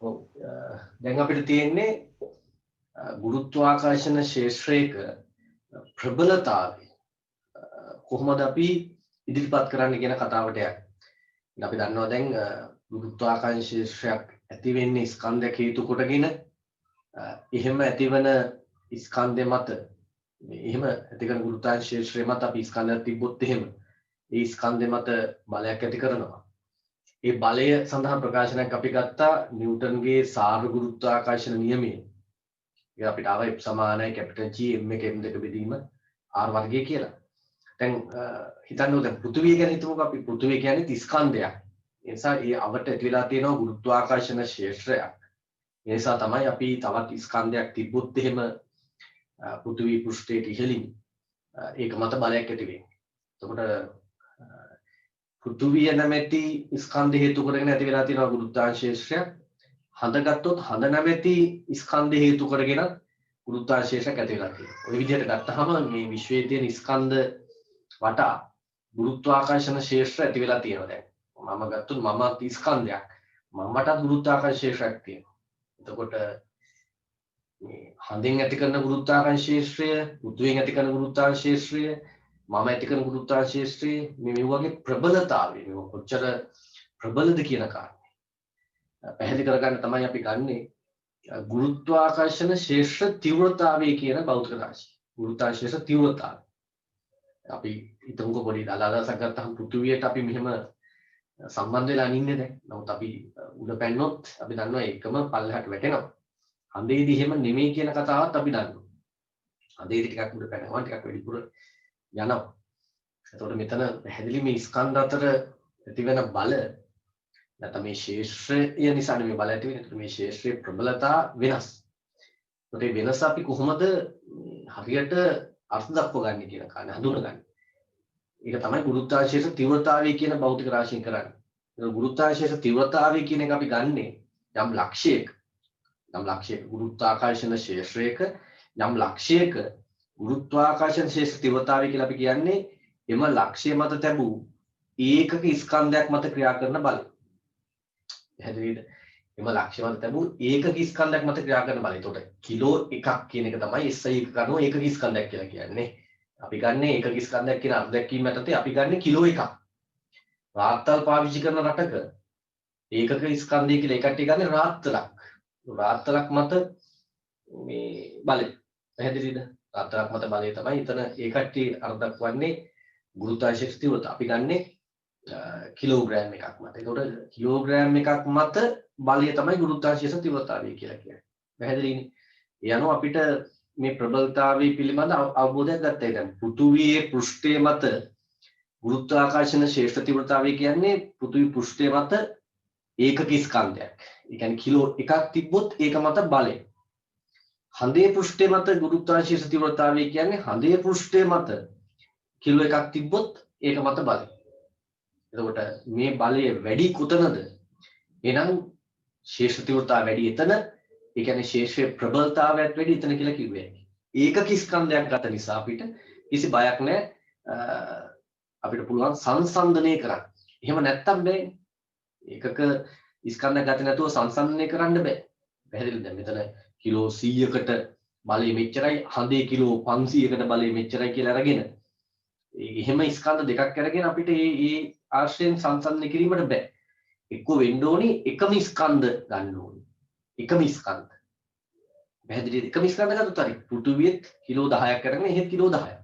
ඔව් දැන් අපිට තියෙන්නේ ගුරුත්වාකර්ෂණ ශේෂ්ත්‍රයක ප්‍රබලතාවය කොහොමද අපි ඉදිරිපත් කරන්න කියන කතාවට යන්නේ. අපි දන්නවා දැන් ගුරුත්වාකර්ෂණ ශේෂ්ත්‍රයක් ඇති වෙන්නේ ස්කන්ධයක් හේතු කොටගෙන එහෙම ඇතිවන ස්කන්ධය මත එහෙම ඇතිකරන ගුරුත්වාකර්ෂණ ශේෂ්ත්‍රය මත අපි ස්කන්ධයක් තිබ්බොත් එහෙම ඒ ස්කන්ධය මත බලයක් ඇති කරනවා. ඒ බලය සඳහා ප්‍රකාශනයක් අපි ගත්තා නිව්ටන්ගේ සාර්ව ගුරුත්වාකර්ෂණ නියමය. ඒක අපිට ආව F සමානයි G m1 m2 බෙදීම r වර්ගය කියලා. දැන් හිතන්න දැන් පෘථිවිය ගැන හිතමුකෝ අපි පෘථිවිය කියන්නේ ස්කන්ධයක්. ඒ නිසා ඒ අවට ඇති වෙලා තියෙනවා ගුරුත්වාකර්ෂණ ශේෂ්ත්‍රයක්. ඒ නිසා තමයි අපි තවත් ස්කන්ධයක් තිබ්බොත් එහෙම පෘථිවි පෘෂ්ඨයට ඉහළින් ඒක මත බලයක් ඇති වෙන්නේ. එතකොට පෘථිවිය නැමැති ස්කන්ධ හේතු කරගෙන ඇති වෙලා තියෙනවා ගුරුත්වාකර්ෂණ ශේෂ්ත්‍රයක්. හඳ ගත්තොත් හඳ නැමැති ස්කන්ධ හේතු කරගෙන ගුරුත්වාකර්ෂණ ශේෂ්ත්‍රයක් ඇති වෙලා තියෙනවා. ඔය විදිහට ගත්තාම මේ විශ්වයේ තියෙන ස්කන්ධ වටා ගුරුත්වාකර්ෂණ ශේෂ්ත්‍ර ඇති වෙලා තියෙනවා දැන්. මම ගත්තොත් මම ස්කන්ධයක්. මමට ගුරුත්වාකර්ෂණ ශේෂ්ත්‍රයක් තියෙනවා. එතකොට මේ හඳෙන් ඇති කරන ගුරුත්වාකර්ෂණ ශේෂ්ත්‍රය, පෘථිවියෙන් ඇති කරන ගුරුත්වාකර්ෂණ ශේෂ්ත්‍රය, මම ඇති කරන ගුරුත්වාකර්ෂණ ශේෂ්ත්‍රය මේ වගේ ප්‍රබලතාවය මේ කොච්චර ප්‍රබලද කියන කාරණේ පැහැදිලි කරගන්න තමයි අපි ගන්නේ ගුරුත්වාකර්ෂණ ශේෂ්ත්‍ර තීව්‍රතාවය කියන භෞතික රාශිය. ගුරුත්වාකර්ෂණ ශේෂ්ත්‍ර තීව්‍රතාවය. අපි හිතමුකෝ පොඩි දලාදසක් ගත්තහම පෘථිවියට අපි මෙහෙම සම්බන්ධ වෙලා ඉන්නේ දැන්. නමුත් අපි උඩ පැන්නොත් අපි දන්නවා ඒකම පල්ලෙහාට වැටෙනවා. හඳේදී එහෙම නෙමෙයි කියන කතාවත් අපි දන්නවා. හඳේදී ටිකක් උඩ පැනනවා ටිකක් වැඩිපුර යනවා. එතකොට මෙතන පැහැදිලි මේ ස්කන්ධ අතර ඇතිවෙන බල නැත්නම් මේ ශේෂ්ත්‍රය නිසා මේ බල ඇති වෙන්නේ. මේ ශේෂ්ත්‍රයේ ප්‍රබලතා වෙනස්. ඒකට මේ වෙනස අපි කොහොමද හරියට අර්ථ දක්වගන්නේ කියන කාරණේ හඳුනගන්නේ. ඒක තමයි ගුරුත්වාකර්ෂණ තීව්‍රතාවය කියන භෞතික රාශියෙන් කරන්නේ. ඒක ගුරුත්වාකර්ෂණ තීව්‍රතාවය කියන එක අපි ගන්නෙ යම් ලක්ෂයක ගුරුත්වාකර්ෂණ ශේෂ්ත්‍රයක යම් ලක්ෂයක ගුරුත්වාකර්ෂණ ශේෂ්ත්‍ර තීව්‍රතාවය කියලා අපි කියන්නේ එම ලක්ෂය මත තිබූ ඒකක ස්කන්ධයක් මත ක්‍රියා කරන බලය. පැහැදිලිද? එම ලක්ෂය මත තිබූ ඒකක ස්කන්ධයක් මත ක්‍රියා කරන බලය. ඒතකොට කිලෝ එකක් කියන එක තමයි SI එක කරනවා ඒකක ස්කන්ධයක් කියලා කියන්නේ. අපි ගන්නේ ඒකක ස්කන්ධයක් කියන අර්ධයක්ීම යටතේ අපි ගන්නේ කිලෝ එකක්. රාත්තල් පාවිච්චි කරන රටක ඒකක ස්කන්ධය කියලා එකට ගන්නේ රාත්තලක්. රාත්තලක් මත මේ බලය. පැහැදිලිද? රාත්තලක් මත බලය තමයි එතන ඒකට අර්ධක් වන්නේ ගුරුත්වාකර්ෂණ තීව්‍රතාව. අපි ගන්නේ කිලෝග්‍රෑම් එකක් මත. ඒකට කිලෝග්‍රෑම් එකක් මත බලය තමයි ගුරුත්වාකර්ෂණ තීව්‍රතාවය කියලා කියන්නේ. පැහැදිලිනේ? ඒ අනුව අපිට මේ ප්‍රබලතාවය පිළිබඳ අවබෝධයක් ගත්තා. දැන් පෘථුවියේ පෘෂ්ඨය මත ගුරුත්වාකර්ෂණ ශේෂ්ත්‍ර තීව්‍රතාවය කියන්නේ පෘථුවි පෘෂ්ඨය මත ඒකක ස්කන්ධයක්. ඒ කියන්නේ කිලෝ එකක් තිබ්බොත් ඒක මත බලය. හඳේ පෘෂ්ඨය මත ගුරුත්වාකර්ෂණ තීව්‍රතාවය කියන්නේ හඳේ පෘෂ්ඨය මත කිලෝ එකක් තිබ්බොත් ඒක මත බලය. එතකොට මේ බලය වැඩි කොතනද? එහෙනම් ශේෂ්ත්‍ර තීව්‍රතාවය වැඩි එතන. ඒ කියන්නේ ශේෂ්ත්‍රයේ ප්‍රබලතාවයත් වැඩි එතන කියලා කිව්වේ. ඒකක ස්කන්ධයක් ගත නිසා අපිට කිසි බයක් නැහැ. අපිට පුළුවන් සංසන්දනය කරන්න. එහෙම නැත්තම් බෑ. ඒකක ස්කන්ධයක් ගත නැතුව සංසන්දනය කරන්න බෑ. පැහැදිලිද? දැන් මෙතන කිලෝ 100කට බලය මෙච්චරයි, හඳේ කිලෝ 500කට බලය මෙච්චරයි කියලා අරගෙන එහෙම ස්කන්ධ දෙකක් අරගෙන අපිට මේ ආශ්‍රයෙන් සංසන්දනය කිරීමට බෑ. එක්ක වෙන්න ඕනි එකම ස්කන්ධ ගන්න ඕනි. එකම ස්කන්ධ. පැහැදිලිද? එකම ස්කන්ධ ගත්තොත් හරි. පෘථුවියෙත් කිලෝ 10ක් අරගෙන එහෙත් කිලෝ 10ක්.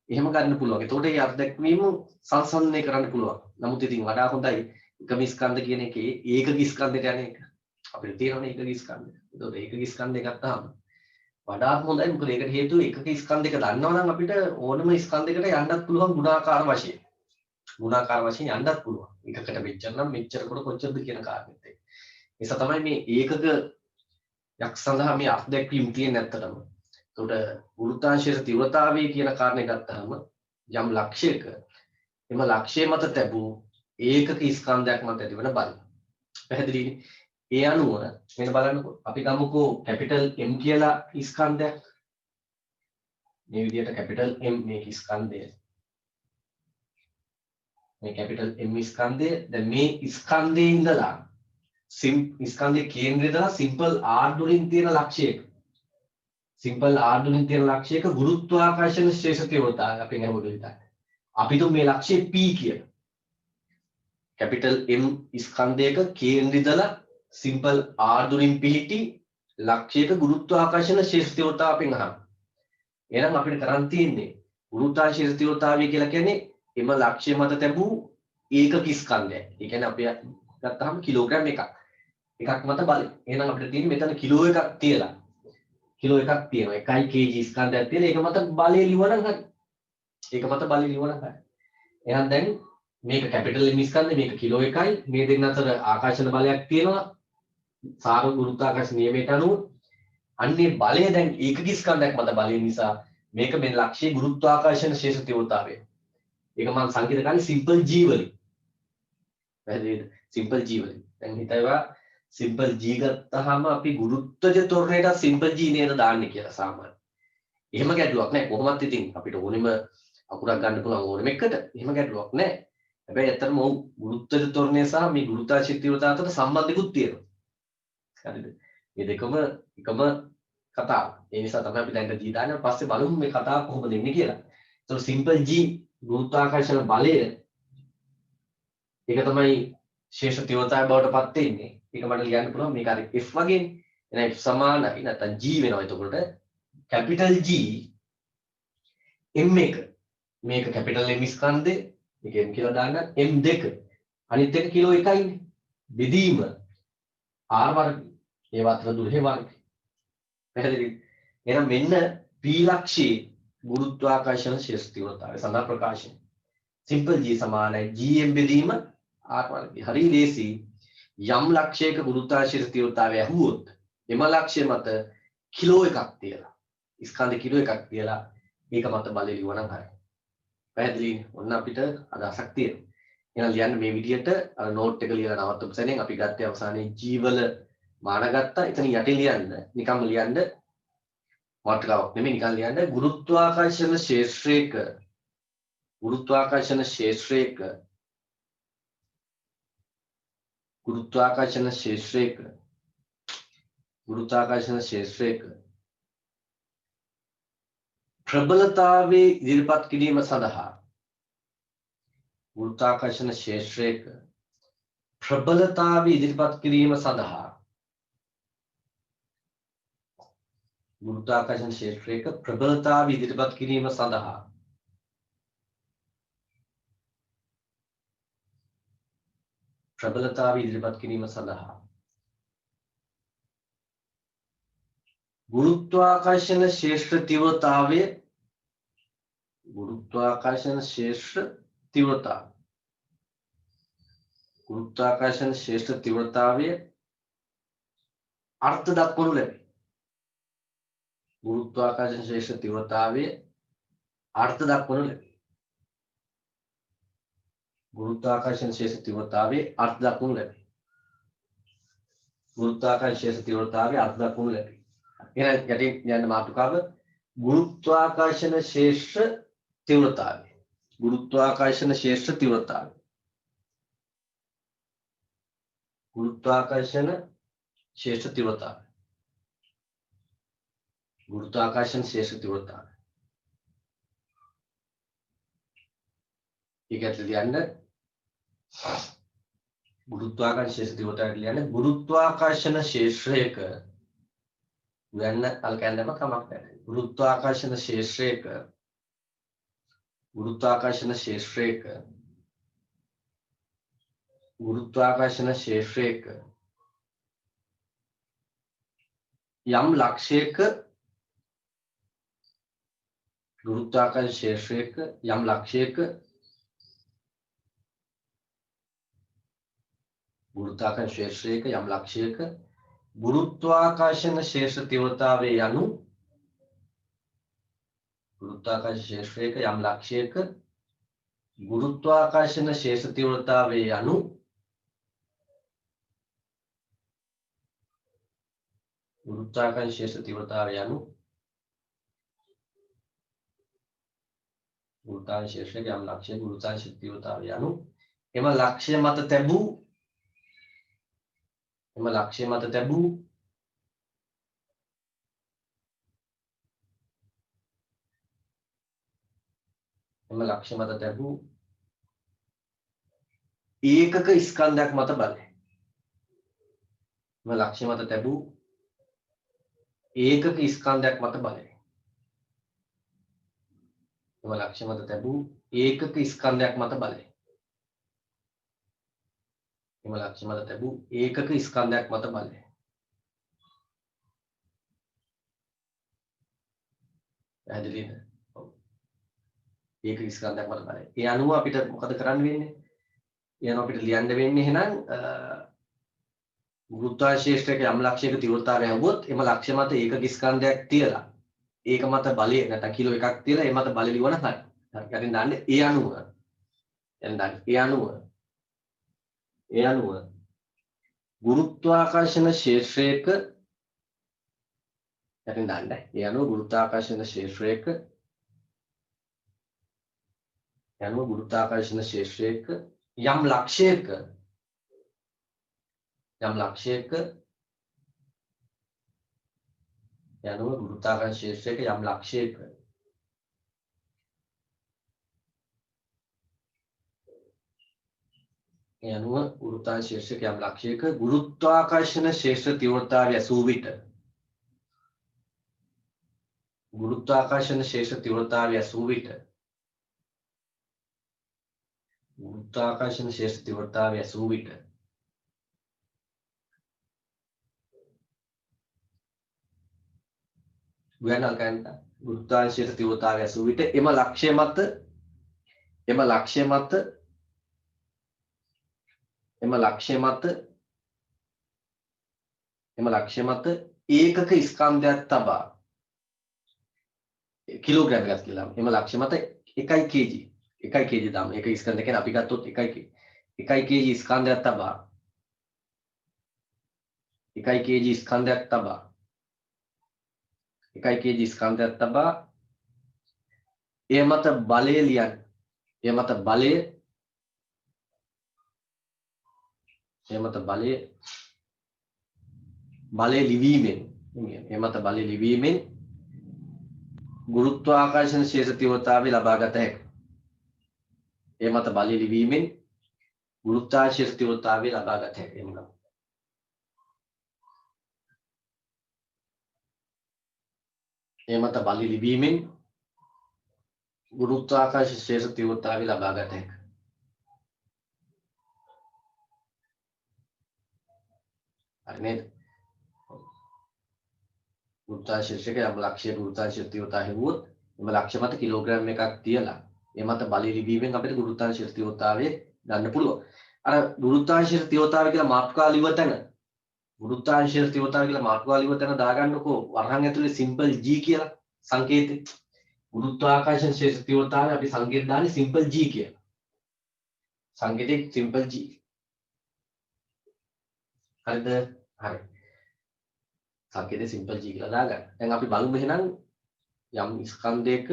එහෙම ගන්න පුළුවන්. ඒතකොට මේ අර්ධක්වීම සංසන්දනය කරන්න පුළුවන්. නමුත් ඉතින් වඩා හොඳයි එකම ස්කන්ධ කියන එකේ ඒකක ස්කන්ධයට යන එක. අපිට තියෙනවනේ ඒකක ස්කන්ධය. ඒතකොට ඒකක ස්කන්ධය ගත්තාම වඩාත් හොඳයි. මොකද ඒකට හේතුව එකක ස්කන්ධයක දන්නවනම් අපිට ඕනම ස්කන්ධයකට යන්නත් පුළුවන් ගුණාකාර වශයෙන්. ගුණාකාර වශයෙන් යන්නත් පුළුවන්. එකකට මෙච්චර නම් මෙච්චර කොට කොච්චරද කියන කාරණෙත් එක්ක. ඒ නිසා තමයි මේ ඒකක යක් සඳහා මේ අර්ධක්වීම තියෙන්නේ නැත්තටම. එතකොට ගුරුත්වාකර්ෂණ තීව්‍රතාවය කියන කාරණේ ගත්තාම යම් ලක්ෂයක එම ලක්ෂය මත තිබූ ඒකක ස්කන්ධයක් මත ඇතිවන බල. පැහැදිලිනේ? ඒ අනුව මෙන්න බලන්නකෝ අපි ගමුකෝ කැපිටල් M කියලා ස්කන්ධයක්. මේ විදිහට කැපිටල් M මේ ස්කන්ධය. මේ කැපිටල් M ස්කන්ධය දැන් මේ ස්කන්ධයේ ඉඳලා ස්කන්ධයේ කේන්ද්‍රය දලා සිම්පල් r දුරින් තියෙන ලක්ෂයක සිම්පල් r දුරින් තියෙන ලක්ෂයක ගුරුත්වාකර්ෂණ ශ්‍රේෂ්ඨ තීව්‍රතාවය අපි නමුදු හිතන්නේ. අපි තුමු මේ ලක්ෂය p කියලා. කැපිටල් M ස්කන්ධයක කේන්ද්‍රය දලා සිම්පල් r දුරින් පිහිටි ලක්ෂයක ගුරුත්වාකර්ෂණ ශ්‍රේෂ්ඨ තීව්‍රතාවය අපි අහනවා. එහෙනම් අපිට කරන් තියෙන්නේ ගුරුත්වාකර්ෂණ තීව්‍රතාවය කියලා කියන්නේ එම ලක්ෂ්‍ය මත තිබූ ඒකක ස්කන්ධය. ඒ කියන්නේ අපි ගත්තාම කිලෝග්‍රෑම් එකක් මත බලය. එහෙනම් අපිට තියෙන්නේ මෙතන කිලෝ එකක් තියලා. කිලෝ එකක් තියෙනවා. 1 kg ස්කන්ධයක් තියලා ඒක මත බලය ලියවනම් හරි. ඒක මත බලය ලියවනම් හරි. එහෙනම් දැන් මේක කැපිටල් M ස්කන්ධය මේක කිලෝ 1යි. මේ දෙන්න අතර ආකර්ෂණ බලයක් තියෙනවා. සාර ගුරුත්වාකර්ෂණ නියමයට අනුව අන්නේ බලය දැන් ඒකක ස්කන්ධයක් මත බලය නිසා මේක මේ ලක්ෂ්‍ය ගුරුත්වාකර්ෂණ ශේෂ තීව්‍රතාවය. ඒක මම සංකේත කරන්නේ සිම්පල් G වලින්. පැහැදිලිද? සිම්පල් G වලින්. දැන් හිතේවා සිම්පල් G ගත්තාම අපි ගුරුත්වජ තොරණයට සිම්පල් G නේද දාන්නේ කියලා සාමාන්‍ය. එහෙම ගැටලුවක් නැහැ. කොහොමත් ඉතින් අපිට ඕනෙම අකුරක් ගන්න පුළුවන් ඕනෙම එකට. එහෙම ගැටලුවක් නැහැ. හැබැයි ඇත්තටම ගුරුත්වජ තොරණය සහ මේ ගුරුත්වාකර්ෂණ තීව්‍රතාව අතර සම්බන්ධිකුත් තියෙනවා. හරිද? මේ දෙකම එකම කතාව. ඒ නිසා තමයි අපි දැන් G දාන්නේ. පස්සේ බලමු මේ කතාව කොහොමද එන්නේ කියලා. ඒතකොට සිම්පල් G ගුරුත්වාකර්ෂණ බලය ඒක තමයි ශේෂ තීව්‍රතාවය බවට පත් වෙන්නේ. ඒක මට ලියන්න පුළුවන් මේක හරි F වගේනේ. එහෙනම් F සමානයි නැත්නම් G වෙනවා. එතකොට කැපිටල් G M1 මේක කැපිටල් M ස්කන්ධේ මේක M කියලා දාන්න M2 අනිත් එක කිලෝ 1යිනේ. බෙදීම R වර්ග ඒ වතර දුරේ වර්ග. පැහැදිලිද? එහෙනම් මෙන්න P ලක්ෂයේ ගුරුත්වාකර්ෂණ ශේෂ තීව්‍රතාවය සඳහා ප්‍රකාශනය. සිම්පල් G සමානයි Gm බෙදීම R වර්ගය. හරි ලේසි. යම් ලක්ෂයක ගුරුත්වාකර්ෂණ තීව්‍රතාවය ඇහුවොත් එම ලක්ෂය මත කිලෝ එකක් තියලා ස්කන්ධ කිලෝ එකක් තියලා ඒක මත බලය ලියවනම් හරියි. පැහැදිලිද? ඔන්න අපිට අදහසක් තියෙනවා. එහෙනම් ලියන්න මේ විදිහට අර නෝට් එක ලියලා නවත්තපු සැනින් අපි ගත්තේ අවසානයේ G වල මාන ගත්තා. එතන යටින් ලියන්න නිකම්ම ලියන්න මාතෘකාවක් නෙමෙයි නිකන් ලියන්න ගුරුත්වාකර්ෂණ ශේෂ්ත්‍රයක ගුරුත්වාකර්ෂණ ශේෂ්ත්‍රයක ප්‍රබලතාවයේ ඉදිරිපත් කිරීම සඳහා ගුරුත්වාකර්ෂණ ශේෂ්ත්‍රයක ප්‍රබලතාවයේ ඉදිරිපත් කිරීම සඳහා ගුරුත්වාකර්ෂණ ශේෂ්ත්‍රයක ප්‍රබලතාවය ඉදිරිපත් කිරීම සඳහා ගුරුත්වාකර්ෂණ ශේෂ්ත්‍ර තීව්‍රතාවය අර්ථ දක්වනු ලැබේ. ගුරුත්වාකර්ෂණ ශේෂ්ත්‍ර තීව්‍රතාවය අර්ථ දක්වනු ලැබේ. ගුරුත්වාකර්ෂණ ශේෂ්ත්‍ර තීව්‍රතාවයේ අර්ථ දක්වනු ලැබේ. ගුරුත්වාකර්ෂණ ශේෂ්ත්‍ර තීව්‍රතාවයේ අර්ථ දක්වනු ලැබේ. එහෙනම් යටින් යන මාතෘකාව ගුරුත්වාකර්ෂණ ශේෂ්ත්‍ර තීව්‍රතාවය. ගුරුත්වාකර්ෂණ ශේෂ්ත්‍ර තීව්‍රතාවය. ගුරුත්වාකර්ෂණ ශේෂ්ත්‍ර තීව්‍රතාවය. ගුරුත්වාකර්ෂණ ශේෂ්ත්‍ර තීව්‍රතාවය. ඒකත් ලියන්න ගුරුත්වාකර්ෂණ ශේෂ්ත්‍ර තීව්‍රතාවය ලියන්න ගුරුත්වාකර්ෂණ ශේෂ්ත්‍රයක ගන්න අල්කෑන්දම කමක් නැහැ. ගුරුත්වාකර්ෂණ ශේෂ්ත්‍රයක යම් ලක්ෂයක ගුරුත්වාකර්ෂණ ශේෂ්ත්‍ර තීව්‍රතාවය යනු ගුරුත්වාකර්ෂණ ශේෂ්ත්‍ර තීව්‍රතාවය යනු එම ලක්ෂ්‍ය මත තැබූ එම ලක්ෂ්‍ය මත තැබූ ඒකක ස්කන්ධයක් මත බලය. එම ලක්ෂ්‍ය මත තැබූ ඒකක ස්කන්ධයක් මත බලය. එම ලක්ෂ්‍ය මත තැබූ ඒකක ස්කන්ධයක් මත බලය. එම ලක්ෂ්‍ය මත තැබූ ඒකක ස්කන්ධයක් මත බලය. පැහැදිලිද? ඔව්. ඒකක ස්කන්ධයක් මත බලය. ඒ අනුව අපිට මොකද කරන්න වෙන්නේ? ඒ අනුව අපිට ලියන්න වෙන්නේ එහෙනම් ගුරුත්වාකර්ෂණයක යම් ලක්ෂයක තීව්‍රතාවය හවුවොත් එම ලක්ෂ්‍ය මත ඒකක ස්කන්ධයක් තියලා ඒක මත බලය නැත්නම් කිලෝ එකක් තියලා ඒ මත බලය ලියවන හරි. හරි. යටින් දාන්නේ ඒ අනුව. දැන් දාන්න ඒ අනුව ගුරුත්වාකර්ෂණ ක්ෂේත්‍රයක යටින් දාන්න. ඒ අනුව ගුරුත්වාකර්ෂණ ක්ෂේත්‍රයක යම් ලක්ෂයක යනුව ගුරුත්වාකර්ෂණ ක්ෂේත්‍රයක යම් ලක්ෂයක ගුරුත්වාකර්ෂණ ක්ෂේත්‍ර තීව්‍රතාවය 80 විට ගුරුත්වාකර්ෂණ ක්ෂේත්‍ර තීව්‍රතාවය 80 විට ගුරුත්වාකර්ෂණ තීව්‍රතාවය 80 විට එම ලක්ෂ්‍ය මත ඒකක ස්කන්ධයක් තබා කිලෝග්‍රෑම් එකක් කියලා. එම ලක්ෂ්‍ය මත 1 kg දාමු. ඒක ස්කන්ධ කියන්නේ අපි ගත්තොත් 1 kg ස්කන්ධයක් තබා 1 kg ස්කන්ධයක් තබා එය මත බලය ලියන්න. එය මත බලය ලිවීමෙන් ගුරුත්වාකර්ෂණ ක්ෂේත්‍ර තීව්‍රතාවය ලබා ගත හැකියි. ඒ මත බලය ලිවීමෙන් ගුරුත්වාකර්ෂණ තීව්‍රතාවය ලබා ගත හැකියි. ඒ මත බලය ලිවීමෙන් ගුරුත්වාකර්ෂණ ක්ෂේත්‍ර තීව්‍රතාවය ලබා ගත හැකියි. හරි නේද? ගුරුත්වාකර්ෂණයක යම් ලක්ෂයක ගුරුත්වාකර්ෂණ තීව්‍රතාවය හෙව්වොත් එම ලක්ෂ්‍ය මත කිලෝග්‍රෑම් එකක් තියලා ඒ මත බලය ලිවීමෙන් අපිට ගුරුත්වාකර්ෂණ තීව්‍රතාවය ගන්න පුළුවන්. අර ගුරුත්වාකර්ෂණ තීව්‍රතාවය කියලා මාතෘකාව ලියව තැන දාගන්නකෝ වරහන් ඇතුලේ සිම්පල් G කියලා සංකේතය. ගුරුත්වාකර්ෂණ ක්ෂේත්‍ර තීව්‍රතාවය අපි සංකේත දාන්නේ සිම්පල් G කියලා. සංකේතේ සිම්පල් G. හරිද? හරි. සංකේතේ සිම්පල් G කියලා දාගන්න. දැන් අපි බලමු එහෙනම් යම් ස්කන්ධයක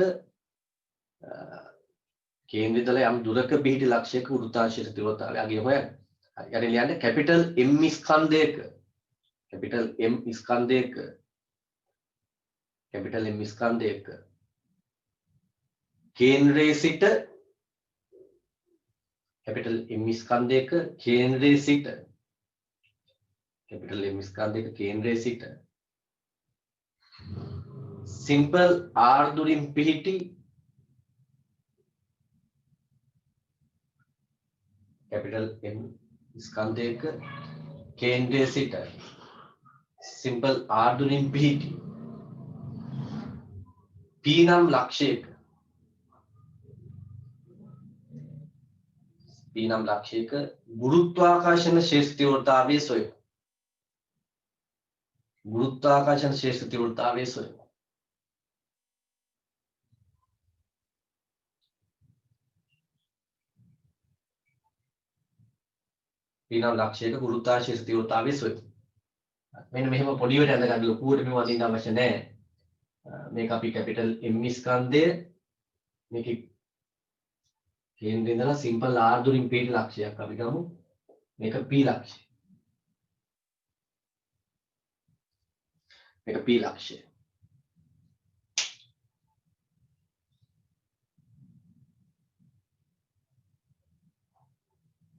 කේන්ද්‍රතල යම් දුරක පිහිටි ලක්ෂයක ගුරුත්වාකර්ෂණ තීව්‍රතාවය අගය හොයන්න. හරි. ඊට ලියන්නේ කැපිටල් M ස්කන්ධයක කේන්ද්‍රයේ සිට සිම්පල් R දුරින් පිහිටි කැපිටල් M ස්කන්ධයක කේන්ද්‍රයේ සිට සිම්පල් R දුරින් පිහිටි P නම් ලක්ෂයක ගුරුත්වාකර්ෂණ ක්ෂේත්‍ර තීව්‍රතාවය සොයමු. ඊනම් ලක්ෂයක ගුරුත්වාකර්ෂණ තීව්‍රතාවය සොයමු. මෙන්න මෙහෙම පොඩිවට ඇඳගන්න ලොකුවට මෙව අදින්න අවශ්‍ය නැහැ. මේක අපි කැපිටල් M ස්කන්ධය මේකේ කේන්ද්‍රේ ඉඳලා සිම්පල් R දුරින් පිට ලක්ෂයක් අපි ගමු. මේක P ලක්ෂය. මේක P ලක්ෂය.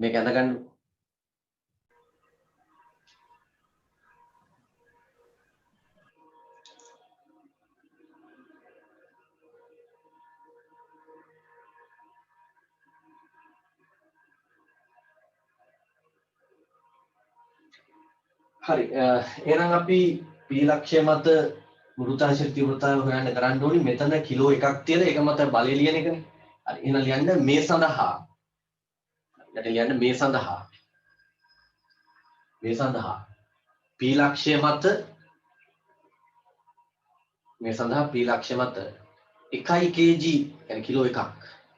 මේක අඳගන්න. හරි එහෙනම් අපි P ලක්ෂය මත මෘතාංශ තීව්‍රතාවය හොයන්න කරන්න ඕනි. මෙතන කිලෝ එකක් තියලා ඒක මත බලය ලියන එකනේ. හරි එහෙනම් ලියන්න මේ සඳහා ලියන්න මේ සඳහා P ලක්ෂය මත මේ සඳහා P ලක්ෂය මත 1 kg يعني කිලෝ එකක්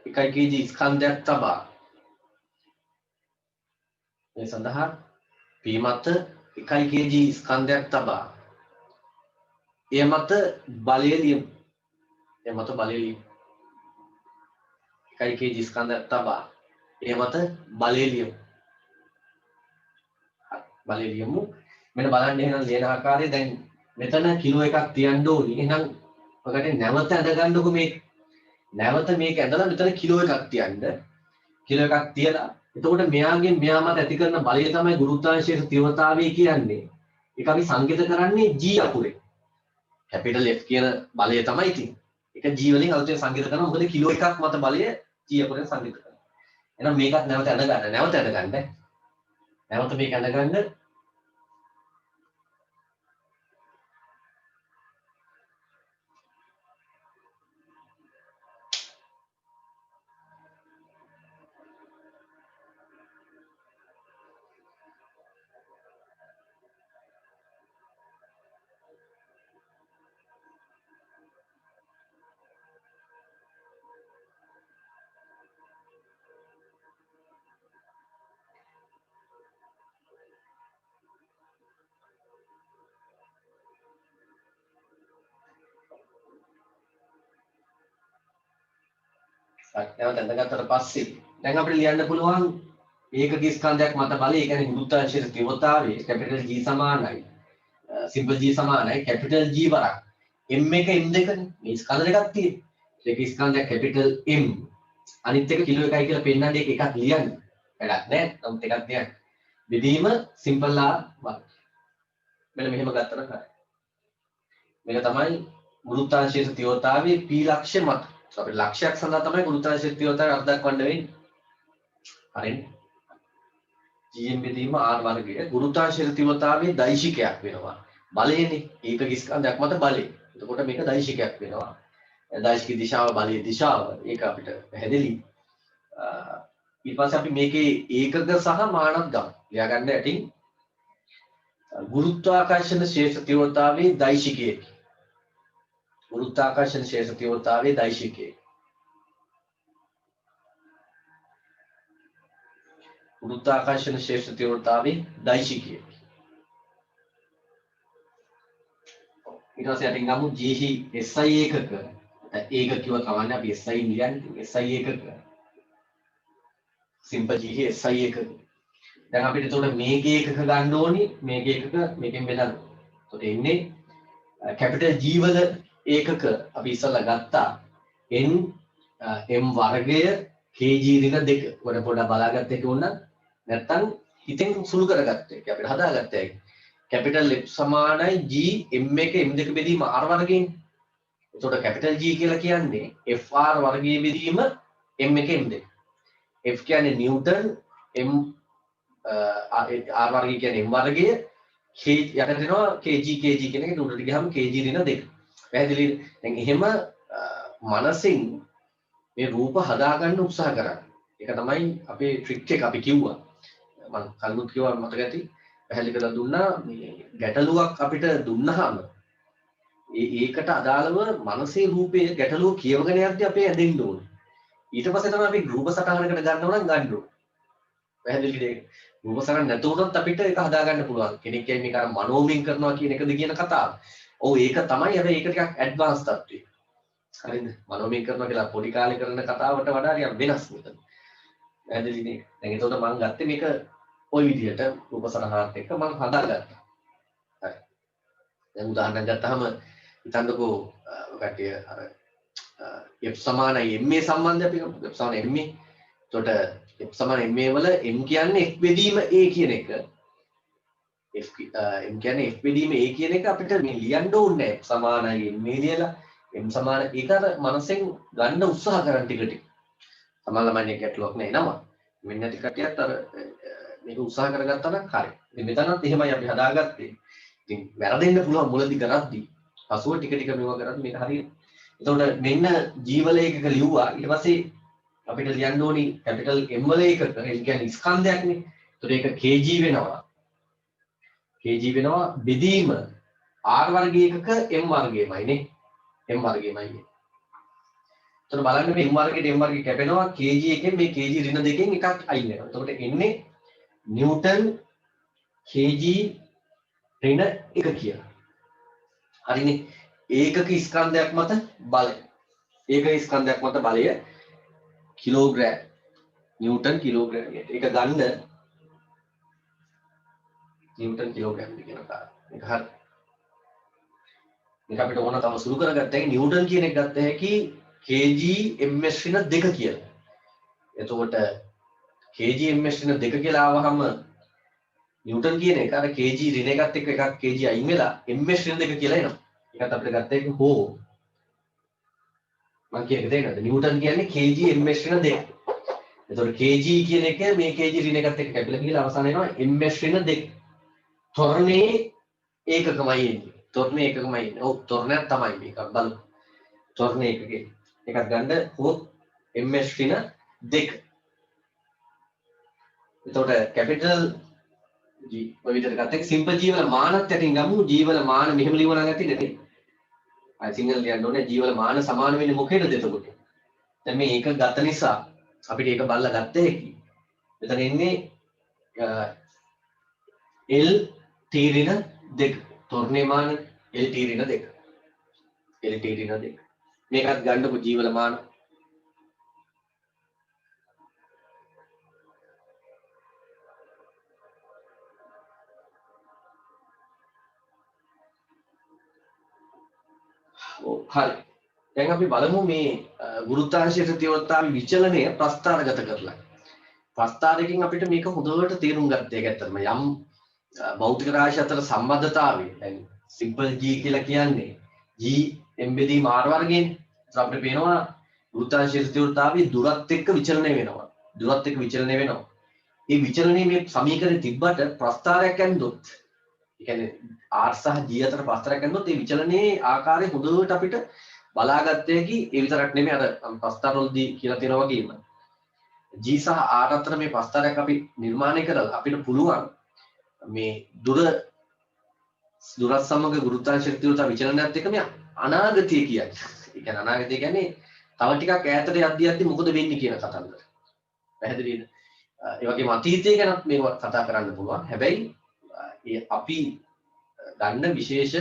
1 kg ස්කන්ධයක් තබා මේ සඳහා P මත 1 kg ස්කන්ධයක් තබා එය මත බලය ලියමු. 1 kg ස්කන්ධයක් තබා එය මත බලය ලියමු. මෙන්න බලන්න එහෙනම් ලියන ආකාරය දැන් මෙතන කිලෝ එකක් තියන්න ඕනි. එහෙනම් ඔකට නැවත ඇඳ ගන්නකො මේ. නැවත මේක ඇඳලා මෙතන කිලෝ එකක් තියන්න. කිලෝ එකක් තියලා එතකොට මෙයාගෙන් මෙයා මත ඇති කරන බලය තමයි ගුරුත්වාකර්ෂණයේ තීව්‍රතාවය කියන්නේ. ඒක අපි සංකේත කරන්නේ G අකුරේ. කැපිටල් F කියන බලය තමයි ඉතින්. ඒක G වලින් අලුතෙන් සංකේත කරනවා. මොකද කිලෝ එකක් මත බලය G අකුරෙන් සංකේත කරනවා. එහෙනම් මේකත් නැවත ඇඳ ගන්න. නැවත මේක ඇඳ ගන්න. නැවත ඇඳගත්තට පස්සේ දැන් අපිට ලියන්න පුළුවන් ඒකක ස්කන්ධයක් මත බලය ඒ කියන්නේ ගුරුත්වාකර්ෂණයේ තීව්‍රතාවය කැපිටල් G සමානයි සිම්පල් G සමානයි කැපිටල් G වරක් m එක m දෙකනේ මේ ස්කන්ධ දෙකක් තියෙන්නේ ඒක ස්කන්ධයක් කැපිටල් m අනිත් එක කිලෝ එකයි කියලා පෙන්නන්නේ ඒක එකක් ලියන්න වැඩක් නැහැ නමුත් එකක් ලියන්න බෙදීම සිම්පල් r වරක් මෙන්න මෙහෙම ගත්තම හරි මේක තමයි ගුරුත්වාකර්ෂණයේ තීව්‍රතාවයේ p ලක්ෂ්‍ය මත අපේ ලක්ෂයක් සඳහා තමයි ගුරුත්වාකර්ෂණයේ තීව්‍රතාවය අර්ථ දක්වන්න වෙන්නේ. හරිනේ. gm බෙදීම r වර්ගය ගුරුත්වාකර්ෂණයේ තීව්‍රතාවයේ දෛශිකයක් වෙනවා. බලයනේ ඒකක ස්කන්ධයක් මත බලය. එතකොට මේක දෛශිකයක් වෙනවා. දෛශික දිශාව බලයේ දිශාව ඒක අපිට පැහැදිලි. ඊට පස්සේ අපි මේකේ ඒකක සහ මානක් ගමු. ලියා ගන්න යටින් ගුරුත්වාකර්ෂණ ශේෂ තීව්‍රතාවයේ දෛශිකයේ गुरुत्वाकर्षण शेष तीव्रतावे दैशिके गुरुत्वाकर्षण शेष तीव्रतावे दैशिके ඊට පස්සේ යටින් ගමු G SI ඒකක ඒක කිව්ව කවන්නේ අපි SI නියන්නේ SI ඒකක සිම්පල් G SI ඒකක දැන් අපිට එතකොට මේකේ ඒකක ගන්න ඕනි මේකේ ඒකක මේකෙන් බෙදන්න. එතකොට එන්නේ කැපිටල් G වල ඒකක අපි ඉස්සලා ගත්තා n m වර්ගය kg ඍණ 2 වල පොඩ්ඩක් බලාගත්ත එක උනත් නැත්තම් හිතෙන් සුළු කරගත්ත එක අපිට හදාගත්ත එක කැපිටල් F සමානයි g m1 m2 බෙදීම r වර්ගයෙන්. එතකොට කැපිටල් G කියලා කියන්නේ fr වර්ගයේ බෙදීම m1 m2. F කියන්නේ නිව්ටන් m r වර්ගය කියන්නේ m වර්ගය k යට දෙනවා kg කියන එක උඩට ගියාම kg ඍණ 2. පැහැදිලිද? දැන් එහෙම මනසින් මේ රූප හදාගන්න උත්සාහ කරන්න. ඒක තමයි අපේ ට්‍රික් එක අපි කිව්වා. මම කලිනුත් කිව්වා මතක ඇති. පැහැදිලි කරලා දුන්නා මේ ගැටලුවක් අපිට දුන්නාම ඒකට අදාළව මනසේ රූපයේ ගැටලුව කියවගෙන යද්දී අපේ ඇදෙන්න ඕනේ. ඊට පස්සේ තමයි අපි රූප සටහනකට ගන්නව නම් ගන්න ඕනේ. පැහැදිලිද? රූප සටහන නැතුණොත් අපිට ඒක හදාගන්න පුළුවන්. කෙනෙක් කියන්නේ මේක අර මනෝමයෙන් කරනවා කියන එකද කියන කතාව. ඔව් ඒක තමයි හැබැයි ඒක ටිකක් ඇඩ්වාන්ස් තත්ත්වය. හරිද? මනෝමය කරනවා කියලා පොඩි කාලේ කරන කතාවට වඩා ටිකක් වෙනස් මෙතන. පැහැදිලිද? දැන් ඒකට මම ගත්තේ මේක ওই විදිහට රූප සටහනත් එක්ක මම හදාගත්තා. හරි. දැන් උදාහරණයක් ගත්තාම හිතන්නකෝ කට්ටිය අර f සමාන ma සම්බන්ධය අපි ගමු. f සමාන ma. එතකොට f සමාන ma වල m කියන්නේ f බෙදීම a කියන එක. m කියන්නේ f බෙදීම a කියන එක අපිට මේ ලියන්න ඕනේ නැහැ. f සමානයි ma ලියලා m සමාන ඒක අර මනසෙන් ගන්න උත්සාහ කරන් ටික ටික. සමහර ළමයින්ගේ ගැටලුවක් නෑ නම. මෙන්න ටික කටියත් අර මේක උත්සාහ කරගත්තා නම් හරි. ඉතින් මෙතනත් එහෙමයි අපි හදාගත්තේ. ඉතින් වැරදෙන්න පුළුවන් මුලදී කරද්දී. පසුව ටික ටික මේවා කරද්දී මේක හරියට. එතකොට මෙන්න ජීවලයකක ලිව්වා. ඊට පස්සේ අපිට ලියන්න ඕනි කැපිටල් M වල එකක. ඒ කියන්නේ ස්කන්ධයක්නේ. එතකොට ඒක kg වෙනවා. kg වෙනවා බෙදීම r වර්ගයකක m වර්ගයමයි නේ. m වර්ගයමයි. එතකොට බලන්න මේ m වර්ගයට m වර්ගය කැපෙනවා kg එකෙන් මේ kg ඍණ දෙකෙන් එකක් අයින් වෙනවා. එතකොට එන්නේ නිව්ටන් kg ඍණ 1 කියලා. හරිනේ. ඒකක ස්කන්ධයක් මත බලය. ඒකක ස්කන්ධයක් මත බලය කිලෝග්‍රෑම් නිව්ටන් කිලෝග්‍රෑම් එක. ඒක ගන්න නිව්ටන් කිලෝග්‍රෑම් කියන කාරණා. මේක හරි. මේක අපිට ඕන තව සුළු කරගත්තා හැකි නිව්ටන් කියන එක ගත්ත හැකි kg ms ඍණ 2 කියලා. එතකොට kg ms ඍණ 2 කියලා ආවහම නිව්ටන් කියන එක අර kg ඍණ එකත් එක්ක එකක් kg අයින් වෙලා ms ඍණ 2 කියලා එනවා. ඒකත් අපිට ගත්ත හැකි හෝ මම කියන එක තේරෙනවද? නිව්ටන් කියන්නේ kg ms ඍණ 2. එතකොට kg කියන එක මේ kg ඍණ එකත් එක්ක කැපිලා ගිහලා අවසාන වෙනවා ms ඍණ 2. තොරණේ ඒකකමයි එන්නේ. තොරණේ ඒකකමයි එන්නේ. ඔව් තොරණයක් තමයි මේක බලමු. තොරණේ ඒකකේ එකක් ගන්න හොත් ms ඍණ 2. එතකොට කැපිටල් G ඔය විදිහට ගත්ත එක සිම්පල් G වල මානත් යටින් ගමු. G වල මාන මෙහෙම ලියවන නැති නේ. අය සිංහල ලියන්න ඕනේ G වල මාන සමාන වෙන්නේ මොකේද එතකොට? දැන් මේ එක ගත නිසා අපිට ඒක බලලා ගත්ත හැකි. මෙතන ඉන්නේ L T ඍණ 2. තොරණේ මාන L T ඍණ 2. L T ඍණ 2. මේකත් ගන්නකො G වල මාන. හරි. දැන් අපි බලමු මේ ගුරුත්වාකර්ෂණ තීව්‍රතාවයේ විචලනය ප්‍රස්ථාරගත කරලා. ප්‍රස්ථාරයෙන් අපිට මේක හොඳට තේරුම් ගන්න එක ඇත්තටම යම් භෞතික රාශි අතර සම්බන්ධතාවය. දැන් සිම්පල් G කියලා කියන්නේ G m බෙදීම r වර්ගයෙන්. ඒත් අපිට පේනවා ගුරුත්වාකර්ෂණ තීව්‍රතාවයේ දුරත් එක්ක විචලනය වෙනවා. දුරත් එක්ක විචලනය වෙනවා. මේ විචලනයේ මේ සමීකරණය තිබ්බට ප්‍රස්ථාරයක් ඇන්දොත් ඒ කියන්නේ r සහ g අතර ප්‍රස්ථාරයක් ඇන්දොත් මේ විචලනයේ ආකාරය හොඳට අපිට බලාගත්ත හැකි. ඒ විතරක් නෙමෙයි අර ප්‍රස්ථාරවලදී කියලා තියෙනවා වගේම g සහ r අතර මේ ප්‍රස්ථාරයක් අපි නිර්මාණය කරලා අපිට පුළුවන් මේ දුරත් සමග ගුරුත්වාකර්ෂණ තීව්‍රතාව විචලනයත් එක්ක මේ අනාගතය කියන්නේ. ඒ කියන්නේ අනාගතය කියන්නේ තව ටිකක් ඈතට යද්දී මොකද වෙන්නේ කියන කතන්දර. පැහැදිලිද? ඒ වගේම අතීතය ගැනත් මේක කතා කරන්න පුළුවන්. හැබැයි අපි ගන්න විශේෂ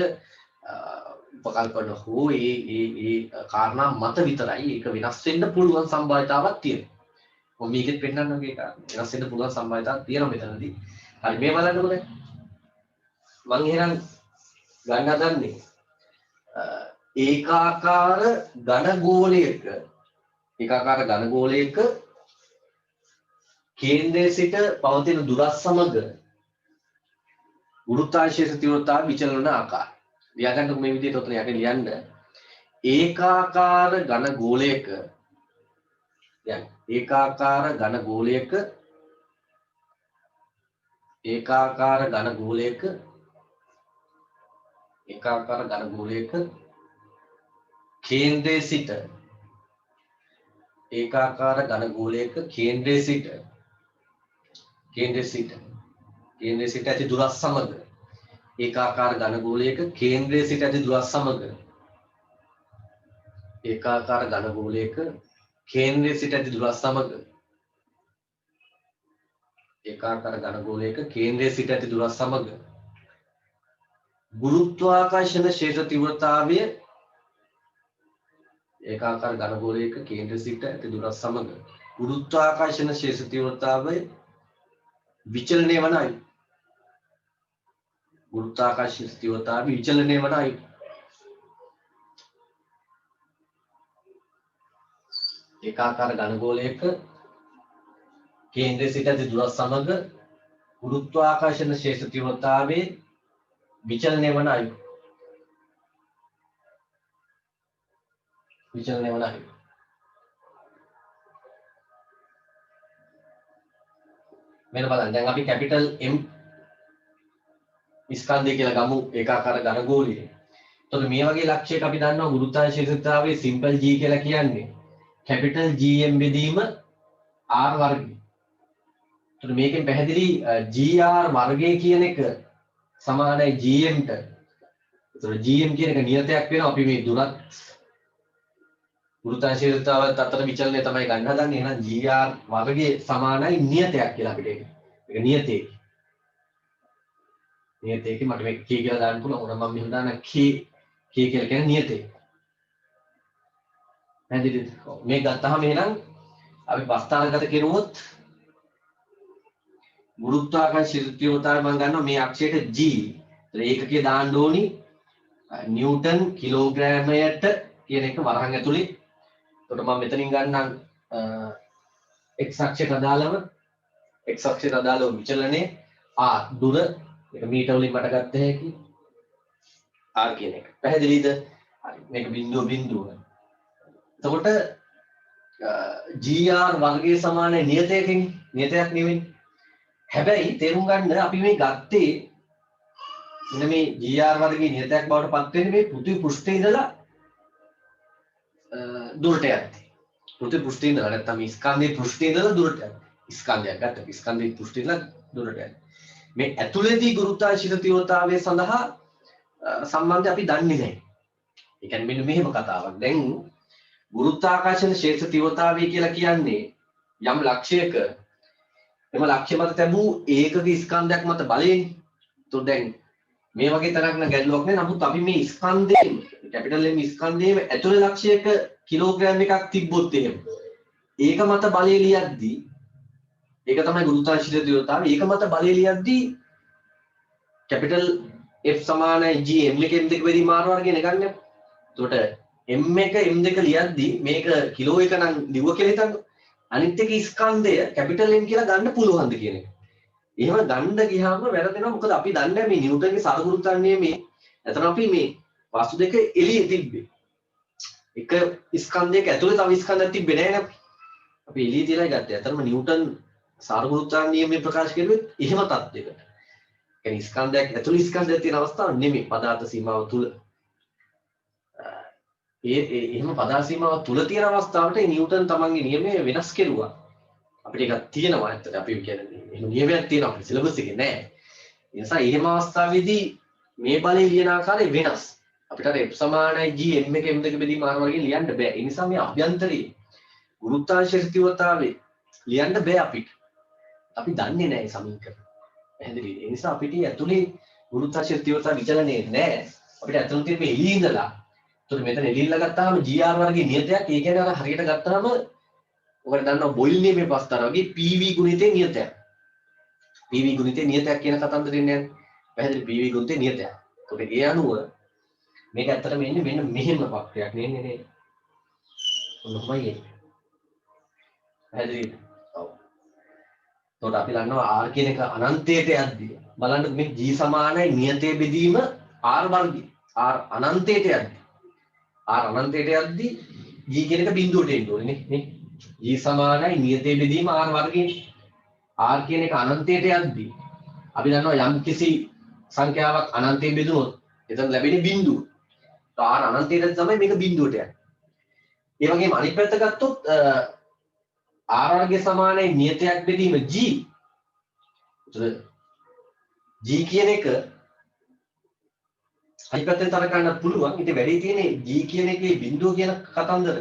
උපකල්පන හෝ ඒ කාරණා මත විතරයි ඒක වෙනස් වෙන්න පුළුවන් සම්භාවිතාවක් තියෙනවා. මොම මේකෙත් පෙන්නන්න ඔගේ කාරණා වෙනස් වෙන්න පුළුවන් සම්භාවිතාවක් තියෙනවා මෙතනදී. හරි මේ බලන්නකෝ දැන්. මම එහෙනම් ගන්න හදන්නේ ඒකාකාර ඝන ගෝලයක කේන්ද්‍රයේ සිට පවතින දුරස් සමග ගුරුත්වාකර්ෂණ තීව්‍රතාව විචලන වන ආකාරය. ලියාගන්න මේ විදිහට උතන යටින් ලියන්න. ඒකාකාර ඝන ගෝලයක දැන් ඒකාකාර ඝන ගෝලයක කේන්ද්‍රයේ සිට ඇති දුරස් සමග ඒකාකාර ඝන ගෝලයක කේන්ද්‍රයේ සිට ඇති දුරස් සමග ගුරුත්වාකර්ෂණ ක්ෂේත්‍ර තීව්‍රතාවය විචලනය වන අයුරු ගුරුත්වාකර්ෂණ ස්ථිරතාවයේ විචලනය වන අයුරු. ඒකාකාර ඝන ගෝලයක කේන්ද්‍රය සිට ඇති දුරත් සමග ගුරුත්වාකර්ෂණ ශේෂ්ඨ තීව්‍රතාවයේ විචලනය වන අයුරු. විචලනය වන අයුරු. මෙන්න බලන්න දැන් අපි කැපිටල් M ස්කන්ධය කියලා ගමු ඒකාකාර ඝන ගෝලය. එතකොට මේ වගේ ලක්ෂයක අපි දන්නවා ගුරුත්වාකර්ෂණ ශේෂ්ඨතාවයේ සිම්පල් G කියලා කියන්නේ කැපිටල් GM බෙදීම R වර්ගය. එතකොට මේකෙන් පැහැදිලි GR වර්ගය කියන එක සමානයි GM ට. එතකොට GM කියන එක නියතයක් වෙනවා අපි මේ දුරත් ගුරුත්වාකර්ෂණ ශේෂ්ඨතාවත් අතර විචලනය තමයි ගන්න හදන්නේ. එහෙනම් GR වර්ගය සමානයි නියතයක් කියලා අපිට ඒක. ඒක නියතේ. නියතේක මට මේ K කියලා දාන්න පුළුවන්. උන මම මෙහෙම දාන K කියලා කියන්නේ නියතේ. පැහැදිලිද? මේ ගත්තාම එහෙනම් අපි ප්‍රස්ථාරගත කෙරුවොත් ගුරුත්වාකර්ෂණ තීව්‍රතාවය මම ගන්නවා මේ අක්ෂයට G. ඒකකයේ දාන්න ඕනි නිව්ටන් කිලෝග්‍රෑමයට කියන එක වරහන් ඇතුලේ. එතකොට මම මෙතනින් ගන්නම් x අක්ෂයට අදාළව විචලනයේ r දුර මේක මීටර වලින් මට ගත්ත හැකි r කියන එක. පැහැදිලිද? හරි. මේක බිඳුව. එතකොට GR වර්ගයේ සමානයි නියතයකින් නියතයක් නෙවෙයි. හැබැයි තේරුම් ගන්න අපි මේ ගත්තේ මෙන්න මේ GR වර්ගයේ නියතයක් බවට පත් වෙන්නේ මේ පෘථිවි පෘෂ්ඨයේ ඉඳලා දුරට යද්දී. පෘථිවි පෘෂ්ඨයේ ඉඳලා නැත්නම් මේ ස්කන්ධයේ පෘෂ්ඨයේ ඉඳලා දුරට යද්දී. ස්කන්ධයක් ගත්තා. ස්කන්ධයේ පෘෂ්ඨයේ ඉඳලා දුරට යද්දී. මේ ඇතුළේදී ගුරුත්වාකර්ෂණ තීව්‍රතාවය සඳහා සම්බන්ධය අපි දන්නේ නැහැ. ඒ කියන්නේ මෙන්න මෙහෙම කතාවක්. දැන් ගුරුත්වාකර්ෂණ ශේෂ්ඨ තීව්‍රතාවය කියලා කියන්නේ යම් ලක්ෂයක එම ලක්ෂ්‍ය මත තැබූ ඒකක ස්කන්ධයක් මත බලයෙන්. તો දැන් මේ වගේ තරක් න ගැටලුවක් නෑ. නමුත් අපි මේ ස්කන්ධයෙන් කැපිටල් M ස්කන්ධයේම ඇතුළේ ලක්ෂයක කිලෝග්‍රෑම් එකක් තිබ්බොත් එහෙම ඒක මත බලය ලියද්දී ඒක තමයි ගුරුත්වාකර්ෂණ තීව්‍රතාවය. ඒක මත බලය ලියද්දී කැපිටල් F සමානයි G M එකෙන් දෙක බෙදීම R වර්ගයෙන් ගන්න. එතකොට M එක M2 ලියද්දී මේක කිලෝ එක නම් ලිව්ව කියලා හිතන්න. අනිත් එක ස්කන්ධය කැපිටල් M කියලා ගන්න පුළුවන්ද කියන එක. එහෙම ගන්න ගියාම වැරදෙනවා. මොකද අපි දන්නේ මේ නිව්ටන්ගේ සරගුරුත්වාකර්ෂණ නියමයේ එතන අපි මේ වස්තු දෙක එළියේ තිබ්බේ. එක ස්කන්ධයක ඇතුලේ තව ස්කන්ධයක් තිබ්බේ නැහැ නේ. අපි එළියේ තියලා ගත්තේ. අතරම නිව්ටන් සරගුරුත්වාකර්ෂණ නියමයේ ප්‍රකාශ කරුවෙත් එහෙම තත්යකට. يعني ස්කන්ධයක් ඇතුලේ ස්කන්ධයක් තියෙන අවස්ථාවක් නෙමෙයි පදාර්ථ සීමාව තුල. එහෙම පදාර්ථ සීමාව තුල තියෙන අවස්ථාවට නිව්ටන් තමන්ගේ නියමය වෙනස් කෙරුවා. අපිට එකක් තියෙනවා ඇත්තට අපි කියන්නේ එහෙම නියමයක් තියෙනවා අපේ සිලබස් එකේ නෑ. ඒ නිසා එහෙම අවස්ථාවේදී මේ බලය ලියන ආකාරය වෙනස්. අපිට අර F සමානයි G M එක M2 බෙදීම R වර්ගයෙන් ලියන්න බෑ. ඒ නිසා මේ අභ්‍යන්තරයේ ගුරුත්වාකර්ෂණ තීව්‍රතාවය ලියන්න බෑ අපිට. අපි දන්නේ නෑ මේ සමීකරණ. පැහැදිලිද? ඒ නිසා අපිට ඇතුලේ ගුරුත්වාකර්ෂණ තීව්‍රතාව විචලනයේ නෑ. අපිට ඇතුළේ තියෙන මේ එළියේ ඉඳලා. ඒතකොට මෙතන එළියilla ගත්තාම GR වර්ගයේ නියතයක්. ඒ කියන්නේ අර හරියට ගත්තාම ඔයාලා දන්නවා බොයිල් නියමයේ පස්තර වගේ PV ගුණිතේ නියතයක්. PV ගුණිතේ නියතයක් කියන කතන්දරේ නෑනේ. පැහැදිලි PV ගුණිතේ නියතයක්. ඒකට ඒ අනුව මේක ඇත්තටම එන්නේ මෙන්න මෙහෙම වක්‍රයක් නෙන්නේ නේද? ඔන්නමයි එන්නේ. පැහැදිලිද? ඔව්. එතකොට අපි දන්නවා R කියන එක අනන්තයට යද්දී බලන්න මේ G සමානයි නියතයේ බෙදීම R වර්ගය. R අනන්තයට යද්දී R අනන්තයට යද්දී G කියන එක බිඳුවට එන්න ඕනේ නේ. G සමානයි නියතයේ බෙදීම R වර්ගයෙන්. R කියන එක අනන්තයට යද්දී අපි දන්නවා යම් කිසි සංඛ්‍යාවක් අනන්තයෙන් බෙදුනොත් එතන ලැබෙන්නේ බිඳුව. R අනන්තයට තමයි මේක බිඳුවට යන්නේ. ඒ වගේම අනිත් පැත්ත ගත්තොත් R වර්ගය සමානයි නියතයක් බෙදීම G. G කියන එක අනිත් පැත්තෙන් තර ගන්න පුළුවන්. ඉතින් වැඩි තියෙන්නේ G කියන එකේ බිඳුව කියන කතන්දර.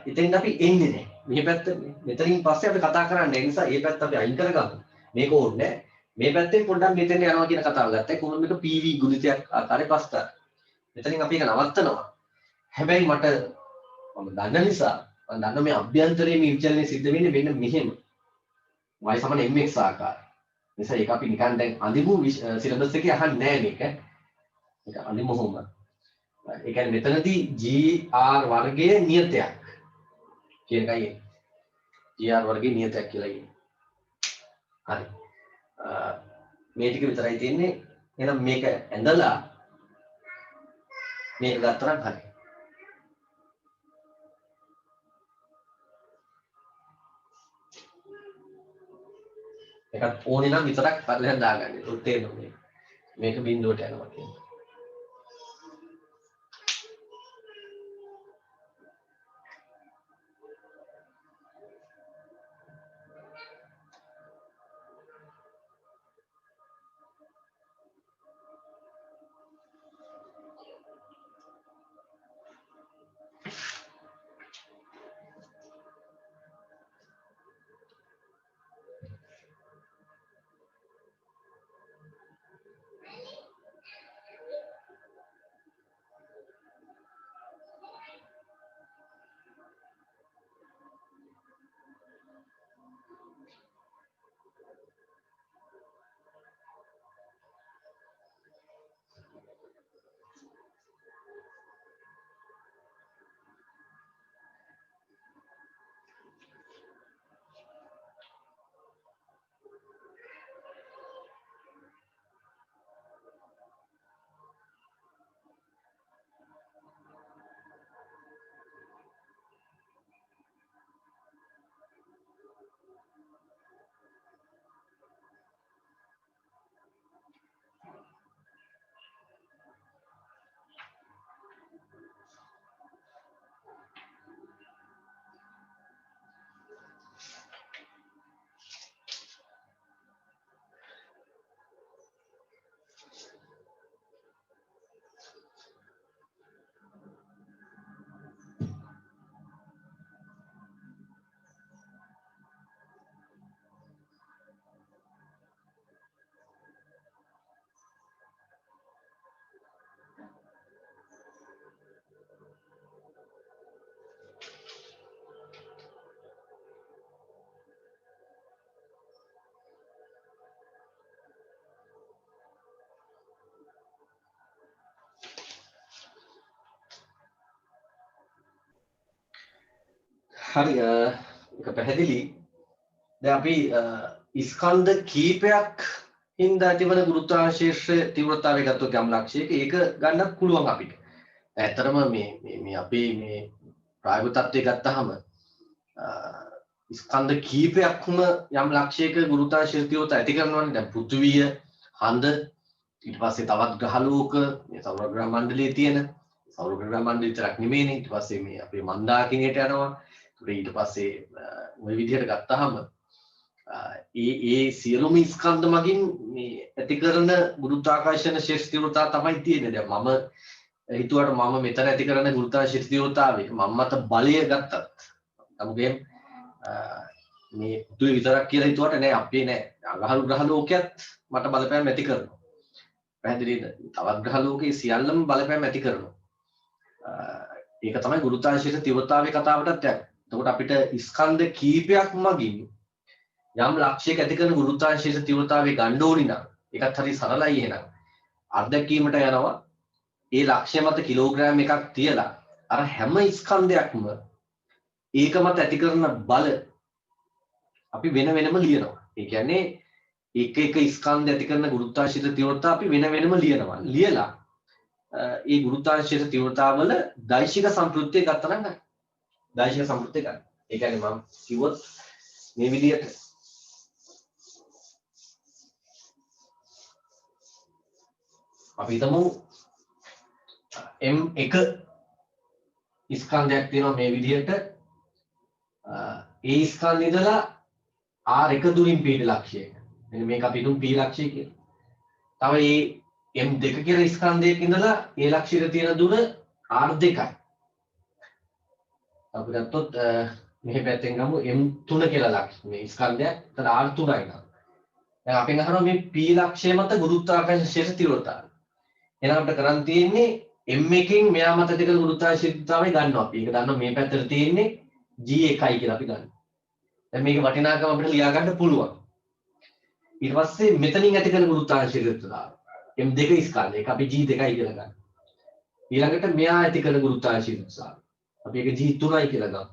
ඉතින් අපි එන්නේ නැහැ. මේ පැත්ත මෙතනින් පස්සේ අපි කතා කරන්නේ. ඒ නිසා මේ පැත්ත අපි අයින් කරගමු. මේක ඕනේ නැහැ. මේ පැත්තෙන් පොඩ්ඩක් මෙතෙන් යනවා කියන කතාව ගත්තා. කොහොමද මේක PV ගුණිතයක් ආකාරයේ පස්තර. මෙතනින් අපි ඒක නවත්තනවා. හැබැයි මම දන්න නිසා මම දන්න මේ අභ්‍යන්තරයේ මේ විචලනය සිද්ධ වෙන්නේ මෙන්න මෙහෙම. y = mx ආකාරය. නිසා ඒක අපි නිකන් දැන් අඳිමු සිලබස් එකේ අහන්නේ නැහැ මේක. ඒක අඳිමු කොහොම. ඒ කියන්නේ මෙතනදී GR වර්ගයේ නියතයක් කියන එකයි එන්නේ. GR වර්ගයේ නියතයක් කියලා කියන්නේ. හරි. මේ ටික විතරයි තියෙන්නේ. එහෙනම් මේක ඇඳලා මේක ගත්තා නම් හරි. ඒකත් ඕනේ නම් විතරක් පල්ලෙන් දාගන්න. ඒක තේරෙන්නේ. මේක බිඳුවට යනවා කියන්නේ. හරි ඒක පැහැදිලි. දැන් අපි ස්කන්ධ කීපයක් හින්දා ඇතිවන ගුරුත්වාකර්ෂණ තීව්‍රතාවය ගත්තොත් යම් ලක්ෂයක ඒක ගන්නත් පුළුවන් අපිට. ඇත්තටම මේ අපි මේ ප්‍රායෝගික තත්ත්වය ගත්තාම ස්කන්ධ කීපයක්ම යම් ලක්ෂයක ගුරුත්වාකර්ෂණ තීව්‍රතාවය ඇති කරනවානේ. දැන් පෘථිවිය, හඳ, ඊට පස්සේ තවත් ග්‍රහලෝක, මේ සෞර ග්‍රහ මණ්ඩලයේ තියෙන සෞර ග්‍රහ මණ්ඩලය විතරක් නෙමෙයිනේ. ඊට පස්සේ මේ අපේ මන්දාකිණයට යනවා. ඊට පස්සේ ওই විදිහට ගත්තාම ඒ සියලුම ස්කන්ධ මගින් මේ ඇති කරන ගුරුත්වාකර්ෂණ ශේෂ්ඨ තීව්‍රතාව තමයි තියෙන්නේ. දැන් මම හිතුවට මම මෙතන ඇති කරන ගුරුත්වාකර්ෂණ තීව්‍රතාවය මම මත බලය ගත්තත් අමුගෙන් මේ පෘථිවිය විතරක් කියලා හිතුවට නෑ අපේ නෑ අඟහරු ග්‍රහ ලෝකයක් මට බලපෑම් ඇති කරනවා. පැහැදිලිද? තවත් ග්‍රහ ලෝකයේ සියල්ලම බලපෑම් ඇති කරනවා. ඒක තමයි ගුරුත්වාකර්ෂණ තීව්‍රතාවයේ කතාවටත් යන්නේ. එතකොට අපිට ස්කන්ධ කීපයක් මගින් යම් ලක්ෂයක ඇති කරන ගුරුත්වාකර්ෂණ තීව්‍රතාවය ගන්න ඕනි නම් ඒකත් හරි සරලයි. එහෙනම් අර්ධකීමට යනවා ඒ ලක්ෂ්‍ය මත කිලෝග්‍රෑම් එකක් තියලා අර හැම ස්කන්ධයක්ම ඒක මත ඇති කරන බල අපි වෙන වෙනම ලියනවා. ඒ කියන්නේ එක එක ස්කන්ධ ඇති කරන ගුරුත්වාකර්ෂණ තීව්‍රතාව අපි වෙන වෙනම ලියනවා. ලියලා ඒ ගුරුත්වාකර්ෂණ තීව්‍රතාවල දෛශික සම්ප්‍රයුක්තය ගත්තා නම් ගන්න. දෛශික සම්ප්‍රයුක්තය ගන්න. ඒ කියන්නේ මම කිව්වොත් මේ විදිහට අපි හිතමු M1 ස්කන්ධයක් තියෙනවා මේ විදිහට. ඒ ස්කන්ධ ඉඳලා R1 දුරින් පිට ලක්ෂයක. මෙන්න මේක අපි හිතමු P ලක්ෂය කියලා. තව මේ M2 කියලා ස්කන්ධයක ඉඳලා ඒ ලක්ෂයට තියෙන දුර R2යි. අපි ගත්තොත් මෙහි පැත්තෙන් ගමු M3 කියලා ලක්ෂ මේ ස්කන්ධයක්. එතන R3යි නේද? දැන් අපෙන් අහනවා මේ P ලක්ෂය මත ගුරුත්වාකර්ෂණ ශේෂ්ඨ තීව්‍රතාවය. එහෙනම් අපිට කරන්න තියෙන්නේ M1කින් මෙයා මත දෙක ගුරුත්වාකර්ෂණ තීව්‍රතාවය ගන්නවා. අපි ඒක දන්නවා මේ පැත්තට තියෙන්නේ G1යි කියලා අපි ගන්නවා. දැන් මේකේ වටිනාකම අපිට ලියා ගන්න පුළුවන්. ඊට පස්සේ මෙතනින් ඇති කරන ගුරුත්වාකර්ෂණ ශීර්ෂතාව m2 ස්කන්ධය. ඒක අපි g2 කියලා ගන්න. ඊළඟට මෙයා ඇති කරන ගුරුත්වාකර්ෂණ ශීර්ෂතාව අපි ඒක g3යි කියලා ගමු.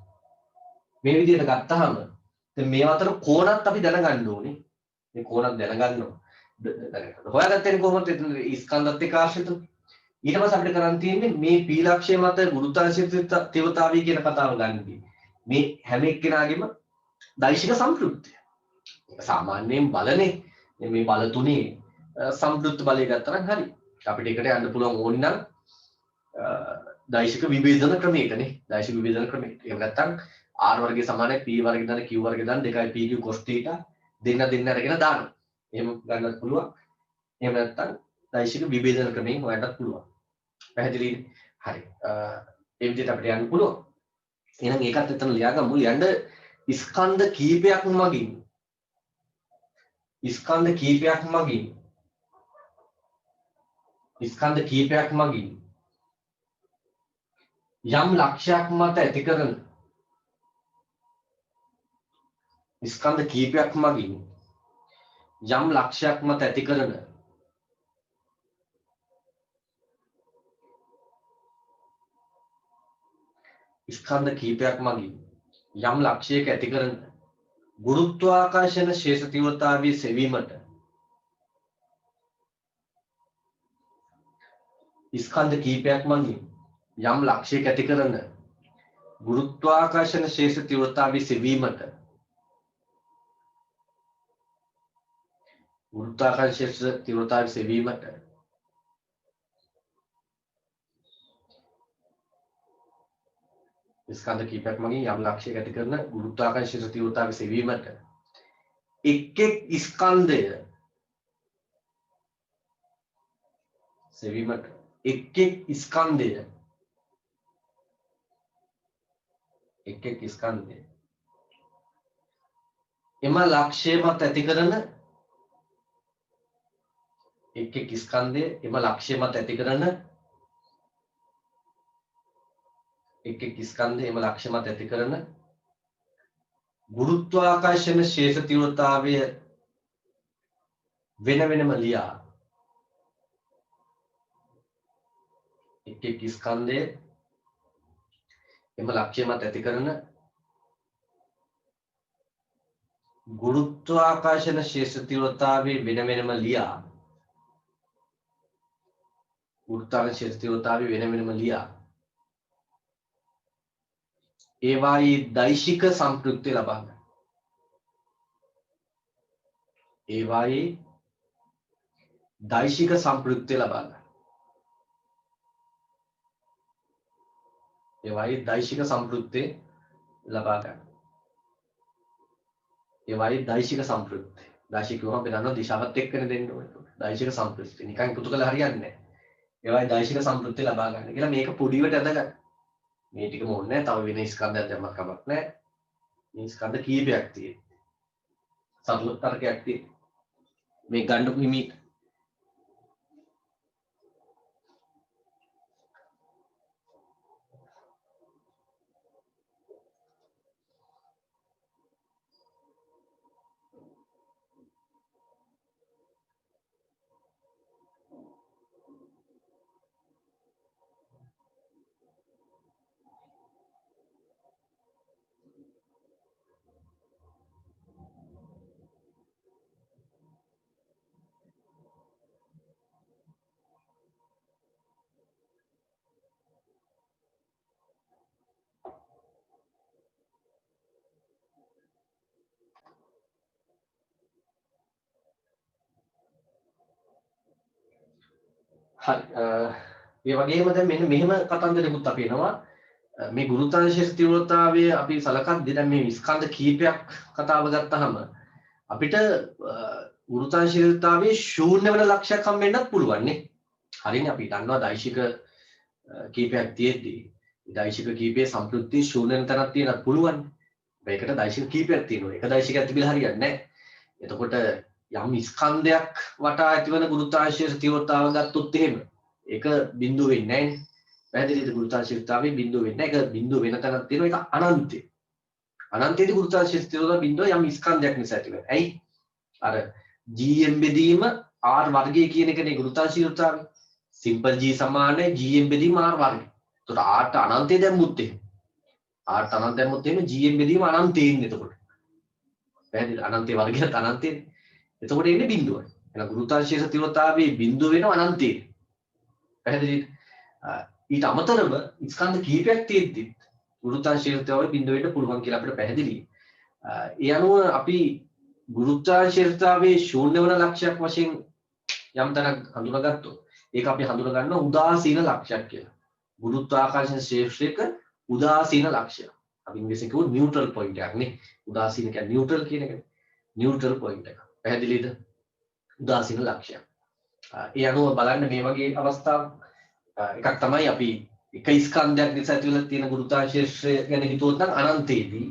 මේ විදිහට ගත්තාම දැන් මේ අතර කෝණත් අපි දැනගන්න ඕනේ. මේ කෝණත් දැනගන්න ඕනේ. හොයාගත්තේ කොහොමද ස්කන්ධත් එක්ක ආශ්‍රිතව? ඊට පස්සේ අපිට කරන්න තියෙන්නේ මේ p ලක්ෂය මත ගුරුත්වාකර්ෂණ තීව්‍රතාවය කියන කතාව ගන්නදී මේ හැම එක්කෙනාගේම දෛශික සම්ප්‍රයුක්තය. ඒක සාමාන්‍යයෙන් බලනේ මේ බල තුනේ සම්ප්‍රයුක්ත බලය ගත්තා නම් හරි. අපිට ඒකට යන්න පුළුවන් ඕනි නම් දෛශික විභේදන ක්‍රමයකනේ. දෛශික විභේදන ක්‍රමයක. එහෙම නැත්නම් r වර්ගය සමානයි p වර්ගය දාන q වර්ගය දාන 2pq cos θ දෙන්න අරගෙන දානවා. එහෙම ගන්නත් පුළුවන්. එහෙම නැත්නම් දෛශික විභේදන ක්‍රමයෙන් හොයන්නත් පුළුවන්. පැහැදිලිද? හරි. ඒ විදිහට අපිට යන්න පුළුවන්. එහෙනම් ඒකත් එතන ලියාගමු. ලියන්න ස්කන්ධ කීපයක් මගින් යම් ලක්ෂයක් මත ඇති කරන ස්කන්ධ කීපයක් මගින් යම් ලක්ෂයක් මත ඇති කරන ස්කන්ධ කීපයක් මගින් යම් ලක්ෂයක ඇති කරන ගුරුත්වාකර්ෂණ ශේෂ තීව්‍රතාවයේ සෙවීමට ස්කන්ධ කීපයක් මගින් යම් ලක්ෂයක ඇති කරන ගුරුත්වාකර්ෂණ ශේෂ තීව්‍රතාවයේ සෙවීමට ස්කන්ධ කීපයක් මගින් යම් ලක්ෂයක ඇති කරන ගුරුත්වාකර්ෂණ ශේෂ තීව්‍රතාවයේ සෙවීමට එක් එක් ස්කන්ධය සෙවීමට එක් එක් ස්කන්ධය එම ලක්ෂය මත ඇති කරන එක් එක් ස්කන්ධය එම ලක්ෂය මත ඇති කරන ගුරුත්වාකර්ෂණ ශේෂ තීව්‍රතාවය වෙන වෙනම ලියා එක් එක් ස්කන්ධය එම ලක්ෂය මත ඇති කරන ගුරුත්වාකර්ෂණ ශේෂ තීව්‍රතාවය වෙන වෙනම ලියා ඒවායේ දෛශික සම්ප්‍රයුක්තය ලබා ගන්න. ඒවායේ දෛශික සම්ප්‍රයුක්තය ලබා ගන්න. ඒවායේ දෛශික සම්ප්‍රයුක්තය ලබා ගන්න. ඒවායේ දෛශික සම්ප්‍රයුක්තය. දෛශික වුණාම අපි දන්නවා දිශාවත් එක්කනේ දෙන්න ඕනේ. දෛශික සම්ප්‍රයුක්තය. නිකන් එකතු කළා හරියන්නේ නැහැ. ඒවායේ දෛශික සම්ප්‍රයුක්තය ලබා ගන්න කියලා මේක පොඩිවට ඇදගන්න. මේ ටිකම ඕනේ නැහැ. තව වෙන ස්කන්ධයක් දැම්මත් කමක් නැහැ. මේ ස්කන්ධ කීපයක් තියෙනවා. සරල තර්කයක් තියෙනවා. මේ ගන්නකො හිමි හරි ඒ වගේම දැන් මෙන්න මෙහෙම කතන්දරයක්ත් අපි එනවා මේ ගුරුත්වාකර්ෂණ තීව්‍රතාවය අපි සලකද්දී දැන් මේ ස්කන්ධ කීපයක් කතාව ගත්තාම අපිට ගුරුත්වාකර්ෂණ තීව්‍රතාවයේ ශූන්‍ය වෙන ලක්ෂයක් හම් වෙන්නත් පුළුවන් නේ. හරිනේ අපි දන්නවා දෛශික කීපයක් තියෙද්දී දෛශික කීපයේ සම්ප්‍රයුක්තිය ශූන්‍ය වෙන තැනක් තියෙනත් පුළුවන්. මේකට දෛශික කීපයක් තියෙනවා. එක දෛශිකයක් තිබිලා හරියන්නේ නැහැ. එතකොට යම් ස්කන්ධයක් වටා ඇතිවන ගුරුත්වාකර්ෂණ තීව්‍රතාව ගත්තොත් එහෙම ඒක බිඳුව වෙන්නේ නැහැ නේ. පැහැදිලිද? ගුරුත්වාකර්ෂණ තීව්‍රතාවයේ බිඳුව වෙන්නේ නැහැ. ඒක බිඳුව වෙන තැනක් තියෙනවා. ඒක අනන්තය. අනන්තයේදී ගුරුත්වාකර්ෂණ තීව්‍රතාව බිඳුව යම් ස්කන්ධයක් නිසා ඇති වෙනවා. ඇයි? අර gm බෙදීම r වර්ගය කියන එකනේ ගුරුත්වාකර්ෂණ ශීලතාවය. සිම්පල් g සමානයි gm බෙදීම r වර්ගය. එතකොට r ට අනන්තය දැම්මුත් එහෙම. r ට අනන්තය දැම්මුත් එහෙම gm බෙදීම අනන්තේ ඉන්නේ එතකොට. පැහැදිලිද? අනන්තේ වර්ගයත් අනන්තේ. එතකොට එන්නේ බිඳුවයි. එහෙනම් ගුරුත්වාකර්ෂණ තීව්‍රතාවයේ බිඳුව වෙනව අනන්තේ. පැහැදිලිද? ඊට අමතරව ස්කන්ධ කීපයක් තියෙද්දි ගුරුත්වාකර්ෂණ තීව්‍රතාවය බිඳුව වෙන්න පුළුවන් කියලා අපිට පැහැදිලි. ඒ අනුව අපි ගුරුත්වාකර්ෂණතාවයේ ශූන්‍ය වන ලක්ෂයක් වශයෙන් යම් තැනක් හඳුනාගත්තොත් ඒක අපි හඳුනා ගන්නවා උදාසීන ලක්ෂයක් කියලා. ගුරුත්වාකර්ෂණ ශේෂ්ත්‍රයක උදාසීන ලක්ෂයක්. අපි ඉංග්‍රීසියෙන් කියමු නියුට්‍රල් පොයින්ට් එකක් නේ. උදාසීන කියන්නේ නියුට්‍රල් කියන එකනේ. නියුට්‍රල් පොයින්ට් එක. පැහැදිලිද? උදාසීන ලක්ෂයක්. ඒ අනුව බලන්න මේ වගේ අවස්ථා එකක් තමයි අපි එක ස්කන්ධයක් නිසා ඇති වෙලා තියෙන ගුරුත්වාකර්ෂණය ගැන හිතුවොත් නම් අනන්තයේදී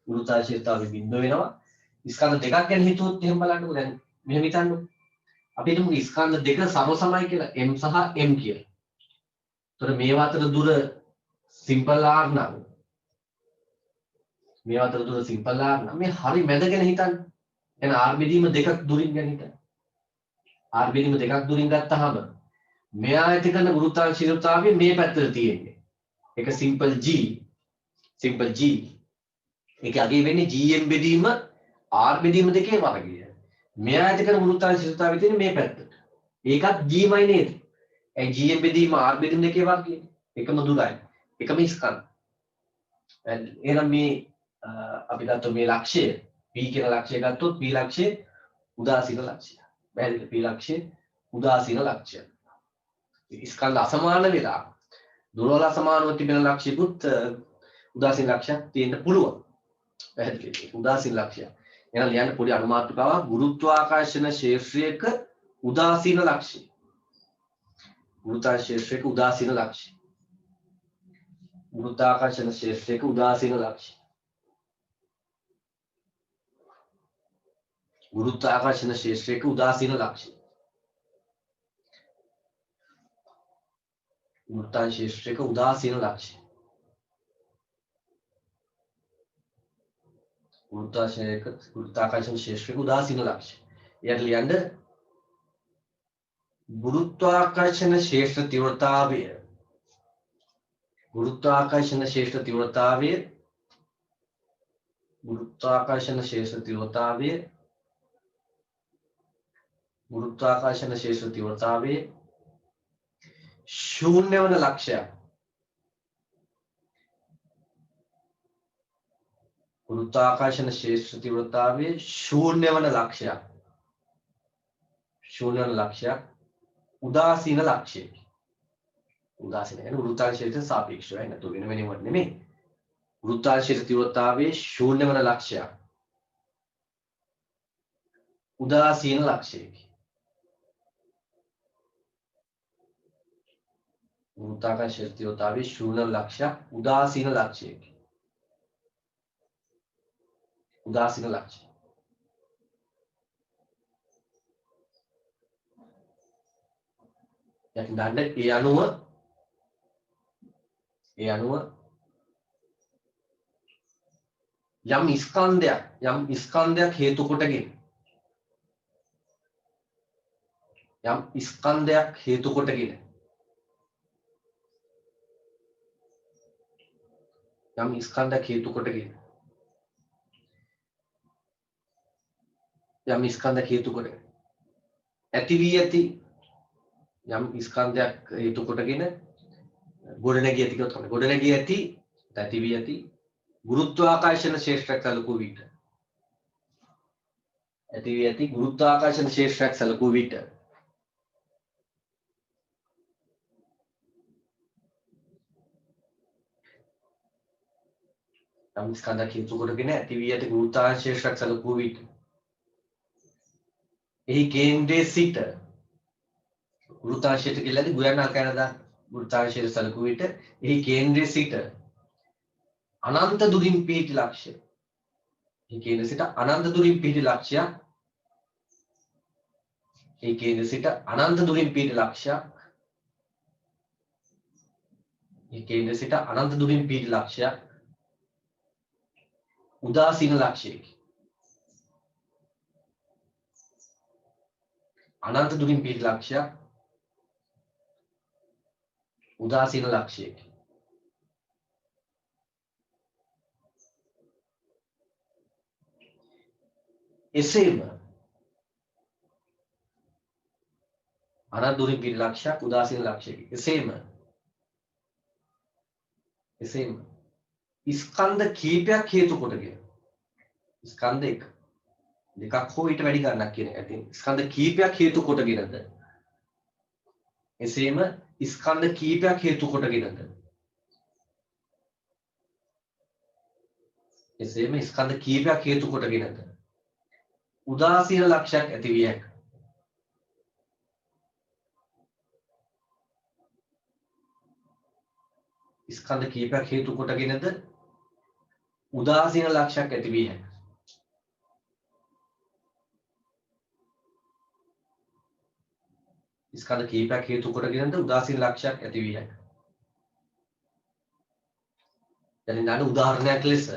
ගුරුත්වාකර්ෂණතාවය බිඳ වෙනවා. ස්කන්ධ දෙකක් ගැන හිතුවොත් එහෙම බලන්නකෝ. දැන් මෙහෙම හිතන්නකෝ. අපි හිතමු ස්කන්ධ දෙක සම සමයි කියලා m සහ m කියලා. එතකොට මේවා අතර දුර සිම්පල් r නම් මේවා අතර දුර සිම්පල් r නම් මේ හරි මැද ගැන හිතන්න. එහෙනම් r බෙදීම දෙකක් දුරින් ගැන හිතන්න. r බෙදීම දෙකක් දුරින් ගත්තාම මෙයා ඇති කරන ගුරුත්වාකර්ෂණතාවය මේ පැත්තට තියෙන්නේ. ඒක සිම්පල් g ඒක අගේ වෙන්නේ gm බෙදීම r බෙදීම දෙකේ වර්ගය. මෙයා ඇති කරන ගුරුත්වාකර්ෂණතාවය තියෙන්නේ මේ පැත්තට. ඒකත් gමයි නේද? ඒ gm බෙදීම r බෙදීම දෙකේ වර්ගය. එකම දුරයි. එකම ස්කන්ධ. එහෙනම් මේ අපි ගත්තොත් මේ ලක්ෂය p කියන ලක්ෂය ගත්තොත් p ලක්ෂය උදාසීන ලක්ෂය. බැහැදිද? p ලක්ෂය උදාසීන ලක්ෂය. ස්කන්ධ අසමාන වෙලා දුරවල අසමානව තිබෙන ලක්ෂිකුත් උදාසීන ලක්ෂයක් තියෙන්න පුළුවන්. පැහැදිලිද? උදාසීන ලක්ෂය. එහෙනම් ලියන්න පොඩි අනුමාත්‍රකාවක් ගුරුත්වාකර්ෂණ ශේෂ්ත්‍රයක උදාසීන ලක්ෂය. ගුරුත්වාකර්ෂණ ශේෂ්ත්‍රයක උදාසීන ලක්ෂය. ගුරුත්වාකර්ෂණ ශේෂ්ත්‍රයක උදාසීන ලක්ෂය. ගුරුත්වාකර්ෂණ ශේෂ්ත්‍රයක උදාසීන ලක්ෂය. ගුරුත්වාකර්ෂණ ශේෂ්ත්‍රයක උදාසීන ලක්ෂය. ගුරුත්වාකර්ෂණ ශේෂ්ත්‍රයක උදාසීන ලක්ෂය. එයට ලියන්න ගුරුත්වාකර්ෂණ ශේෂ්ත්‍ර තීව්‍රතාවය ගුරුත්වාකර්ෂණ ශේෂ්ත්‍ර තීව්‍රතාවය ගුරුත්වාකර්ෂණ ශේෂ්ත්‍ර තීව්‍රතාවය ගුරුත්වාකර්ෂණ ශේෂ්ත්‍ර තීව්‍රතාවය ශූන්‍ය වන ලක්ෂයක්. ගුරුත්වාකර්ෂණ ශේෂ්ත්‍ර තීව්‍රතාවයේ ශූන්‍ය වන ලක්ෂයක්. ශූන්‍ය වන ලක්ෂයක් උදාසීන ලක්ෂයක. උදාසීන කියන්නේ ගුරුත්වාකර්ෂණයට සාපේක්ෂව නැතු වෙන වෙනම නෙමෙයි. ගුරුත්වාකර්ෂණ තීව්‍රතාවයේ ශූන්‍ය වන ලක්ෂයක්. උදාසීන ලක්ෂයක. ගුරුත්වාකර්ෂණ තීව්‍රතාවයේ ශූන්‍ය ලක්ෂයක් උදාසීන ලක්ෂයක. උදාසීන ලක්ෂය. යකින් ගන්න ඒ අනුව යම් ස්කන්ධයක් හේතු කොටගෙන ඇති වී ඇති යම් ස්කන්ධයක් හේතු කොටගෙන ගොඩනැගී ඇති කියොත් තමයි ගොඩනැගී ඇති ඇති වී ඇති ගුරුත්වාකර්ෂණ ශේෂ්ත්‍රයක් සැලකූ විට ඇති වී ඇති ගුරුත්වාකර්ෂණ ශේෂ්ත්‍රයක් සැලකූ විට යම් ස්කන්ධයක් හේතු කොටගෙන ඇති වී ඇති ගුරුත්වාකර්ෂණ ශේෂ්ත්‍රයක් සැලකූ විට එහි කේන්ද්‍රයේ සිට ගුරුත්වාකර්ෂණයට කියලා ගුයන්නා කරනදා ගුරුත්වාකර්ෂණයට සැලකූ විට එහි කේන්ද්‍රයේ සිට අනන්ත දුරින් පිහිටි ලක්ෂ්‍ය. එහි කේන්ද්‍රයේ සිට අනන්ත දුරින් පිහිටි ලක්ෂ්‍යයක්. එහි කේන්ද්‍රයේ සිට අනන්ත දුරින් පිහිටි ලක්ෂ්‍යයක්. එහි කේන්ද්‍රයේ සිට අනන්ත දුරින් පිහිටි ලක්ෂ්‍යයක්. උදාසීන ලක්ෂයකි. අනන්ත දුරින් පිහිටි ලක්ෂයක් උදාසීන ලක්ෂයකි. එසේම අනන්ත දුරින් පිහිටි ලක්ෂයක් උදාසීන ලක්ෂයකි. එසේම ස්කන්ධ කීපයක් හේතු කොටගෙන ස්කන්ධ එක දෙකක් හෝ ඊට වැඩි ගණනක් කියන එක. ඉතින් ස්කන්ධ කීපයක් හේතු කොටගෙනද එසේම ස්කන්ධ කීපයක් හේතු කොටගෙනද එසේම ස්කන්ධ කීපයක් හේතු කොටගෙනද උදාසීන ලක්ෂයක් ඇති විය හැකියි. ස්කන්ධ කීපයක් හේතු කොටගෙනද උදාසීන ලක්ෂයක් ඇති විය හැකියි. ස්කන්ධ කීපයක් හේතු කොටගෙනද උදාසීන ලක්ෂයක් ඇති විය හැකියි. දැන් නඩ උදාහරණයක් ලෙස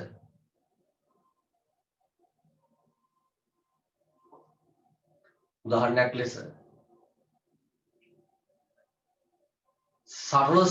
සරල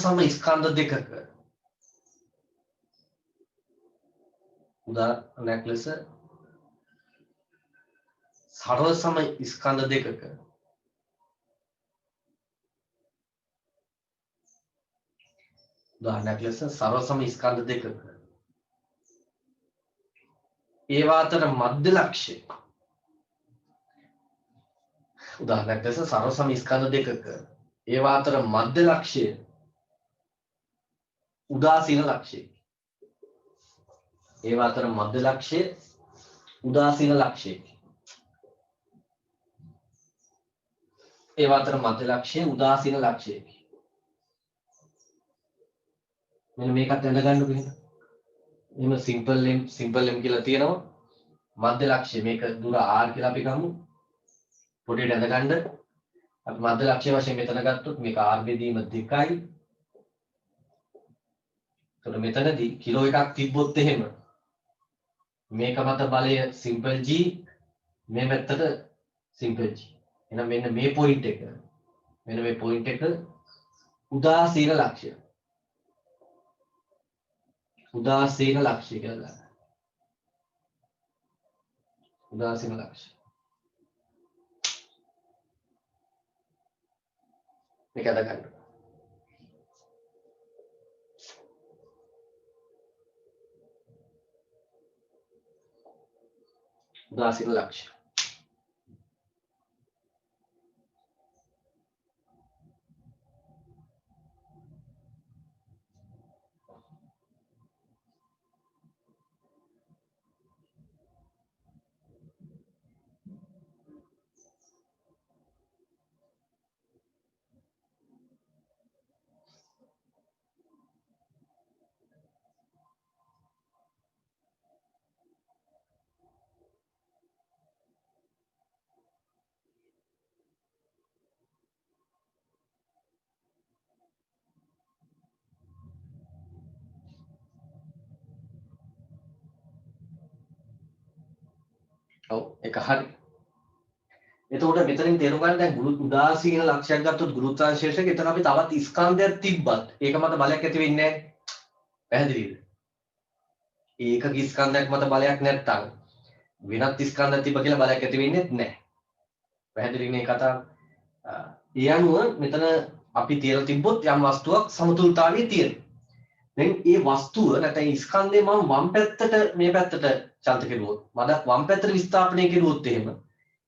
සම ස්කන්ධ දෙකක ඒවා අතර මධ්‍ය ලක්ෂය උදාසීන ලක්ෂය. ඒවා අතර මධ්‍ය ලක්ෂය උදාසීන ලක්ෂයකි. මෙන්න මේකත් දැනගන්නකො එහෙනම්. එහෙම සිම්පල් m කියලා තියෙනවා. මධ්‍ය ලක්ෂය මේක දුර r කියලා අපි ගමු. පොඩියට දැනගන්න. අපි මධ්‍ය ලක්ෂය වශයෙන් මෙතන ගත්තොත් මේක r බෙදීම 2යි. එතකොට මෙතනදී කිලෝ එකක් තිබ්බොත් එහෙම මේක මත බලය සිම්පල් g මේ පැත්තට සිම්පල් g. එහෙනම් මෙන්න මේ පොයින්ට් එක උදාසීන ලක්ෂය. කියලා ගන්න. උදාසීන ලක්ෂය. මේක අද ගන්න. උදාසීන ලක්ෂය. ඔව් ඒක හරි. එතකොට මෙතනින් තේරුම් ගන්න දැන් උදාසීන ලක්ෂයක් ගත්තොත් ගුරුත්වාකර්ෂණයක එතන අපි තවත් ස්කන්ධයක් තිබ්බත් ඒක මත බලයක් ඇති වෙන්නේ නැහැ. පැහැදිලිද? ඒකක ස්කන්ධයක් මත බලයක් නැත්තම් වෙනත් ස්කන්ධයක් තිබ්බ කියලා බලයක් ඇති වෙන්නේ නැහැ. පැහැදිලි නේ කතාව. ඒ අනුව මෙතන අපි තියලා තිබ්බොත් යම් වස්තුවක් සමතුලිතතාවයේ තියෙනවා. දැන් ඒ වස්තුව නැත්නම් ස්කන්ධේ මම වම් පැත්තට මේ පැත්තට චලිත කෙරුවොත් මම වම් පැත්තට විස්ථාපනය කෙරුවොත් එහෙම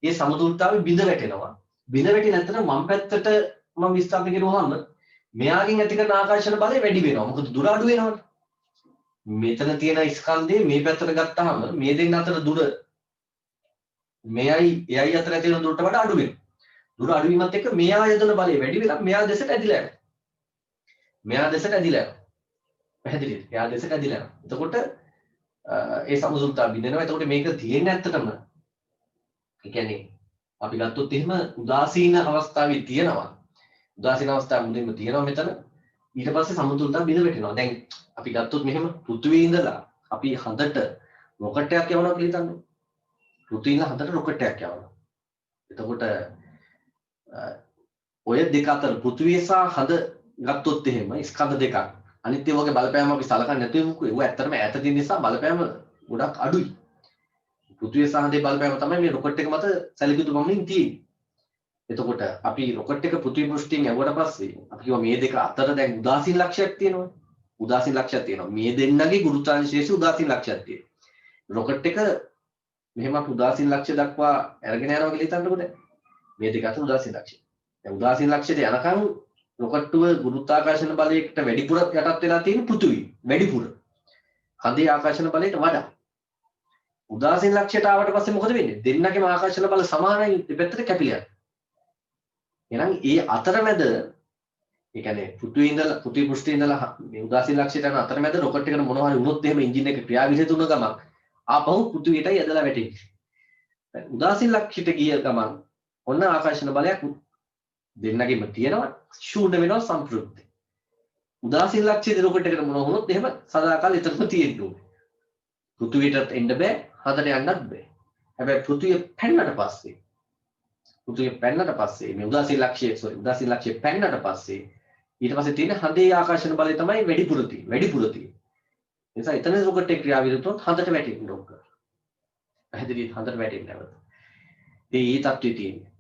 ඒ සමතුලිතතාවය බිඳ වැටෙනවා. බිඳ වැටි නැත්නම් වම් පැත්තට මම විස්ථාපනය කරුවාම මෙයාගෙන් ඇති කරන ආකර්ෂණ බලය වැඩි වෙනවා. මොකද දුර අඩු වෙනවනේ. මෙතන තියෙන ස්කන්ධේ මේ පැත්තට ගත්තාම මේ දෙන්න අතර දුර මෙයයි එයයි අතර තියෙන දුරට වඩා අඩු වෙනවා. දුර අඩු වීමත් එක්ක මෙයා යොදන බලය වැඩි වෙලා මෙයා දෙසට ඇදිලා යනවා. පැහැදිලිද? එයා දෙසට ඇදිලා යනවා. එතකොට ඒ සමතුලිතතාවය බිඳෙනවා. එතකොට මේක තියෙන්නේ ඇත්තටම ඒ කියන්නේ අපි ගත්තොත් එහෙම උදාසීන අවස්ථාවේ තියෙනවා. උදාසීන අවස්ථාව මුලින්ම තියෙනවා මෙතන. ඊට පස්සේ සමතුලිතතාවය බිඳ වැටෙනවා. දැන් අපි ගත්තොත් මෙහෙම පෘථිවියේ ඉඳලා අපි හඳට රොකට් එකක් යවනවා කියලා හිතන්න. පෘථිවියේ ඉඳලා හඳට රොකට් එකක් යවනවා. එතකොට ඔය දෙක අතර පෘථිවිය සහ හඳ ගත්තොත් එහෙම ස්කන්ධ දෙකක්. අනිත් ඒ වගේ බලපෑම අපි සලකන්නේ නැතුව මොකද? ඒව ඇත්තටම ඈත තියෙන නිසා බලපෑම ගොඩක් අඩුයි. පෘථිවිය සහ හඳේ බලපෑම තමයි මේ රොකට් එක මත සැලකියුතු පමණින් තියෙන්නේ. එතකොට අපි රොකට් එක පෘථිවි පෘෂ්ඨයෙන් යවුවට පස්සේ අපි කිව්වා මේ දෙක අතර දැන් උදාසීන ලක්ෂයක් තියෙනවා. උදාසීන ලක්ෂයක් තියෙනවා. මේ දෙන්නගේ ගුරුත්වාකර්ෂණ උදාසීන ලක්ෂයක් තියෙනවා. රොකට් එක මෙහෙම අපි උදාසීන ලක්ෂය දක්වා අරගෙන යනවා කියලා හිතන්නකෝ දැන්. මේ දෙක අතර උදාසීන ලක්ෂය. දැන් උදාසීන ලක්ෂයට යනකම් රොකට්ටුව ගුරුත්වාකර්ෂණ බලයකට වැඩිපුර යටත් වෙලා තියෙන පෘථිවි වැඩිපුර. හඳේ ආකර්ෂණ බලයට වඩා. උදාසීන ලක්ෂයට ආවට පස්සේ මොකද වෙන්නේ? දෙන්නගේම ආකර්ෂණ බල සමානයි දෙපැත්තට කැපිලා. එහෙනම් ඒ අතරමැද ඒ කියන්නේ පෘථිවි පෘෂ්ඨයේ ඉඳලා මේ උදාසීන ලක්ෂයට යන අතරමැද රොකට් එකට මොනවා හරි වුණොත් එහෙම එන්ජින් එක ක්‍රියාවිහිදුන ගමන් ආපහු පෘථිවියටයි ඇදලා වැටෙන්නේ. දැන් උදාසීන ලක්ෂයට ගිය ගමන් ඔන්න ආකර්ෂණ බලයක් දෙන්නගෙම තියෙනවා ශූන්‍ය වෙනවා සම්පූර්ණයි. උදාසීන ලක්ෂයේ රොකට් එකට මොනවා වුණොත් එහෙම සදාකාල එතනම තියෙන්න ඕනේ. පෘථිවියට එන්න බෑ, හදට යන්නත් බෑ. හැබැයි පෘථිවිය පැන්නට පස්සේ මේ උදාසීන ලක්ෂයේ පැන්නට පස්සේ ඊට පස්සේ තියෙන හඳේ ආකර්ෂණ බලය තමයි වැඩිපුර තියෙන්නේ. නිසා එතන රොකට් එක ක්‍රියාවිරුද්ධව හඳට වැටෙන්න ඕක. පැහැදිලි හඳට වැටෙන්නේ නැවත. ඒ තත්ත්වයේ තියෙන්නේ.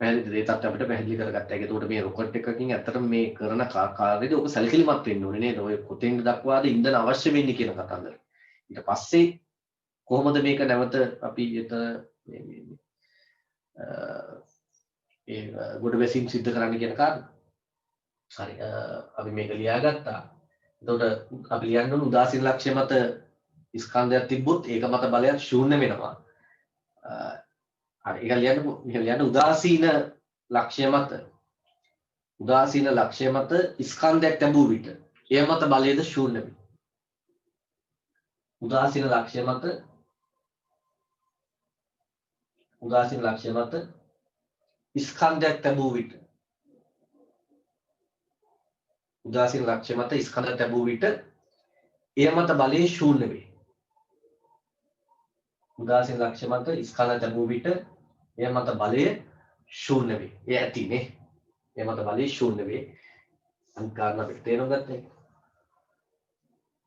පැහැදිලිද? ඒ තත්ත්වය අපිට පැහැදිලි කරගත්තා. ඒකෝට මේ රොකට් එකකින් ඇත්තටම මේ කරන කාර්යයේදී ඔක සැලකිලිමත් වෙන්න ඕනේ නේද? ඔය කොතෙන්ද දක්වාද ඉන්ධන අවශ්‍ය වෙන්නේ කියන කතන්දර. ඊට පස්සේ කොහොමද මේක නැවත අපි ඒ ගොඩ වැසීම් සිද්ධ කරන්න කියන කාරණා. හරි අපි මේක ලියාගත්තා. එතකොට අපි ලියන්න ඕන උදාසීන ලක්ෂ්‍ය මත ස්කන්ධයක් තිබ්බොත් ඒක මත බලයක් ශූන්‍ය වෙනවා. හරි ඒක ලියන්න උදාසීන ලක්ෂ්‍ය මත ස්කන්ධයක් තිබූ විට ඒ මත බලයද ශූන්‍ය වෙනවා. උදාසීන ලක්ෂ්‍ය මත ස්කන්ධයක් තිබූ විට එය මත බලය ශූන්‍ය වේ. උදාසීන ලක්ෂ්‍ය මත ස්කන්ධ තිබූ විට එය මත බලය ශූන්‍ය වේ. ඒ ඇතිනේ. එය මත බලය ශූන්‍ය වේ. අනිකාරණ අපිට තේරුම් ගන්න එක.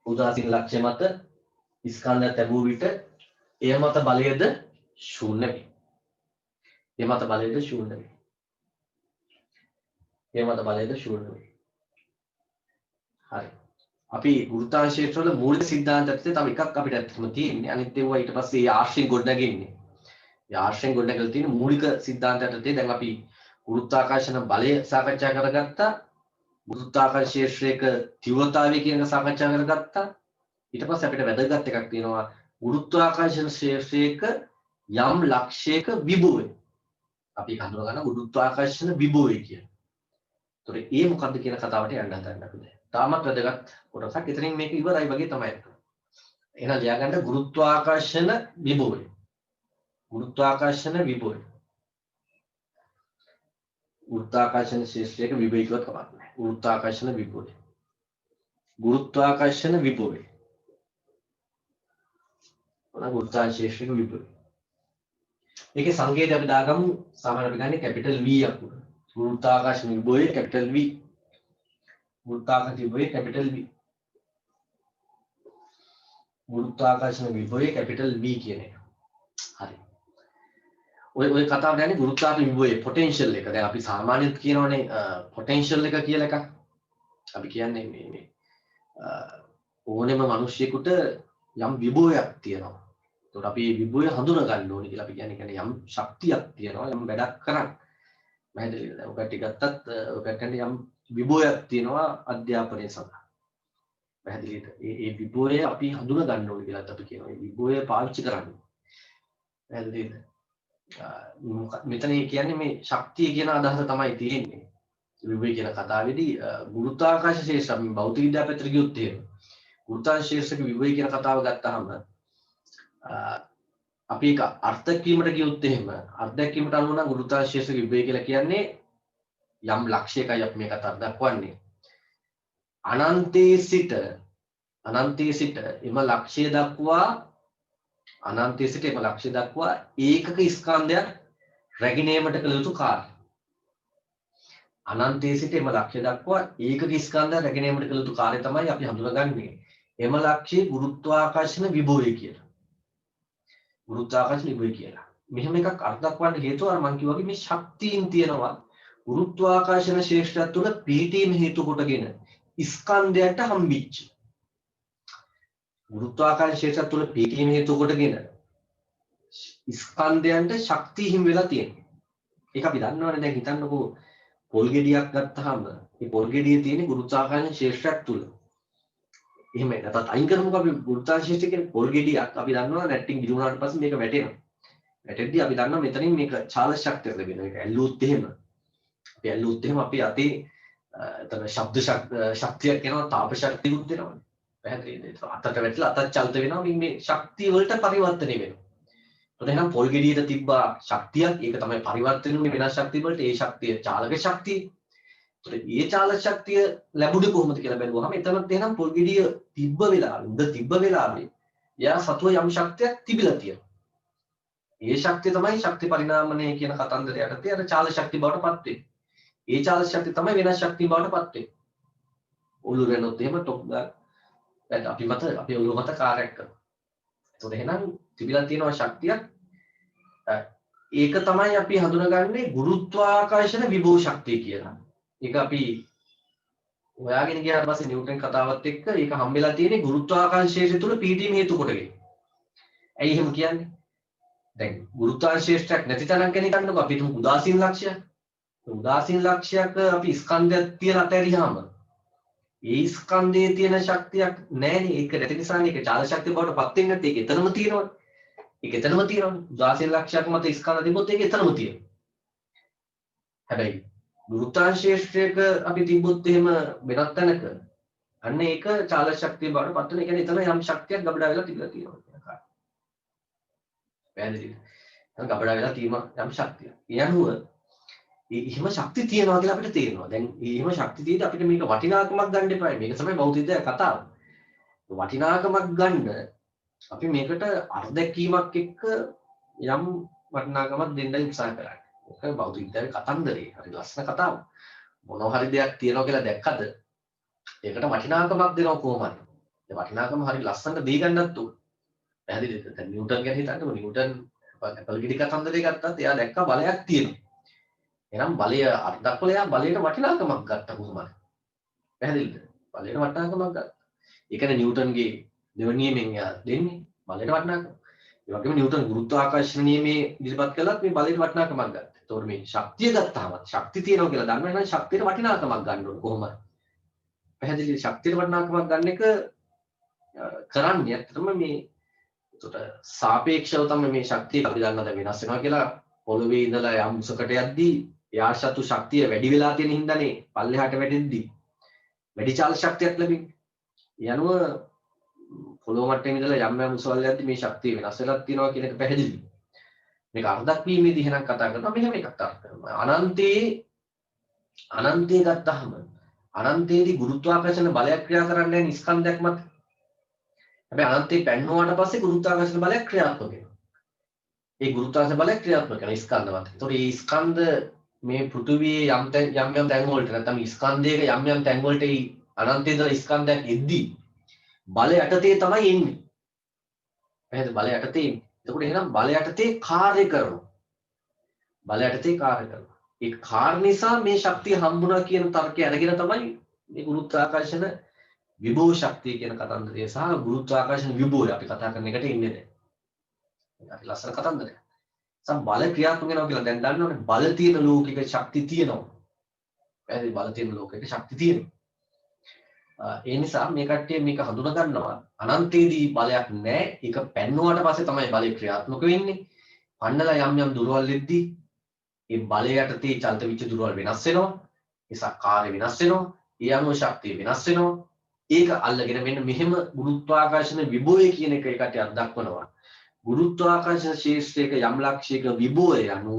උදාසීන ලක්ෂ්‍ය මත ස්කන්ධ තිබූ විට එය මත බලයද ශූන්‍ය වේ. එය මත බලයද ශූන්‍ය වේ. හරි. අපි ගුරුත්වාකර්ෂණ ක්ෂේත්‍රවල මූලික සිද්ධාන්ත ඇත්තේ තව එකක් අපිට ඇත්තටම තියෙන්නේ. අනිත් ඒවා ඊට පස්සේ ආශ්‍රයෙන් ගොඩනගන්නේ. ඒ ආශ්‍රයෙන් ගොඩනගලා තියෙන මූලික සිද්ධාන්ත ඇත්තේ දැන් අපි ගුරුත්වාකර්ෂණ බලය සාකච්ඡා කරගත්තා. ගුරුත්වාකර්ෂණ ක්ෂේත්‍රයක තීව්‍රතාවය කියන එක සාකච්ඡා කරගත්තා. ඊට පස්සේ අපිට වැදගත් එකක් තියෙනවා ගුරුත්වාකර්ෂණ ක්ෂේත්‍රයක යම් ලක්ෂයක විභවය. අපි හඳුනා ගන්න ගුරුත්වාකර්ෂණ විභවය කියන. ඒතොර ඒ මොකද්ද කියන කතාවට යන්න හදන්න අපි දැන්. තාමත් වැදගත් කොටසක්. එතනින් මේක ඉවරයි වගේ තමයි. එහෙනම් ලියා ගන්න ගුරුත්වාකර්ෂණ විභවය. ගුරුත්වාකර්ෂණ ක්ෂේත්‍රයක විභවය කියවත් කමක් නැහැ. ගුරුත්වාකර්ෂණ විභවය. ක්ෂේත්‍රයක විභවය. ඒකේ සංකේතය අපි දාගමු සාමාන්‍ය අපි ගන්නේ කැපිටල් V අකුර. ගුරුත්වාකර්ෂණ විභවය කැපිටල් V. ගුරුත්වාකර්ෂණ විභවය කැපිටල් V කියන එක. හරි. ඔය කතාව කියන්නේ ගුරුත්වාකර්ෂණ විභවයේ පොටෙන්ෂල් එක. දැන් අපි සාමාන්‍යයෙන් කියනවනේ පොටෙන්ෂල් එක කියලා එකක්. අපි කියන්නේ මේ ඕනෙම මිනිහෙකුට යම් විභවයක් තියෙනවා. ඒකට අපි මේ විභවය හඳුනා ගන්න ඕනේ කියලා අපි කියන්නේ යම් ශක්තියක් තියෙනවා යම් වැඩක් කරන්න. පැහැදිලිද? ඔය කටි ගත්තත් ඔය කට්ටියට යම් විභවයක් තියෙනවා අධ්‍යාපනය සඳහා. පැහැදිලිද? ඒ විභවය අපි හඳුනා ගන්න ඕනේ කියලා අපි කියනවා. මේ විභවය පාවිච්චි කරන්න. පැහැදිලිද? මෙතන කියන්නේ මේ ශක්තිය කියන අදහස තමයි තියෙන්නේ. විභවය කියන කතාවේදී ගුරුත්වාකර්ෂණ ක්ෂේත්‍රය භෞතික විද්‍යාව පැත්තට ගියොත් එහෙම ගුරුත්වාකර්ෂණ ක්ෂේත්‍රයේ විභවය කියන කතාව ගත්තාම අපි ඒක අර්ථකීමට ගියොත් එහෙම අර්ථකීමට අනුව නම් ගුරුත්වාකර්ෂණ ක්ෂේත්‍රයේ විභවය කියලා කියන්නේ යම් ලක්ෂයකයි අපි මේ කතාව දක්වන්නේ. අනන්තයේ සිට එම ලක්ෂය දක්වා ඒකක ස්කන්ධයක් රැගෙනීමට කළ යුතු කාර්ය. අනන්තයේ සිට එම ලක්ෂ්‍ය දක්වා ඒකක ස්කන්ධය රැගෙන යාමට කළ යුතු කාර්යය තමයි අපි හඳුනගන්නේ එම ලක්ෂ්‍යයේ ගුරුත්වාකර්ෂණ විභවය කියලා. ගුරුත්වාකර්ෂණ විභවය කියලා. මෙහෙම එකක් අර්ථ දක්වන්න හේතුව අර මම කිව්වා වගේ මේ ශක්තියින් තියෙනවා ගුරුත්වාකර්ෂණ ශේෂ්ත්‍රය තුළ පීඨීම හේතු කොටගෙන ස්කන්ධයට හම්බෙච්ච. ගුරුත්වාකර්ෂණ ශේෂ්ත්‍රය තුළ පීඨීම හේතු කොටගෙන ස්කන්ධයන්ට ශක්තිය හිමි වෙලා තියෙනවා. ඒක අපි දන්නවනේ. දැන් හිතන්නකෝ පොල් ගෙඩියක් ගත්තාම මේ පොල් ගෙඩියේ තියෙන ගුරුත්වාකර්ෂණ ශේෂ්ත්‍රයක් තුළ එහෙම නැත්නම් අයින් කරමුකෝ අපි ගුරුත්වාකර්ෂණ ශේෂ්ත්‍රය කියන්නේ පොල් ගෙඩියක් අපි දන්නවා නැට්ටින් ගිරුණාට පස්සේ මේක වැටෙනවා. වැටෙද්දී අපි දන්නවා මෙතනින් මේක චාලක ශක්තිය ලැබෙනවා. ඒක ඇල්ලුවොත් එහෙම අපි ඇල්ලුවොත් එහෙම අපි අතේ එතන ශබ්ද ශක්තියක් එනවා, තාප ශක්තියකුත් එනවා. පැහැදිලිද? ඒක අතට වැටලා අතත් චලිත වෙනවා. මේ ශක්තිය වලට පරිවර්තනය වෙනවා. එහෙනම් පොල් ගෙඩියට තිබ්බා ශක්තියක් ඒක තමයි පරිවර්තන වෙන්නේ වෙනස් ශක්තිය වලට. ඒ ශක්තිය චාලක ශක්තිය. ඒ චාලක ශක්තිය ලැබුණේ කොහොමද කියලා බැලුවාම එතනත් එහෙනම් පොල් ගෙඩිය තිබ්බ වෙලාවෙ උඩ තිබ්බ වෙලාවෙ යා සතුව යම් ශක්තියක් තිබිලා තියෙනවා. ඒ ශක්තිය තමයි ශක්ති පරිණාමණය කියන කතන්දරය යටතේ අර චාලක ශක්තිය බවට පත් වෙන්නේ. ඒ චාලක ශක්තිය තමයි වෙනස් ශක්තිය බවට පත් වෙන්නේ. ඔලු වෙනොත් එහෙම ටොප් ගන්න අපි මත අපි ඔලුව මත කාර්යයක් කරනවා. ඒතකොට එහෙනම් තිබිලා තියෙනවා ශක්තියක්. ඒක තමයි අපි හඳුනගන්නේ ගුරුත්වාකර්ෂණ විභව ශක්තිය කියලා. ඒක අපි හොයාගෙන ගියාට පස්සේ නිව්ටන් කතාවත් එක්ක ඒක හම්බෙලා තියෙන්නේ ගුරුත්වාකර්ෂණය තුළ පීඨීම හේතු කොටගෙන. ඇයි එහෙම කියන්නේ? දැන් ගුරුත්වාකර්ෂණයක් නැති තැනක් ගැන හිතන්නකෝ. අපි හිතමු උදාසීන ලක්ෂයක්. උදාසීන ලක්ෂයක් අපි ස්කන්ධයක් තියලා අතහැරියාම ඒ ස්කන්ධයේ තියෙන ශක්තියක් නැහැනේ. ඒක නැති නිසානේ ඒක චාලක ශක්තිය බවට පත් වෙන්නේ නැත්තේ. ඒක එතනම තියෙනවනේ. ඒක එතනම තියෙනවනේ. උදාසීන ලක්ෂයක් මත ස්කන්ධ තිබ්බොත් ඒක එතනම තියෙනවා. හැබැයි ගුරුත්වාකර්ෂණයක අපි තිබ්බොත් එහෙම වෙනත් තැනක අන්න ඒක චාලක ශක්තිය බවට පත් වෙන. ඒ කියන්නේ එතන යම් ශක්තියක් ගබඩා වෙලා තිබිලා තියෙනවා කියන කාරණා. පැහැදිලිද? ගබඩා වෙලා තියෙන යම් ශක්තියක්. ඒ අනුව එහෙම ශක්තිය තියනවා කියලා අපිට තේරෙනවා. දැන් එහෙම ශක්තිය තියෙද්දි අපිට මේක වටිනාකමක් ගන්න එපා. මේක තමයි භෞතික කතාව. වටිනාකමක් ගන්න අපි මේකට අර්ධකීමක් එක්ක යම් වටිනාකමක් දෙන්නයි උත්සාහ කරන්නේ. ඒක භෞතික කතන්දරේ. හරි ලස්සන කතාවක්. මොනවා හරි දෙයක් තියනවා කියලා දැක්කද ඒකට වටිනාකමක් දෙනවා කොහොමද? ඒ වටිනාකම හරි ලස්සනට දී ගන්නත් උ. පැහැදිලිද? දැන් නිව්ටන් ගැන හිතන්නකො. නිව්ටන් ඇපල් ගෙඩි කතන්දරේ ගත්තත් එයා දැක්කා බලයක් තියෙනවා. එහෙනම් බලය අර්ධකල එයා බලයට වටිනාකමක් ගත්තා කොහොමද? පැහැදිලිද? බලයට වටිනාකමක් ගත්තා. ඒ කියන්නේ නිව්ටන්ගේ දෙවෙනි නියමයෙන් එයා දෙන්නේ බලයට වටිනාකම. ඒ වගේම නිව්ටන් ගුරුත්වාකර්ෂණ නියමයේ ඉදිරිපත් කළත් මේ බලයට වටිනාකමක් ගත්තා. ඒතකොට මේ ශක්තිය ගත්තාම ශක්තිය තියෙනවා කියලා දන්නවා නම් ශක්තියට වටිනාකමක් ගන්න ඕනේ කොහොමද? පැහැදිලිද? ශක්තියට වටිනාකමක් ගන්න එක කරන්නේ ඇත්තටම මේ ඒතකොට සාපේක්ෂව තමයි මේ ශක්තිය අපි දන්නා දැන් වෙනස් වෙනවා කියලා පොළවේ ඉඳලා යම් උසකට යද්දී යාශතු ශක්තිය වැඩි වෙලා තියෙන හින්දානේ පල්ලෙහාට වැටෙද්දී වැඩි චාලක ශක්තියක් ලැබෙන්නේ. ඒ අනුව පොළොව මට්ටමේ ඉඳලා යම් යම් උසවල් යද්දී මේ ශක්තිය වෙනස් වෙලා තියෙනවා කියන එක පැහැදිලි. මේක අර්ධක් වීමේදී එහෙනම් කතා කරනවා මෙහෙම එකක් අර්ථ කරනවා. අනන්තයේ ගත්තාම අනන්තයේදී ගුරුත්වාකර්ෂණ බලයක් ක්‍රියා කරන්නේ නැහැ ස්කන්ධයක් මත. හැබැයි අනන්තයේ පැන්නුවාට පස්සේ ගුරුත්වාකර්ෂණ බලයක් ක්‍රියාත්මක වෙනවා. ඒ ගුරුත්වාකර්ෂණ බලය ක්‍රියාත්මක කරන ස්කන්ධ මත. ඒතකොට මේ ස්කන්ධ මේ පෘථිවියේ යම් තැන් වලට නැත්නම් ස්කන්ධයක යම් තැන් වලට අනන්තයේ ඉඳලා ස්කන්ධයක් එද්දී බලය යටතේ තමයි එන්නේ. එහෙනම් බලය යටතේ එන්නේ. එතකොට එහෙනම් බලය යටතේ කාර්ය කරනවා. බලය යටතේ කාර්ය කරනවා. ඒ කාර්ය නිසා මේ ශක්තිය හම්බුණා කියන තර්කය අරගෙන තමයි මේ ගුරුත්වාකර්ෂණ විභව ශක්තිය කියන කතන්දරය සහ ගුරුත්වාකර්ෂණ විභවය අපි කතා කරන එකට ඉන්නේ දැන්. ඒක ලස්සන කතන්දරයක්. සම් බල ක්‍රියාත්මක වෙනවා කියලා දැන් දන්නවනේ. බල තියෙන ලෝකික ශක්තිය තියෙනවා. පැහැදිලි බල තියෙන ලෝකික ශක්තිය තියෙනවා. ඒ නිසා මේ කට්ටිය මේක හඳුනා ගන්නවා අනන්තයේදී බලයක් නැහැ. ඒක පැන්නුවාට පස්සේ තමයි බලය ක්‍රියාත්මක වෙන්නේ. පන්නලා යම් දුරවල් දෙද්දී ඒ බලය යටතේ චලිත වෙච්ච දුරවල් වෙනස් වෙනවා. ඒ සක්කාරය වෙනස් වෙනවා. ඒ අනුව ශක්තිය වෙනස් වෙනවා. ඒක අල්ලගෙන මෙන්න මෙහෙම ගුරුත්වාකර්ෂණ විභවය කියන එක ඒකට දක්වනවා. ගුරුත්වාකර්ෂණ ශේෂ්ත්‍රයක යම් ලක්ෂයක විභවය අනු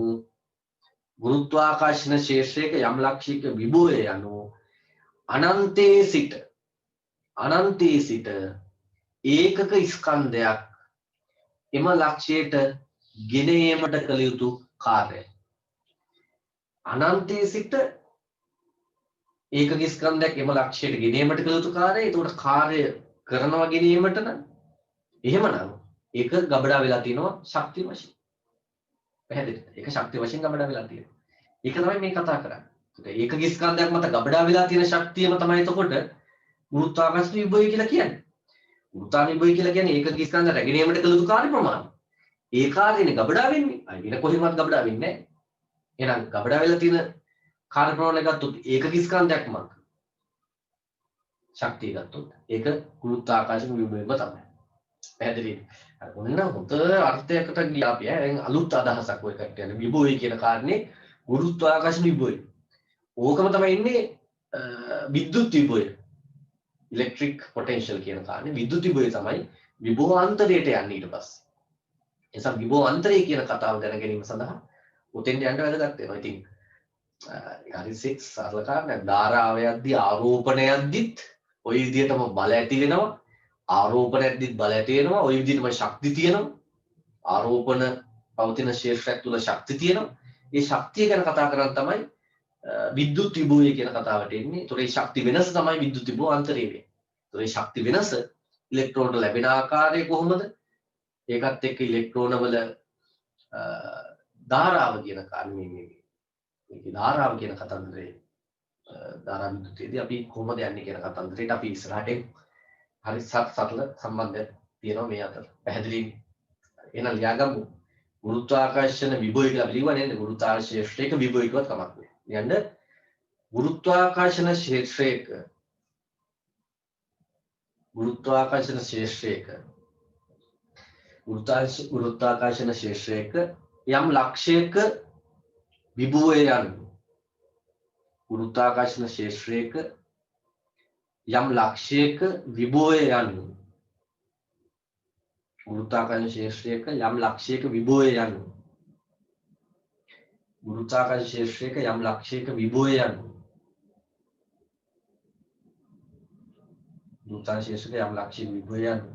ගුරුත්වාකර්ෂණ ශේෂ්ත්‍රයක යම් ලක්ෂයක විභවය අනු අනන්තයේ සිට ඒකක ස්කන්ධයක් එම ලක්ෂයට ගෙන ඒමට කළ යුතු කාර්යය. අනන්තයේ සිට ඒකක ස්කන්ධයක් එම ලක්ෂයට ගෙනීමට කළ යුතු කාර්යය. ඒකට කාර්ය කරනවා ගෙනීමට නම් එහෙමනම් ඒක ගබඩා වෙලා තියෙනවා ශක්තිය වශයෙන්. පැහැදිලිද? ඒක ශක්තිය වශයෙන් ගබඩා වෙලා තියෙනවා. ඒක තමයි මේ කතා කරන්නේ. ඒකක ස්කන්ධයක් මත ගබඩා වෙලා තියෙන ශක්තියම තමයි එතකොට ගුරුත්වාකර්ෂණ විභවය කියලා කියන්නේ. ගුරුත්වාකර්ෂණ විභවය කියලා කියන්නේ ඒකක ස්කන්ධ රැගෙනීමට කළ යුතු කාර්ය ප්‍රමාණය. ඒ කාර්යනේ ගබඩා වෙන්නේ. අය වෙන කොහෙන්වත් ගබඩා වෙන්නේ නැහැ. එහෙනම් ගබඩා වෙලා තියෙන කාර්ය ප්‍රමාණය ගත්තොත් ඒකක ස්කන්ධයක් මත ශක්තිය ගත්තොත් ඒක ගුරුත්වාකර්ෂණ විභවයම තමයි. පැහැදිලිද? ඔන්න හොඳ අර්ථයකට ගියා අපි. දැන් අලුත් අදහසක් ඔය කට්ටිය යන විභවය කියන කාරණේ ගුරුත්වාකර්ෂණ විභවය. ඕකම තමයි ඉන්නේ විද්‍යුත් විභවය. ඉලෙක්ට්‍රික් පොටෙන්ෂල් කියන කාරණේ විද්‍යුත් විභවය තමයි විභවාන්තරයට යන්නේ ඊට පස්සේ. ඒ නිසා විභවාන්තරය කියන කතාව දැන ගැනීම සඳහා උතෙන් යන්න වැදගත් වෙනවා. ඉතින් හරි සරල කාරණයක්. ධාරාවයක්දී ආරෝපණයක්දිත් ওই විදිහටම බල ඇති වෙනවා. ආරෝපණයක්දිත් බල ඇති වෙනවා. ওই විදිහටම ශක්ති තියෙනවා. ආරෝපණ පවතින ශේෂ්ත්‍රයක් තුල ශක්ති තියෙනවා. ඒ ශක්තිය ගැන කතා කරන් තමයි විද්‍යුත් විභවය කියන කතාවට එන්නේ. ඒතොර ඒ ශක්ති වෙනස තමයි විද්‍යුත් විභවාන්තරය වෙන්නේ. ඒතොර ඒ ශක්ති වෙනස ඉලෙක්ට්‍රෝන ලැබෙන ආකාරය කොහොමද? ඒකත් එක්ක ඉලෙක්ට්‍රෝන වල ධාරාව කියන කාරණේ මේකේ ධාරාව කියන කතන්දරේ ධාරා විද්‍යුතයේදී අපි කොහොමද යන්නේ කියන කතන්දරේට අපි ඉස්සරහට හරි සරල සම්බන්ධයක් තියෙනවා මේ අතර. පැහැදිලිද? එහෙනම් ලියාගමු. ගුරුත්වාකර්ෂණ විභවය කියලා අපි ලියුවා නේද? ගුරුත්වාකර්ෂණ ශේෂ්ත්‍රයක විභවය කිව්වත් කමක් නෑ. ලියන්න ගුරුත්වාකර්ෂණ ශේෂ්ත්‍රයක ගුරුත්වාකර්ෂණ ශේෂ්ත්‍රයක යම් ලක්ෂයක විභවය යනු ගුරුත්වාකර්ෂණ ශේෂ්ත්‍රයක යම් ලක්ෂයක විභවය යනු ගුරුත්වාකර්ෂණ ශේෂ්ත්‍රයක යම් ලක්ෂයක විභවය යනු ගුරුත්වාකර්ෂණ ශේෂ්ත්‍රයක යම් ලක්ෂයක විභවය යනු ගුරුත්වාකර්ෂණ ශේෂ්ත්‍රයක යම් ලක්ෂයක විභවය යනු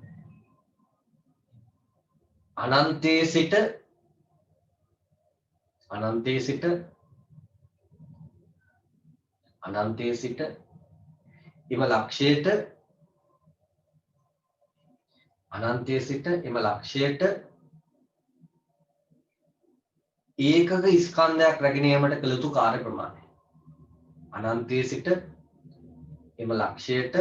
අනන්තයේ සිට එම ලක්ෂයට ඒකක ස්කන්ධයක් රැගෙන යාමට කළ යුතු කාර්ය ප්‍රමාණය. අනන්තයේ සිට එම ලක්ෂයට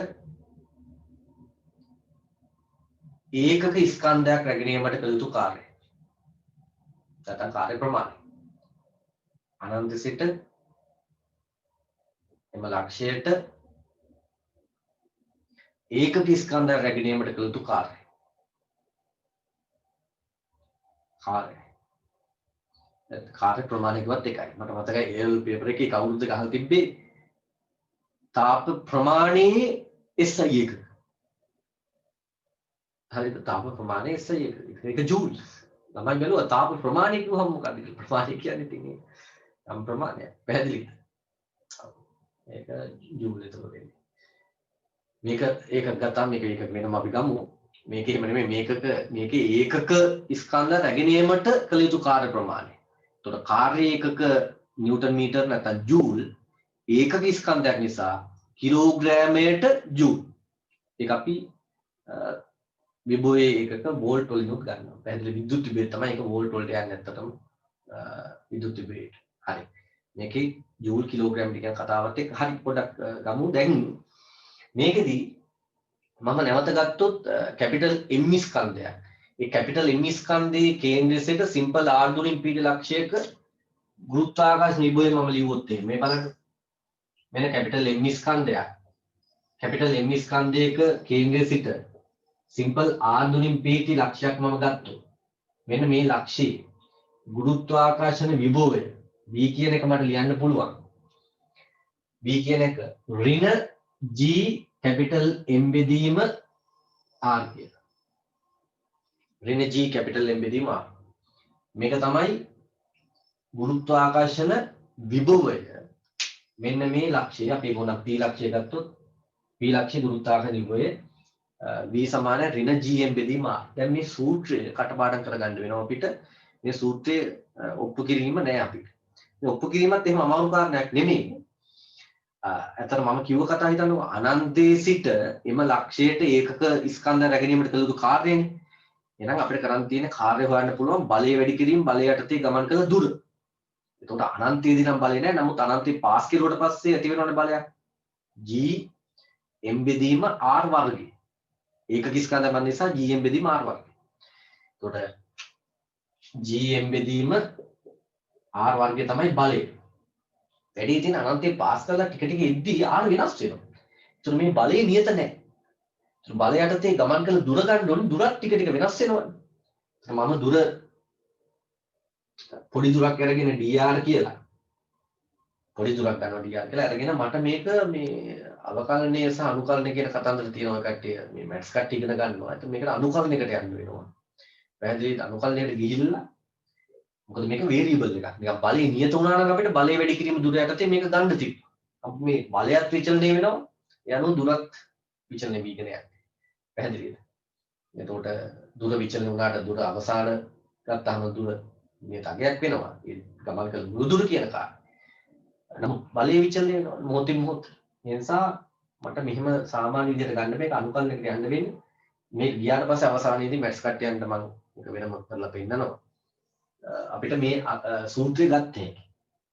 ඒකක ස්කන්ධයක් රැගෙන යාමට කළ යුතු කාර්යය. නැත්නම් කාර්ය ප්‍රමාණය. අනන්ත සිට එම ලක්ෂයට ඒකක ස්කන්ධයක් රැගෙන යාමට කළ යුතු කාර්යය. කාර්ය ප්‍රමාණය කිව්වත් එකයි. මට මතකයි ඒල් පේපර් එකේ කවුරුද ගහලා තිබ්බේ තාප ප්‍රමාණයේ SI එක. හරිද? තාප ප්‍රමාණයේ SI එක. ඒක ජූල්. ළමයි බැලුවා තාප ප්‍රමාණය කිව්වම මොකක්ද කියලා. ප්‍රමාණය කියන්නේ ඉතින් ඒ නම් ප්‍රමාණය. පැහැදිලිද? ඒක ජූල් එතකොට වෙන්නේ. මේක ඒක ගත්තාම මේක වෙනම අපි ගමු. මේක එහෙම නෙමෙයි මේකේ ඒකක ස්කන්ධ රැගෙන යාමට කළ යුතු කාර්ය ප්‍රමාණය. එතකොට කාර්ය ඒකක නිව්ටන් මීටර් නැත්නම් ජූල් ඒකක ස්කන්ධයක් නිසා කිලෝග්‍රෑමයට ජූල්. ඒක අපි විභවයේ ඒකක වෝල්ට් වලින් උත් ගන්නවා. පැහැදිලි විද්‍යුත් විභවය තමයි ඒක වෝල්ට් වලට යන්නේ නැත්තටම විද්‍යුත් විභවයට. හරි. මේකේ ජූල් කිලෝග්‍රෑම් කියන කතාවත් එක්ක හරි පොඩක් ගමු. දැන් මේකෙදී මම නැවත ගත්තොත් කැපිටල් M ස්කන්ධයක්. ඒ කැපිටල් M ස්කන්ධයේ කේන්ද්‍රය සිට සිම්පල් R දුරින් පීඩ ලක්ෂයක ගුරුත්වාකර්ෂණ විභවය මම ලියුවොත් මේ බලන්න. මෙන්න කැපිටල් M ස්කන්ධයක්. කැපිටල් M ස්කන්ධයක කේන්ද්‍රය සිට සිම්පල් R දුරින් පීඩ ලක්ෂයක් මම ගත්තොත් මෙන්න මේ ලක්ෂයේ ගුරුත්වාකර්ෂණ විභවය V කියන එක මට ලියන්න පුළුවන්. V කියන එක ඍණ G capital M බෙදීම R කියලා. ඍණ G capital M බෙදීම R. මේක තමයි ගුරුත්වාකර්ෂණ විභවය. මෙන්න මේ ලක්ෂය අපි මොනක් P ලක්ෂය ගත්තොත් P ලක්ෂය ගුරුත්වාකර්ෂණ විභවය V සමාන ඍණ G M බෙදීම R. දැන් මේ සූත්‍රය කටපාඩම් කරගන්න වෙනවා අපිට. මේ සූත්‍රය ඔප්පු කිරීම නෑ අපිට. මේ ඔප්පු කිරීමත් එහෙම අමාරු කාරණයක් නෙමෙයි. ඇතර මම කිව්ව කතා හිතන්නකො අනන්තයේ සිට එම ලක්ෂයට ඒකක ස්කන්ධ රැගෙනීමට කළ යුතු කාර්යනේ. එහෙනම් අපිට කරන්න තියෙන කාර්ය හොයන්න පුළුවන් බලය වැඩි කිරීම බලය යටතේ ගමන් කළ දුර. එතකොට අනන්තයේදී නම් බලය නැහැ. නමුත් අනන්තේ පාස් කෙරුවට පස්සේ ඇති වෙනවනේ බලයක්. g m බෙදීම r වර්ගය. ඒකක ස්කන්ධ බඳ නිසා g m බෙදීම r වර්ගය. එතකොට g m බෙදීම r වර්ගය තමයි බලය. වැඩි තියෙන අනන්තයේ පාස් කරලා ටික ටික එද්දී r වෙනස් වෙනවා. ඒතර මේ බලයේ නියත නැහැ. ඒතර බලය යටතේ ගමන් කළ දුර ගන්න ඕනේ දුරත් ටික ටික වෙනස් වෙනවා. මම දුර පොඩි දුරක් අරගෙන dr කියලා පොඩි දුරක් ගන්නවා dr කියලා අරගෙන මට මේක මේ අවකලනය සහ අනුකලනය කියන කතන්දර තියෙනවා කට්ටිය මේ මැත්ස් කට්ටිය ඉගෙන ගන්නවා. ඒත් මේකට අනුකලනයකට යන්න වෙනවා. පැහැදිලිද? අනුකලනයට ගිහිල්ලා මොකද මේක වේරියබල් එකක්. නිකන් බලය නියත වුණා නම් අපිට බලය වැඩි කිරීම දුර යටතේ මේක ගන්න තිබ්බා. අපි මේ බලයත් විචලනය වෙනවා. ඒ අනුව දුරත් විචලනය වීගෙන යනවා. පැහැදිලිද? එතකොට දුර විචලනය වුණාට දුර අවසාන ගත්තාම දුර මේ තගයක් වෙනවා. ඒ ගමන් කළ දුර කියන කාරණා. නමුත් බලයේ විචලනය වෙනවා මොහොතින් මොහොත. ඒ නිසා මට මෙහෙම සාමාන්‍ය විදිහට ගන්න මේක අනුකලනයකට යන්න වෙන්නේ. මේ ගියාට පස්සේ අවසානයේදී මැට්ස් කට්ටියන්ට මම මේක වෙනම කරලා පෙන්නනවා. අපිට මේ සූත්‍රය ගත්තේ.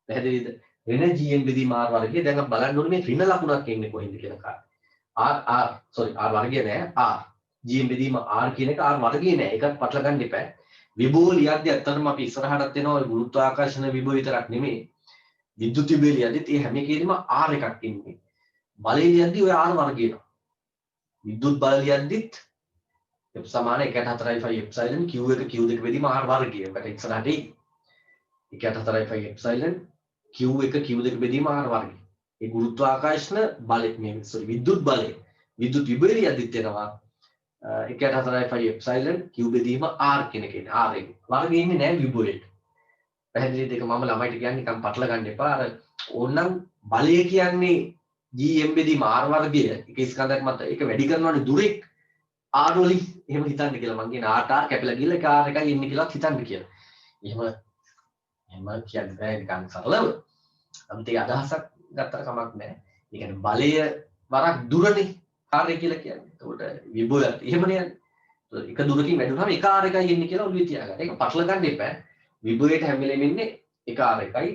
පැහැදිලිද? ඍණ GM බෙදීම R වර්ගය. දැන් අපි බලන්න ඕනේ මේ ඍණ ලකුණක් එන්නේ කොහෙන්ද කියන කාරණා. R වර්ගය නෑ R. GM බෙදීම R කියන එක R වර්ගය නෑ. ඒකත් පටල ගන්න එපා. විභව ලියද්දී ඇත්තටම අපි ඉස්සරහටත් එනවා ගුරුත්වාකර්ෂණ විභව විතරක් නෙමෙයි. විද්‍යුත් විභව ලියද්දිත් මේ හැම එකේදීම R එකක් ඉන්නේ. බලය ලියද්දී ඔය R වර්ගය එනවා. විද්‍යුත් බල ලියද්දිත් F සමාන 1/4 එප්සයිලන් Q1 Q2 බෙදීම R වර්ගය. ඔකට ඉස්සරහට එයි. 1/4 එප්සයිලන් Q1 Q2 බෙදීම R වර්ගය. ඒ ගුරුත්වාකර්ෂණ බලය මේ විද්‍යුත් බලය විද්‍යුත් විභව ලියද්දිත් එනවා 1/4 එප්සයිලන් Q බෙදීම R කියන එක ඉන්නේ. R එක. වර්ගය ඉන්නේ නැහැ විභවයට. පැහැදිලිද? ඒක මම ළමයිට කියන්නේ නිකන් පටල ගන්න එපා. අර ඕනනම් බලය කියන්නේ GM බෙදීම R වර්ගය එක ස්කන්ධයක් මත ඒක වැඩි කරනවානේ දුරෙක් R වලින් එහෙම හිතන්න කියලා මම කියන R කැපිලා ගිහලා එක R එකයි එන්නේ කියලා හිතන්න කියලා. එහෙම කියන්න බෑ නිකන් සරලව. අමුත් ඒ අදහසක් ගත්තට කමක් නැහැ. ඒ කියන්නේ බලය වරක් දුරනේ කාර්ය කියලා කියන්නේ. ඒකට විභවයත් එහෙමනේ යන්නේ. එක දුරකින් වැඩි වුණාම එක R එකයි එන්නේ කියලා ඔළුවේ තියාගන්න. ඒක පටල ගන්න එපා. විභවයට හැම වෙලෙම ඉන්නේ එක R එකයි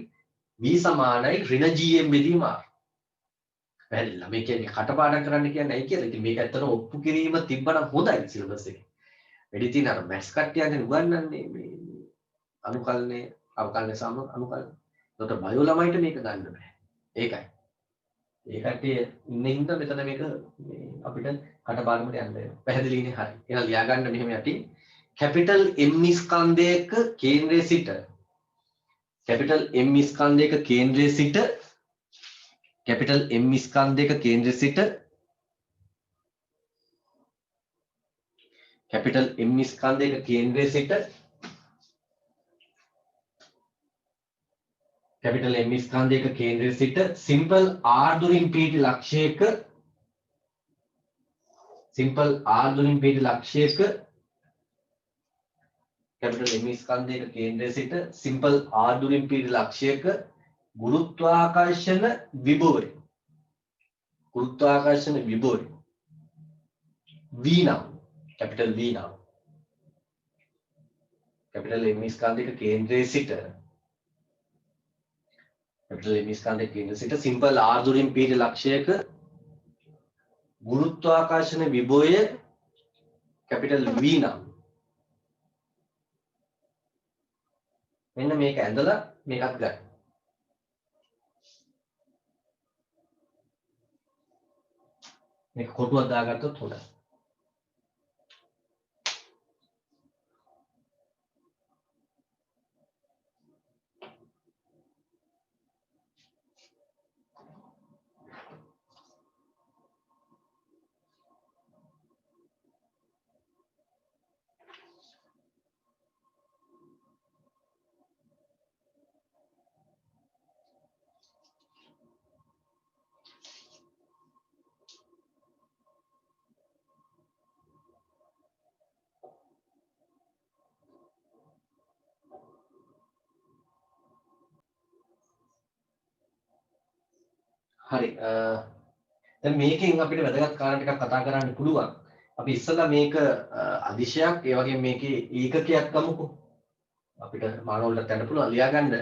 V සමානයි ඍණ GM බෙදීම R. පැහැදිලිද? මේ කියන්නේ කටපාඩම් කරන්න කියන්නේ ඇයි කියලා. ඉතින් මේක ඇත්තටම ඔප්පු කිරීම තිබ්බනම් හොඳයි සිලබස් එකේ. වැඩි තියෙන අර මැත්ස් කට්ටියන්ගෙන් උගන්වන්නේ මේ අනුකලනය, අවකලනය සම අනුකලනය. ඒකට බයෝ ළමයිට මේක ගන්න බෑ. ඒකයි. ඒ කට්ටිය ඉන්නේ හින්දා මෙතන මේක අපිට කටපාඩමට යන්න වෙනවා. පැහැදිලිනේ? හරි. එහෙනම් ලියා ගන්න මෙහෙම යටින් කැපිටල් M ස්කන්ධයක කේන්ද්‍රයේ සිට කැපිටල් M ස්කන්ධයක කේන්ද්‍රයේ සිට කැපිටල් M ස්කන්ධයක කේන්ද්‍රයේ සිට කැපිටල් M ස්කන්ධයක කේන්ද්‍රයේ සිට කැපිටල් M ස්කන්ධයක කේන්ද්‍රයේ සිට සිම්පල් R දුරින් පිහිටි ලක්ෂයක සිම්පල් R දුරින් පිහිටි ලක්ෂයක කැපිටල් M ස්කන්ධයක කේන්ද්‍රයේ සිට සිම්පල් R දුරින් පිහිටි ලක්ෂයක ගුරුත්වාකර්ෂණ විභවය V නම් කැපිටල් V නම් කැපිටල් M ස්කන්ධයක කේන්ද්‍රයේ සිට කැපිටල් M ස්කන්ධයක කේන්ද්‍රයේ සිට සිම්පල් R දුරින් පිහිටි ලක්ෂයක ගුරුත්වාකර්ෂණ විභවය කැපිටල් V නම් මෙන්න මේක ඇඳලා මේකත් ගන්න. මේක කොටුවක් දාගත්තොත් හොඳයි. හරි දැන් මේකෙන් අපිට වැදගත් කාරණා ටිකක් කතා කරන්න පුළුවන්. අපි ඉස්සෙල්ලා මේක අදිශයක් ඒ වගේම මේකේ ඒකකයක් ගමුකෝ. අපිට මානවලට යන්න පුළුවන් ලියාගන්න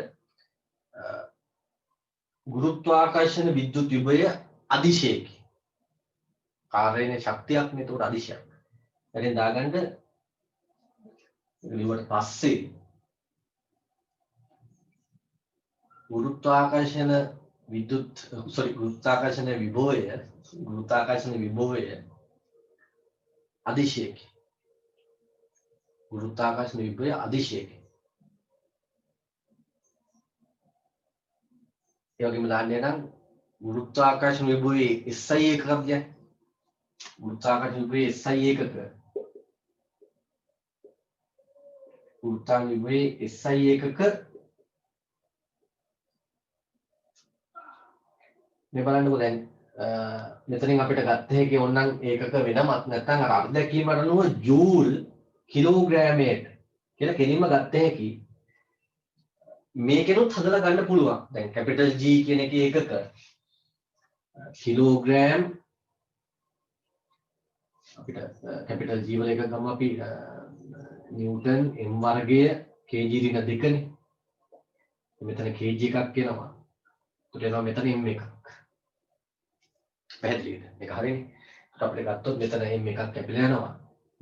ගුරුත්වාකර්ෂණ විද්‍යුත් විභවය අදිශයකි. කාර්යයේ ශක්තියක් නේ උඩ අදිශයක්. එතෙන් දාගන්න ඊට පස්සේ ගුරුත්වාකර්ෂණ විද්‍යුත් ගුරුත්වාකර්ෂණ විභවය අදිශයකි. ගුරුත්වාකර්ෂණ විභවය අදිශයකි. ඒ වගේම දාන්නේ නම් ගුරුත්වාකර්ෂණ විභවයේ SI එකක කියන්නේ ගුරුත්වාකර්ෂණ විභවයේ SI එකක ගුරුත්වාකර්ෂණ විභවයේ SI එකක මේ බලන්නකෝ දැන් මෙතනින් අපිට ගත්ත හැකි ඕනනම් ඒකක වෙනමත් නැත්නම් අර අර්ධකීමට අනුව ජූල් කිලෝග්‍රෑමයට කියලා කෙලින්ම ගත්ත හැකි මේකෙනුත් හදලා ගන්න පුළුවන්. දැන් කැපිටල් G කියන එකේ ඒකක කිලෝග්‍රෑම් අපිට කැපිටල් G වල එක ගමු අපි නිව්ටන් m වර්ගය kg ඍණ 2නේ. මෙතන kg එකක් එනවා. ඒකට එනවා මෙතන m එකක්. පැහැදිලිද? මේක හරිනේ. ඒකට අපිට ගත්තොත් මෙතන m එකක් කැපිලා යනවා.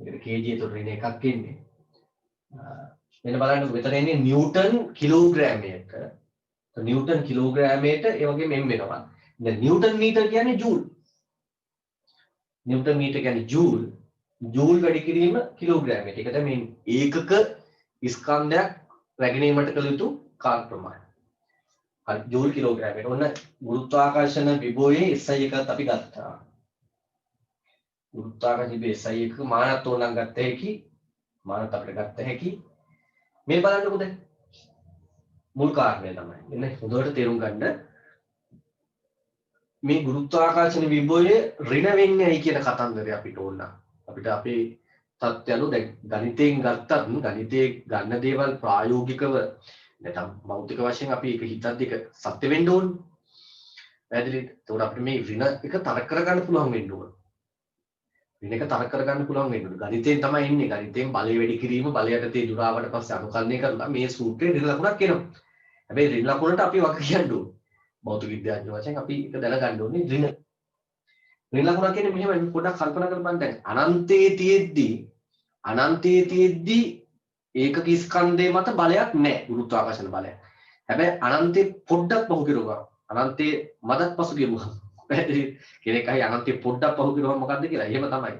මේකට kg ඒතර ඍණ එකක් එන්නේ. මෙන්න බලන්න මෙතන එන්නේ නිව්ටන් කිලෝග්‍රෑමයට. නිව්ටන් කිලෝග්‍රෑමයට ඒ වගේම m වෙනවා. දැන් නිව්ටන් මීටර කියන්නේ ජූල්. නිව්ටන් මීටර කියන්නේ ජූල්. ජූල් වැඩි කිරීම කිලෝග්‍රෑමයට. ඒකට මේ ඒකක ස්කන්ධයක් රැගෙනීමට කළ යුතු කාර්ය ප්‍රමාණය. හරි ජූල් කිලෝග්‍රෑමයට. ඔන්න ගුරුත්වාකර්ෂණ විභවයේ SI එකත් අපි ගත්තා. ගුරුත්වාකර්ෂණ විභවයේ SI එක මානත් ඕනනම් ගත්ත හැකි. මානත් අපිට ගත්ත හැකි. මේ බලන්නකෝ දැන් මුල් කාරණය තමයි. එන්න හොඳට තේරුම් ගන්න. මේ ගුරුත්වාකර්ෂණ විභවයේ ඍණ වෙන්නේ ඇයි කියන කතන්දරය අපිට ඕන. අපිට අපේ තත්ත්වයලු දැන් ගණිතයෙන් ගත්තත් ගණිතයේ ගන්න දේවල් ප්‍රායෝගිකව නැත්නම් භෞතික වශයෙන් අපි ඒක හිතද්දී ඒක සත්‍ය වෙන්න ඕන. පැහැදිලිද? ඒකට අපිට මේ ඍණ එක තරක කරගන්න පුළුවන් වෙන්න ඕන. ඍණ එක තරක කරගන්න පුළුවන් වෙන්න ඕන. ගණිතයෙන් තමයි එන්නේ. ගණිතයෙන් බලය වැඩි කිරීම බලයට තේ දුරාවට පස්සේ අනුකරණය කරලා මේ සූත්‍රයේ ඍණ ලකුණක් එනවා. හැබැයි ඍණ ලකුණට අපි වග කියන්න ඕන. භෞතික විද්‍යාඥ වශයෙන් අපි ඒක දැනගන්න ඕනේ ඍණ. ඍණ ලකුණක් කියන්නේ මෙහෙම පොඩ්ඩක් කල්පනා කරපන් දැන් අනන්තයේ තියෙද්දි ඒකක ස්කන්ධය මත බලයක් නැහැ ගුරුත්වාකර්ෂණ බලයක්. හැබැයි අනන්තේ පොඩ්ඩක් පහු කෙරුවා. අනන්තේ මදක් පසු ගියුවා. කෙනෙක් අහයි අනන්තේ පොඩ්ඩක් පහු කෙරුවා මොකද්ද කියලා. එහෙම තමයි.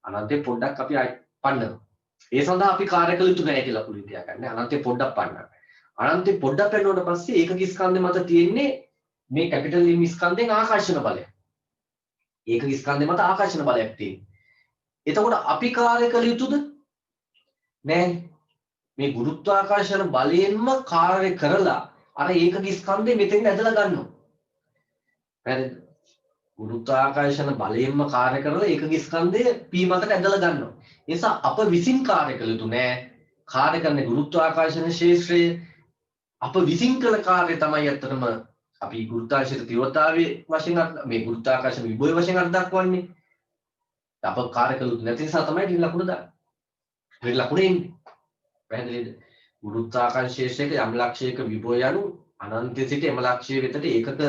අනන්තේ පොඩ්ඩක් අපි පන්නනවා. ඒ සඳහා අපි කාර්ය කළ යුතු නැහැ කියලා පුළුවන් තියාගන්න. අනන්තේ පොඩ්ඩක් පන්නනවා. අනන්තේ පොඩ්ඩක් පෙන්නුවට පස්සේ ඒකක ස්කන්ධය මත තියෙන්නේ මේ කැපිටල් M ස්කන්ධයෙන් ආකර්ෂණ බලය. ඒකක ස්කන්ධය මත ආකර්ෂණ බලයක් තියෙනවා. එතකොට අපි කාර්ය කළ යුතුද? නැහැ. මේ ගුරුත්වාකර්ෂණ බලයෙන්ම කාර්ය කරලා අර ඒකක ස්කන්ධය මෙතෙන් ඇදලා ගන්නවා. හරිද? ගුරුත්වාකර්ෂණ බලයෙන්ම කාර්ය කරලා ඒකක ස්කන්ධය P මතට ඇදලා ගන්නවා. ඒ නිසා අප විසින් කාර්ය කළ යුතු නෑ. කාර්ය කරන ගුරුත්වාකර්ෂණ ක්ෂේත්‍රයේ අප විසින් කළ කාර්යය තමයි අත්‍තරම අපි ගුරුත්වාකර්ෂණ තීව්‍රතාවයේ වශයෙන් මේ ගුරුත්වාකර්ෂණ විභවය වශයෙන් අර්ථ දක්වන්නේ. අප කාර්ය කළ යුතු නැති නිසා තමයි ඍණ ලකුණ දාන්නේ. ඍණ ලකුණ එන්නේ. පැහැදිලිද? ගුරුත්වාකර්ෂණ ක්ෂේත්‍රයක යම් ලක්ෂයක විභවය අනු අනන්තයේ සිට යම් ලක්ෂය වෙතට ඒකක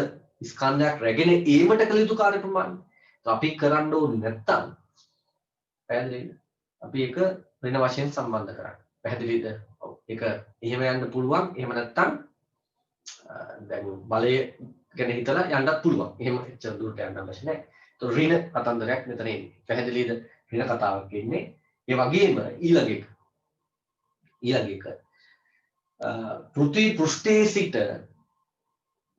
ස්කන්ධයක් රැගෙන ඒමට කළ යුතු කාර්ය ප්‍රමාණය. අපි කරන්න ඕනේ නැත්තම් පැහැදිලිද? අපි ඒක ඍණ වශයෙන් සම්බන්ධ කරන්නේ. පැහැදිලිද? ඔව්. ඒක එහෙම යන්න පුළුවන්. එහෙම නැත්තම් දැන් බලය ගැන හිතලා යන්නත් පුළුවන්. එහෙම එච්චර දුරට යන්න අවශ්‍ය නැහැ. તો ඍණ කතන්දරයක් මෙතන එන්නේ. පැහැදිලිද? ඍණ කතාවක් එන්නේ. ඒ වගේම ඊළඟ එක පෘථිවි පෘෂ්ඨයේ සිට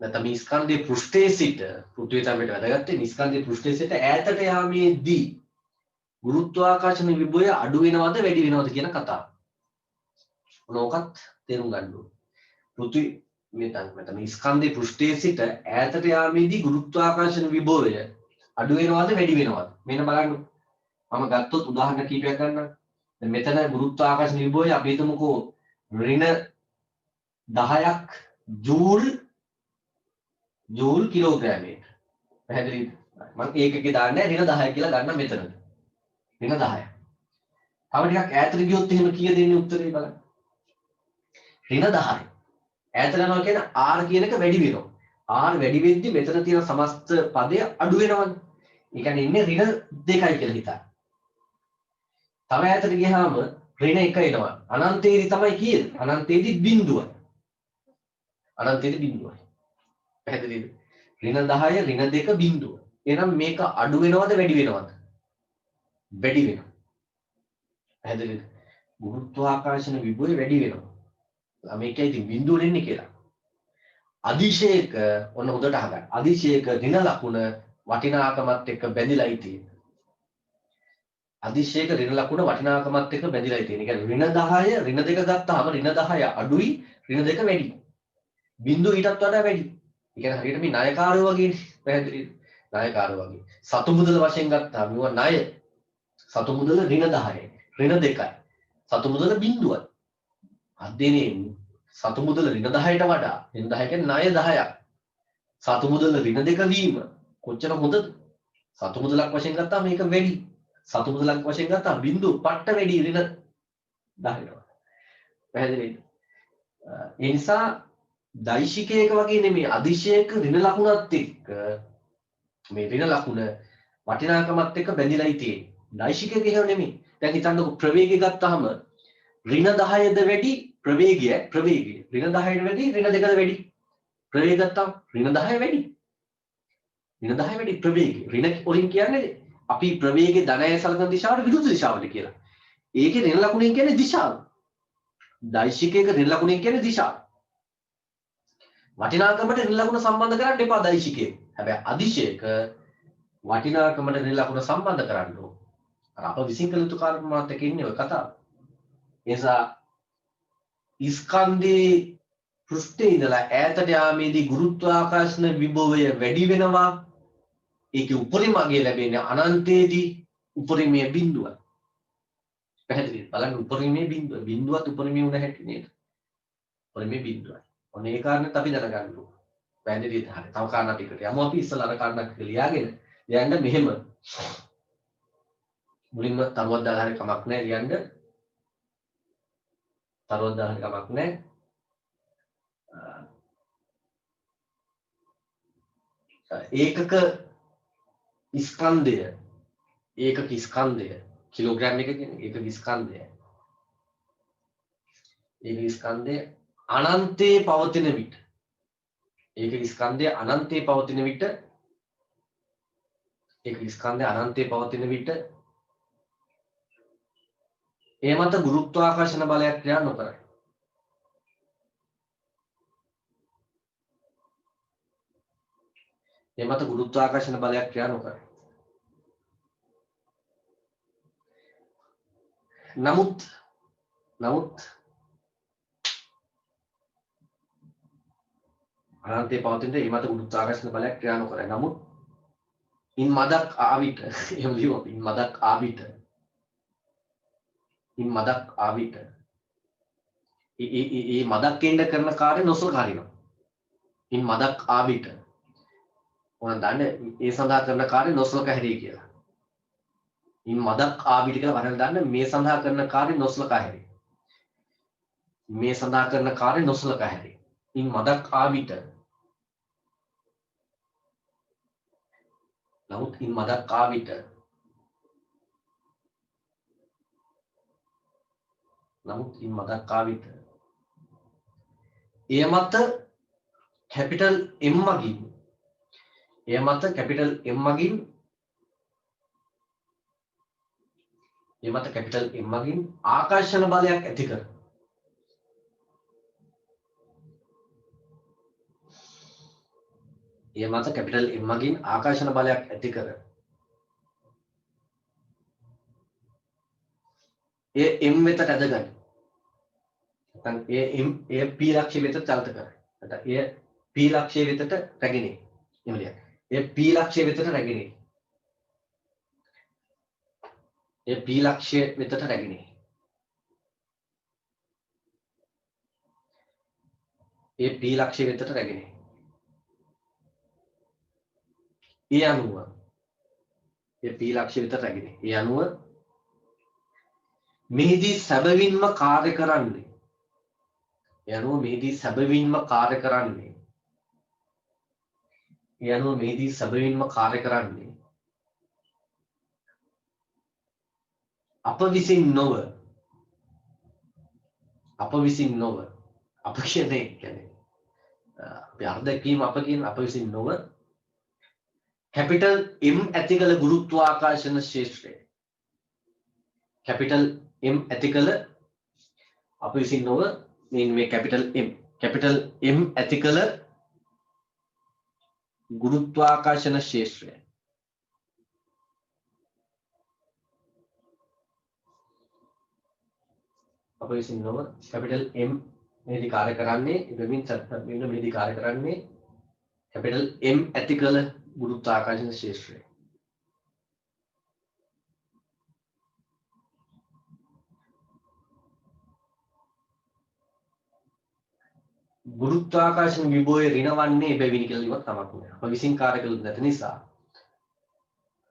නැත්නම් මේ ස්කන්ධයේ පෘෂ්ඨයේ සිට පෘථිවිය තමයි වැදගත් මේ ස්කන්ධයේ පෘෂ්ඨයේ සිට ඈතට යාමේදී ගුරුත්වාකර්ෂණ විභවය අඩු වෙනවද වැඩි වෙනවද කියන කතාව. මොනෝකත් තේරුම් ගන්න ඕනේ. පෘථිවි මේ ස්කන්ධයේ පෘෂ්ඨයේ සිට ඈතට යාමේදී ගුරුත්වාකර්ෂණ විභවය අඩු වෙනවද වැඩි වෙනවද? මෙන්න බලන්න. මම ගත්තොත් උදාහරණ කීපයක් ගන්නම්. දැන් මෙතන ගුරුත්වාකර්ෂණ විභවය අපි හිතමුකෝ ඍණ 10ක් ජූල් කිලෝග්‍රෑමයට. පැහැදිලිද? මම ඒකකේ දාන්නේ ඍණ 10 කියලා ගන්න මෙතනද. ඍණ 10. තව ටිකක් ඈතට ගියොත් එහෙම කීයද එන්නේ උත්තරේ බලන්න. ඍණ 10. ඈතට යනවා කියන්නේ r කියන එක වැඩි වෙනවා. r වැඩි වෙද්දි මෙතන තියෙන සමස්ත පදය අඩු වෙනවනේ. ඒ කියන්නේ ඉන්නේ ඍණ 2යි කියලා හිතන්න. තව ඈතට ගියාම ඍණ 1 එනවා. අනන්තයේදී තමයි කීයද? අනන්තයේදී බිඳුවයි. අනන්තයේදී බිඳුවයි. පැහැදිලිද? ඍණ 10 ඍණ 2 බිඳුව. එහෙනම් මේක අඩු වෙනවද වැඩි වෙනවද? වැඩි වෙනවා. පැහැදිලිද? ගුරුත්වාකර්ෂණ විභවය වැඩි වෙනවා. මේකයි ඉතින් බිඳුව දෙන්නේ කියලා. අදිශයක ඔන්න හොඳට අහගන්න. අදිශයක ඍණ ලකුණ වටිනාකමත් එක්ක බැඳිලායි තියෙන්නේ. අදිශයක ඍණ ලකුණ වටිනාකමත් එක්ක බැඳිලායි තියෙන්නේ. ඒ කියන්නේ ඍණ 10 ඍණ 2 ගත්තාම ඍණ 10 අඩුයි ඍණ 2 වැඩි. බිඳුව ඊටත් වඩා වැඩි. ඒ කියන්නේ හරියට මේ ණයකාරයෝ වගේනේ. පැහැදිලිද? ණයකාරයෝ වගේ. සතු මුදල වශයෙන් ගත්තාම මේවා ණය. සතු මුදල ඍණ 10යි. ඍණ 2යි. සතු මුදල බිඳුවයි. අධ්‍යයනයේ සතු මුදල ඍණ 10ට වඩා ඍණ 10 කියන්නේ ණය 10ක්. සතු මුදල ඍණ 2 වීම කොච්චර හොඳද? සතු මුදලක් වශයෙන් ගත්තාම මේක වැඩි. සතු මුදලක් වශයෙන් ගත්තාම බිඳුව පට්ට වැඩි ඍණ 10ට. පැහැදිලිද? ඒ නිසා දෛශිකයක වගේ නෙමෙයි අදිශයක ඍණ ලකුණත් එක්ක මේ ඍණ ලකුණ වටිනාකමත් එක්ක බැඳිලායි තියෙන්නේ. දෛශිකයක එහෙම නෙමෙයි. දැන් හිතන්නකො ප්‍රවේගය ගත්තාම ඍණ 10ද වැඩි ප්‍රවේගය ඍණ 10ට වැඩි ඍණ 2ද වැඩි. ප්‍රවේගය ගත්තාම ඍණ 10 වැඩි. ඍණ 10 වැඩි ප්‍රවේගය. ඍණ වලින් කියන්නේ අපි ප්‍රවේගයේ ධනය සලකන දිශාවට විරුද්ධ දිශාවට කියලා. ඒකේ ඍණ ලකුණෙන් කියන්නේ දිශාව. දෛශිකයක ඍණ ලකුණෙන් කියන්නේ දිශාව. වටිනාකමට ඍණ ලකුණ සම්බන්ධ කරන්න එපා දෛශිකයේ. හැබැයි අදිශයක වටිනාකමට ඍණ ලකුණ සම්බන්ධ කරන්න ඕන. අර අප විසින් කළ යුතු කාර්යමාත් එක්ක ඉන්නේ ඔය කතාව. ඒ නිසා ස්කන්ධේ පෘෂ්ඨයේ ඉඳලා ඈතට යාමේදී ගුරුත්වාකර්ෂණ විභවය වැඩි වෙනවා. ඒකේ උපරිම අගය ලැබෙන්නේ අනන්තයේදී උපරිමයේ බිඳුවයි. පැහැදිලිද? බලන්න උපරිමයේ බිඳුව. බිඳුවත් උපරිමයේ උන හැටි නේද? උපරිමයේ බිඳුවයි. ඔන්න ඒ කාරණේත් අපි දැනගන්න ඕනේ. පැහැදිලිද? හරි. තව කාරණා ටිකකට යමු අපි ඉස්සලා අර කාරණා ටික ලියාගෙන යන්න මෙහෙම. මුලින්ම තරුවක් දාලා හරි කමක් නැහැ ලියන්න. තරුවක් දාලා හරි කමක් නැහැ. ඒකක ස්කන්ධය කිලෝග්‍රෑම් එක කියන්නේ ඒකක ස්කන්ධය. ඒකක ස්කන්ධය අනන්තයේ පවතින විට ඒකක ස්කන්ධය අනන්තයේ පවතින විට ඒකක ස්කන්ධය අනන්තයේ පවතින විට ඒ මත ගුරුත්වාකර්ෂණ බලයක් ක්‍රියා නොකරයි. ඒ මත ගුරුත්වාකර්ෂණ බලයක් ක්‍රියා නොකරයි. නමුත් අනන්තයේ පවතින ඒ මත ගුරුත්වාකර්ෂණ බලයක් ක්‍රියා නොකරයි. නමුත් ඉන් මදක් ආවිත එහෙම ලියුවා. ඉන් මදක් ආවිත ඒ මදක් එන්න කරන කාර්ය නොසලකා හරිනවා. ඉන් මදක් ආවිත ඕන දන්න ඒ සඳහා කරන කාර්ය නොසලකා හැරී කියලා. ඉන් මදක් ආවිත කියලා වරන් දන්න මේ සඳහා කරන කාර්ය නොසලකා හැරී. මේ සඳහා කරන කාර්ය නොසලකා හැරී. ඉන් මදක් ආවිත නමුත් ඉන් මදක් ආවිත එය මත කැපිටල් M මගින් ආකර්ෂණ බලයක් ඇති කර එය M වෙතට ඇදගනි. නැත්නම් එය P ලක්ෂ්‍ය වෙතට චලිත කරයි. නැත්නම් එය P ලක්ෂ්‍ය වෙතට රැගෙනේ. එහෙම ලියන්න. එය P ලක්ෂ්‍ය වෙතට රැගෙනේ. ඒ අනුව ඒ p ලක්ෂ්‍ය විතර රැගෙන. ඒ අනුව මෙහිදී සැබවින්ම කාර්ය කරන්නේ. ඒ අනුව මෙහිදී සැබවින්ම කාර්ය කරන්නේ. ඒ අනුව මෙහිදී සැබවින්ම කාර්ය කරන්නේ. අප විසින් නොව අප විසින් නොව අප කියන්නේ අපි අර්ධකීම අප කියන අප විසින් නොව කැපිටල් M ඇති කළ ගුරුත්වාකර්ෂණ ක්ෂේත්‍රය කැපිටල් M ඇති කළ අප විසින් නොව මේ කැපිටල් M ඇති කළ ගුරුත්වාකර්ෂණ ක්ෂේත්‍රය අප විසින් නොව කැපිටල් M මෙහිදී කාර්ය කරන්නේ ඉබ්‍රහීම් සත්ත්වයෙන් මෙහිදී කාර්ය කරන්නේ කැපිටල් M ඇති කළ ගුරුත්වාකර්ෂණ ක්ෂේත්‍රය ගුරුත්වාකර්ෂණ විභවය ඍණවන්නේ බැවිනි කියලා ඉවත් තමක් නෑ. අප විසින් කාර්ය කළොත් නැති නිසා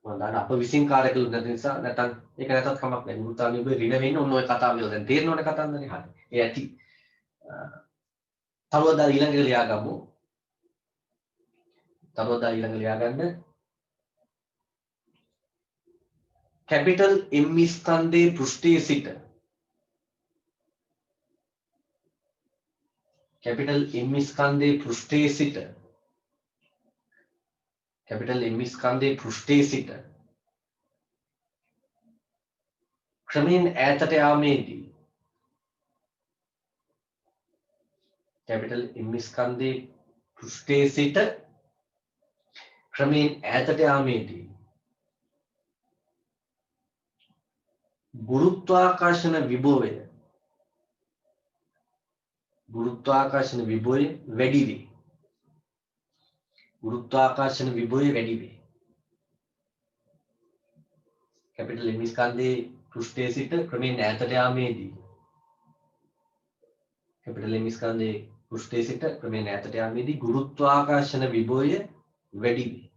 මම දන්න අප විසින් කාර්ය කළොත් නැති නිසා නැත්නම් ඒක නැතත් කමක් නෑ. ගුරුත්වාකර්ෂණ විභවය ඍණ වෙන්නේ ඔන්න ඔය කතාව කියලා දැන් තේරෙනවනේ කතන්දරේ. හරි. ඒ ඇති. තවදා ඊළඟට ලියාගමු. තවදා ඊළඟ ලියාගන්න. කැපිටල් M ස්කන්ධයේ පෘෂ්ඨයේ සිට කැපිටල් M ස්කන්ධයේ පෘෂ්ඨයේ සිට කැපිටල් M ස්කන්ධයේ පෘෂ්ඨයේ සිට ක්‍රමයෙන් ඈතට යාමේදී කැපිටල් M ස්කන්ධයේ පෘෂ්ඨයේ සිට ක්‍රමයෙන් ඈතට යාමේදී ගුරුත්වාකර්ෂණ විභවය වැඩි වේ. ගුරුත්වාකර්ෂණ විභවය වැඩි වේ. කැපිටල් M ස්කන්ධයේ පෘෂ්ඨයේ සිට ක්‍රමයෙන් ඈතට යාමේදී කැපිටල් M ස්කන්ධයේ පෘෂ්ඨයේ සිට ක්‍රමයෙන් ඈතට යාමේදී ගුරුත්වාකර්ෂණ විභවය වැඩි වේ.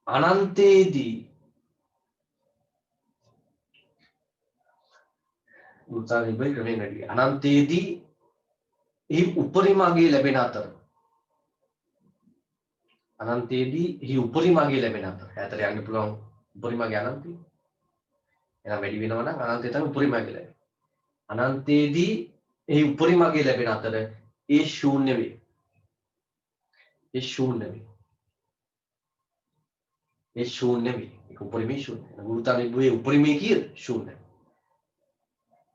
අනන්තයේදී ගුරුත්වාකර්ෂණ විභවය ක්‍රමයෙන් වැඩි වේ. අනන්තයේදී එහි උපරිම අගය ලැබෙන අතර ඈතට යන්න පුළුවන් උපරිම අගය අනන්තය. එහෙනම් වැඩි වෙනවා නම් අනන්තය තමයි උපරිම අගය ලැබෙන්නේ. අනන්තයේදී එහි උපරිම අගය ලැබෙන අතර ඒ ශූන්‍ය වේ. ඒක උපරිමේ ශූන්‍ය. ගුරුත්වාකර්ෂණ විභවයේ උපරිමේ කීයද? ශූන්‍ය.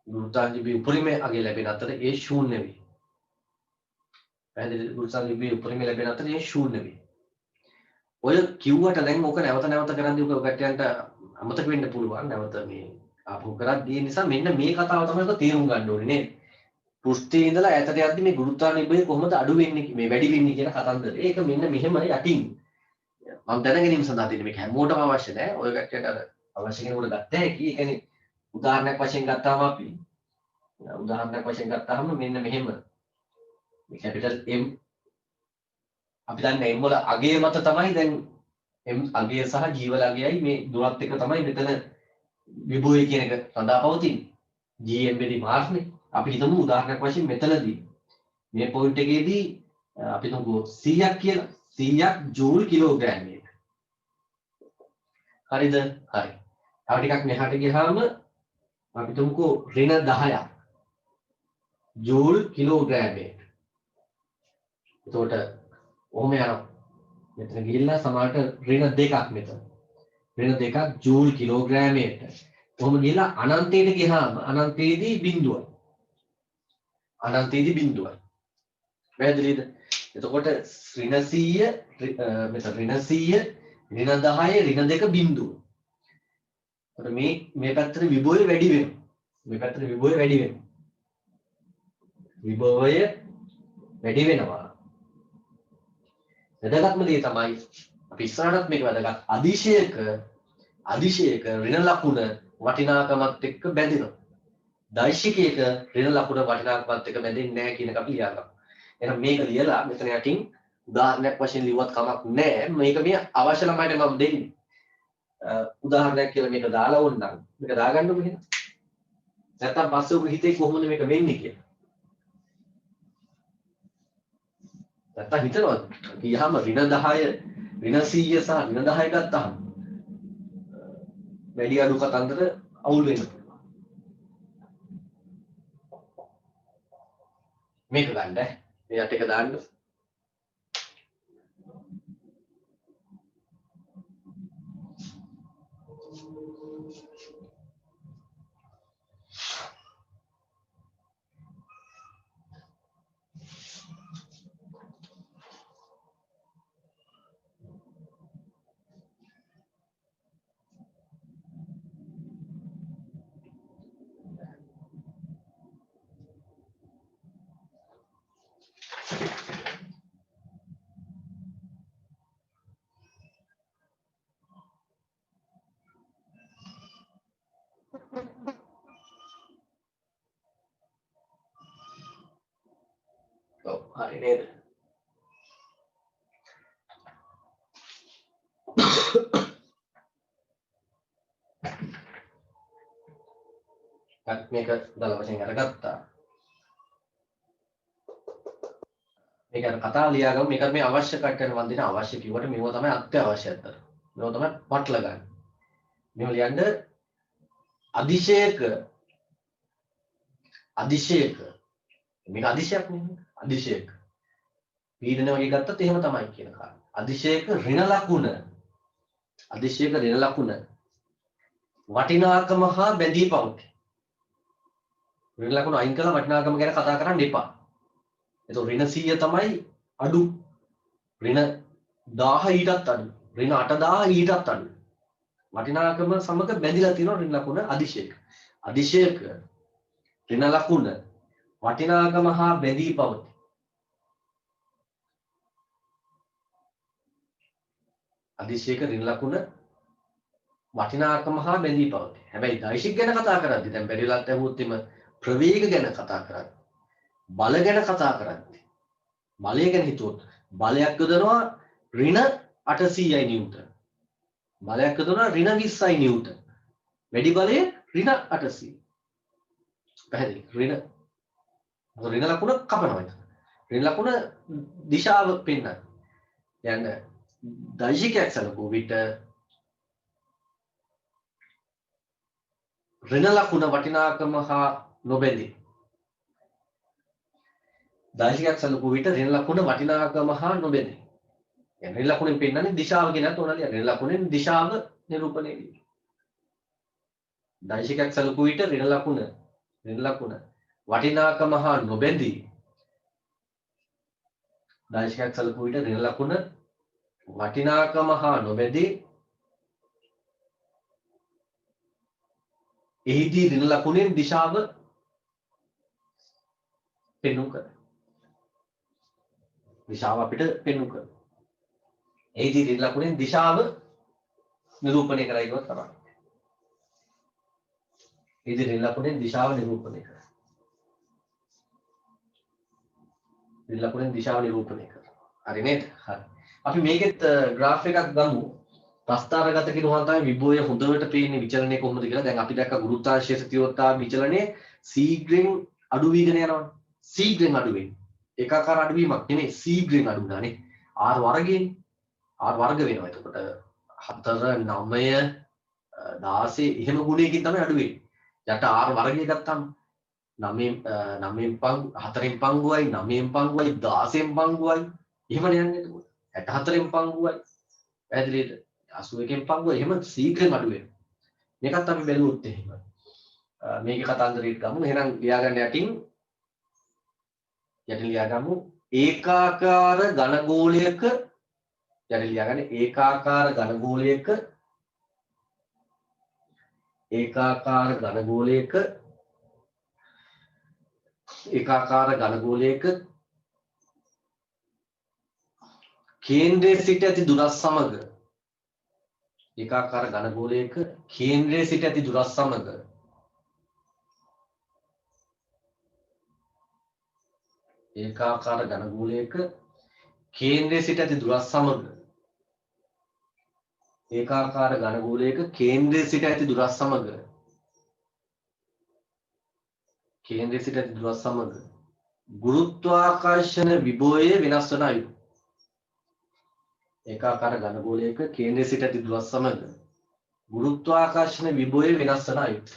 ගුරුත්වාකර්ෂණ විභවයේ උපරිමේ අගය ලැබෙන අතර ඒ ශූන්‍ය වේ. පැහැදිලිද? ගුරුත්වාකර්ෂණ විභවයේ උපරිමේ ලැබෙන අතර ඒ ශූන්‍ය වේ. ඔය කිව්වට දැන් ඕක නැවත කරන්නේ ඔක ගැටයන්ට අමතක වෙන්න පුළුවන්. නැවත මේ ආපහු කරද්දී නිසා මෙන්න මේ කතාව තමයි ඔක තේරුම් ගන්න ඕනේ නේද? පෘෂ්ඨයේ ඉඳලා ඈතට යද්දි මේ ගුරුත්වාකර්ෂණ විභවය කොහොමද අඩු වෙන්නේ මේ වැඩි වෙන්නේ කියන කතන්දරේ. ඒක මෙන්න මෙහෙම යටින් මම දැන ගැනීම සඳහා තියෙන මේක හැමෝටම අවශ්‍ය නැහැ. ඔය ගැටයට අර අවශ්‍ය කෙනෙකුට ගත්ත හැකි. ඒ කියන්නේ උදාහරණයක් වශයෙන් ගත්තාම මෙන්න මෙහෙම මේ කැපිටල් M අපි දන්නේ M වල අගය මත තමයි දැන් M අගය සහ G වල අගයයි මේ දුරත් එක තමයි මෙතන විභවය කියන එක සඳහා පවතින්නේ. GM වෙදී මාර්ක්නේ. අපි හිතමු උදාහරණයක් වශයෙන් මෙතනදී මේ පොයින්ට් එකේදී අපි හිතමු 100ක් කියලා 100ක් ජූල් කිලෝග්‍රෑම්. හරිද? හරි. තව ටිකක් මෙහාට ගියාම අපි හිතමුකෝ ඍණ 10ක් ජූල් කිලෝග්‍රෑමයට. එතකොට ඔහොම යනවා. මෙතන ගිහිල්ලා සමහරට ඍණ 2ක් මෙතන. ඍණ 2ක් ජූල් කිලෝග්‍රෑමයට. කොහොම ගිහිල්ලා අනන්තයට ගියාම අනන්තයේදී බිඳුවයි. පැහැදිලිද? එතකොට ඍණ 100 මෙතන ඍණ 100 ඍණ 10 ඍණ 2 බිඳුව. එතකොට මේ පැත්තට විභවය වැඩි වෙනවා. වැදගත්ම දේ තමයි අපි ඉස්සරහටත් මේක වැදගත් අදිශයක ඍණ ලකුණ වටිනාකමත් එක්ක බැඳෙනවා. දෛශිකයක ඍණ ලකුණ වටිනාකමත් එක්ක බැඳෙන්නේ නැහැ කියන එක අපි ලියාගමු. එහෙනම් මේක ලියලා මෙතන යටින් උදාහරණයක් වශයෙන් ලිව්වත් කමක් නැහැ. මේක මේ අවශ්‍ය ළමයිට මම දෙන්නේ. උදාහරණයක් කියලා මේක දාලා ඕනනම් මේක දාගන්නකො එහෙනම්. නැත්තම් පස්සේ ඔබ හිතේ කොහොමද මේක වෙන්නේ කියලා. නැත්තම් හිතනවද? ගියාම ඍණ 10 ඍණ 100 සහ ඍණ 10 ගත්තාම වැඩි අඩු කතන්දර අවුල් වෙන්න පුළුවන්. මේක ගන්න මේ යට එක දාන්න. ඔව් හරි නේද? මේක දල වශයෙන් අරගත්තා. මේක අර කතා ලියාගමු. මේක මේ අවශ්‍ය කට්ටන මන් දෙන අවශ්‍ය කිව්වට මේව තමයි අත්‍යවශ්‍ය අතර. මේව තමයි පටල ගන්න. මේව ලියන්න අදිශයක මේක අදිශයක් නෙමෙයි. අදිශයක පීඩන වගේ ගත්තත් එහෙම තමයි කියන කාරණා. අදිශයක ඍණ ලකුණ වටිනාකම හා බැඳී පවතී. ඍණ ලකුණ අයින් කළා වටිනාකම ගැන කතා කරන්න එපා. එතකොට ඍණ 100 තමයි අඩු. ඍණ 1000 ඊටත් අඩු. ඍණ 8000 ඊටත් අඩු. වටිනාකම සමග බැඳිලා තියෙන ඍණ ලකුණ අදිශයක. අදිශයක ඍණ ලකුණ වටිනාකම හා බැඳී පවතී. අදිශයක ඍණ ලකුණ වටිනාකම හා බැඳී පවතී. හැබැයි දෛශික ගැන කතා කරද්දී දැන් බැරිලත් ඇහුවොත් එimhe ප්‍රවේග ගැන කතා කරද්දී බල ගැන කතා කරද්දී බලය ගැන හිතුවොත් බලයක් යොදනවා ඍණ 800යි නිව්ටන්. බලයක් යොදනවා ඍණ 20යි නිව්ටන්. වැඩි බලය ඍණ 800. පැහැදිලි. ඍණ ලකුණ කපනවා එතන. ඍණ ලකුණ දිශාව පෙන්වන්න. යන්න දෛශිකයක් සැලකුව විට ඍණ ලකුණ වටිනාකම හා නොබැඳී. දෛශිකයක් සැලකුව විට ඍණ ලකුණ වටිනාකම හා නොබැඳී. يعني ඍණ ලකුණෙන් පෙන්වන්නේ දිශාව කියනත් ඕනලිය. ඍණ ලකුණෙන් දිශාව නිරූපණය වෙනවා. දෛශිකයක් සැලකුව විට ඍණ ලකුණ වටිනාකම හා නොබැඳී. දෛශිකයක් සැලකුව විට ඍණ ලකුණ වටිනාකම හා නොබැඳී. එහිදී ඍණ ලකුණෙන් දිශාව පෙන්වු කරනවා. දිශාව අපිට පෙන්වු කරනවා. එහිදී ඍණ ලකුණෙන් දිශාව නිරූපණය කරයි කියවත් තමයි. එහිදී ඍණ ලකුණෙන් දිශාව නිරූපණය කරනවා. ඍණ ලකුණෙන් දිශාව නිරූපණය කරනවා. හරි නේද? හරි. අපි මේකෙත් graph එකක් ගමු. ප්‍රස්ථාරගත කිරුවාම තමයි විභවය හොඳට පේන්නේ විචලනය කොහොමද කියලා. දැන් අපි දැක්ක ගුරුත්වාකර්ෂණ ශක්තියෝත්තාව විචලනයේ සීග්‍රෙන් අඩු වීගෙන යනවා. සීග්‍රෙන් අඩු වෙන්නේ. ඒකාකාර අඩුවීමක් නෙමෙයි සීග්‍රෙන් අඩු වුණානේ. r වර්ගයෙන් r වර්ග වෙනවා. එතකොට 4 9 16 එහෙම ගුණයකින් තමයි අඩු වෙන්නේ. යට r වර්ගය ගත්තාම 9න් 4න් පංගුවයි 9න් පංගුවයි 16න් පංගුවයි එහෙමනේ යන්නේ. එතකොට 64න් පංගුවයි පැහැදිලිද? 81න් පංගුව එහෙම සීඝ්‍රයෙන් අඩු වෙනවා. මේකත් අපි බැලුවොත් එහෙම. මේකේ කතන්දරයට ගමු. එහෙනම් ලියාගන්න යටින් ලියාගමු ඒකාකාර ඝන ගෝලයක යටින් ලියාගන්න ඒකාකාර ඝන ගෝලයක කේන්ද්‍රයේ සිට ඇති දුරස් සමග ඒකාකාර ඝන ගෝලයක කේන්ද්‍රයේ සිට ඇති දුරස් සමග ඒකාකාර ඝන ගෝලයක කේන්ද්‍රයේ සිට ඇති දුරස් සමග ඒකාකාර ඝන ගෝලයක කේන්ද්‍රයේ සිට ඇති දුරස් සමග කේන්ද්‍රයේ සිට ඇති දුරස් සමග ගුරුත්වාකර්ෂණ විභවය වෙනස් වන අයුරු. ඒකාකාර ඝන ගෝලයක කේන්ද්‍රයේ සිට ඇති දුරස් සමග ගුරුත්වාකර්ෂණ විභවය වෙනස් වන අයුරු.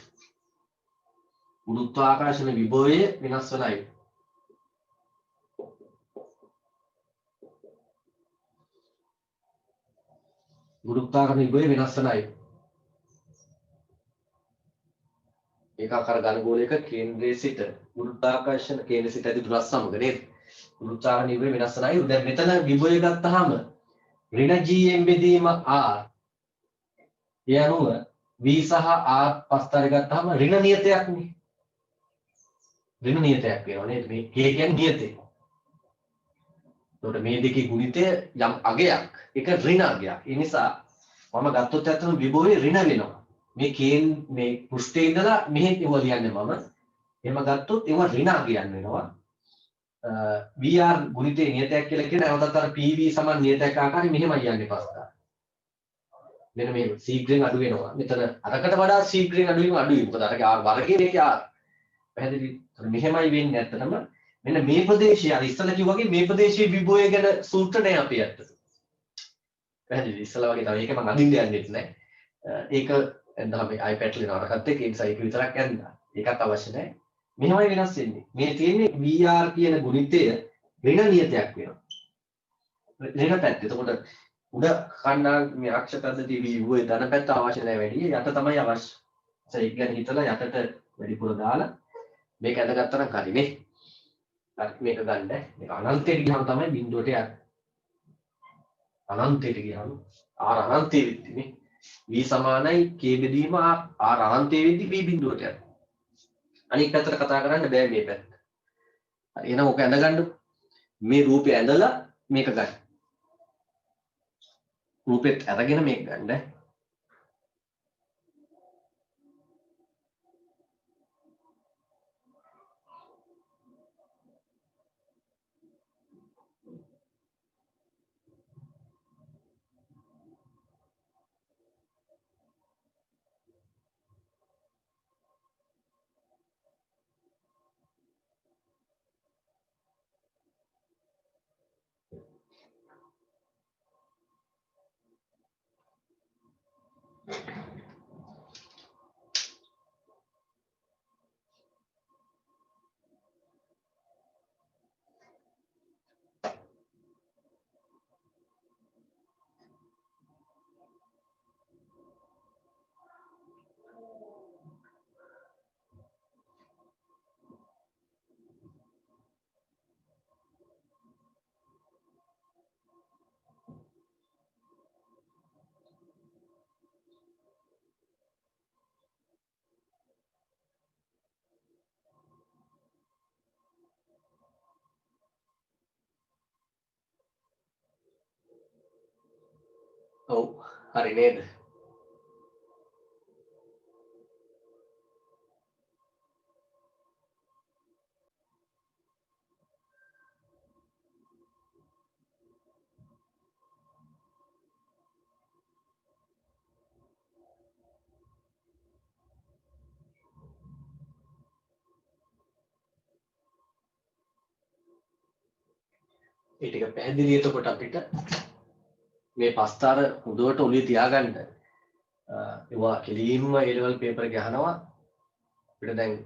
ගුරුත්වාකර්ෂණ විභවය වෙනස් වන අයුරු. ගුරුත්වාකර්ෂණ විභවය වෙනස් වන අයුරු. ඒකාකාර ඝන ගෝලයක කේන්ද්‍රයේ සිට ගුරුත්වාකර්ෂණ කේන්ද්‍රයේ සිට ඇති දුරස් සමග නේද? ගුරුත්වාකර්ෂණ විභවය වෙනස් වන අයුරු. දැන් මෙතන විභවය ගත්තාම ඍණ gm බෙදීම r ඒ අනුව v සහ r පස්තරය ගත්තාම ඍණ නියතයක් නේ. ඍණ නියතයක් වෙනවා නේද? මේ k කියන්නේ නියතය. එතකොට මේ දෙකේ ගුණිතය යම් අගයක් ඒක ඍණ අගයක්. ඒ නිසා මම ගත්තොත් ඇත්තටම විභවය ඍණ වෙනවා. මේ පෘෂ්ඨයේ ඉඳලා මෙහෙට ඒව ලියන්නේ මම. එහෙම ගත්තොත් ඒව ඍණ අගයන් වෙනවා. vr ගුණිතේ නියතයක් කියලා කියන නැවතත් අර pv සමාන නියතයක් ආකාරයෙන් මෙහෙමයි යන්නේ පස්සා. මෙන්න මේ ශීඝ්‍රයෙන් අඩු වෙනවා. මෙතන අරකට වඩා ශීඝ්‍රයෙන් අඩු වීම අඩුයි. මොකද අරගේ r වර්ගයේ මේකේ r. පැහැදිලි. මෙහෙමයි වෙන්නේ ඇත්තටම. මෙන්න මේ ප්‍රදේශය අර ඉස්සලා කිව්වා වගේ මේ ප්‍රදේශයේ විභවය ගැන සූත්‍ර නැහැ අපි ඇත්තට. පැහැදිලි. ඉස්සලා වගේ තමයි ඒක මම අඳින්න යන්නෙත් නැහැ. ඒක දැන් මේ iPad එක නරකත් එක්ක ඒ නිසා ඒක විතරක් යන්නා. ඒකත් අවශ්‍ය නැහැ. මෙහෙමයි වෙනස් වෙන්නේ. මේ තියෙන්නේ VR කියන ගුණිතය ඍණ නියතයක් වෙනවා. ඍණ පැත්ත. එතකොට උඩ කන්නා මේ අක්ෂ පද්ධතිය විභවයේ ධන පැත්ත අවශ්‍ය නැහැ වැඩි. යට තමයි අවශ්‍ය. ඒක ගැන හිතලා යටට වැඩිපුර දාලා මේක ඇඳගත්තා නම් හරි නේ. හරි මේක ගන්න. මේක අනන්තයට ගියාම තමයි බිඳුවට යන්නේ. අනන්තයට ගියාම r අනන්තයේ වෙද්දී නේ. v සමානයි k බෙදීම r අනන්තයේ වෙද්දී v බිඳුවට යනවා. අනිත් පැත්තට කතා කරන්න බෑ මේ පැත්ත. හරි එහෙනම් ඔක ඇඳගන්න. මේ රූපය ඇඳලා මේක ගන්න. රූපෙත් අරගෙන මේක ගන්න. ඔව් හරි නේද? ඒ ටික පැහැදිලි එතකොට අපිට මේ පස්තර හොඳට ඔලිය තියාගන්න. ඒවා කෙලින්ම A level paper එක ගහනවා. අපිට දැන්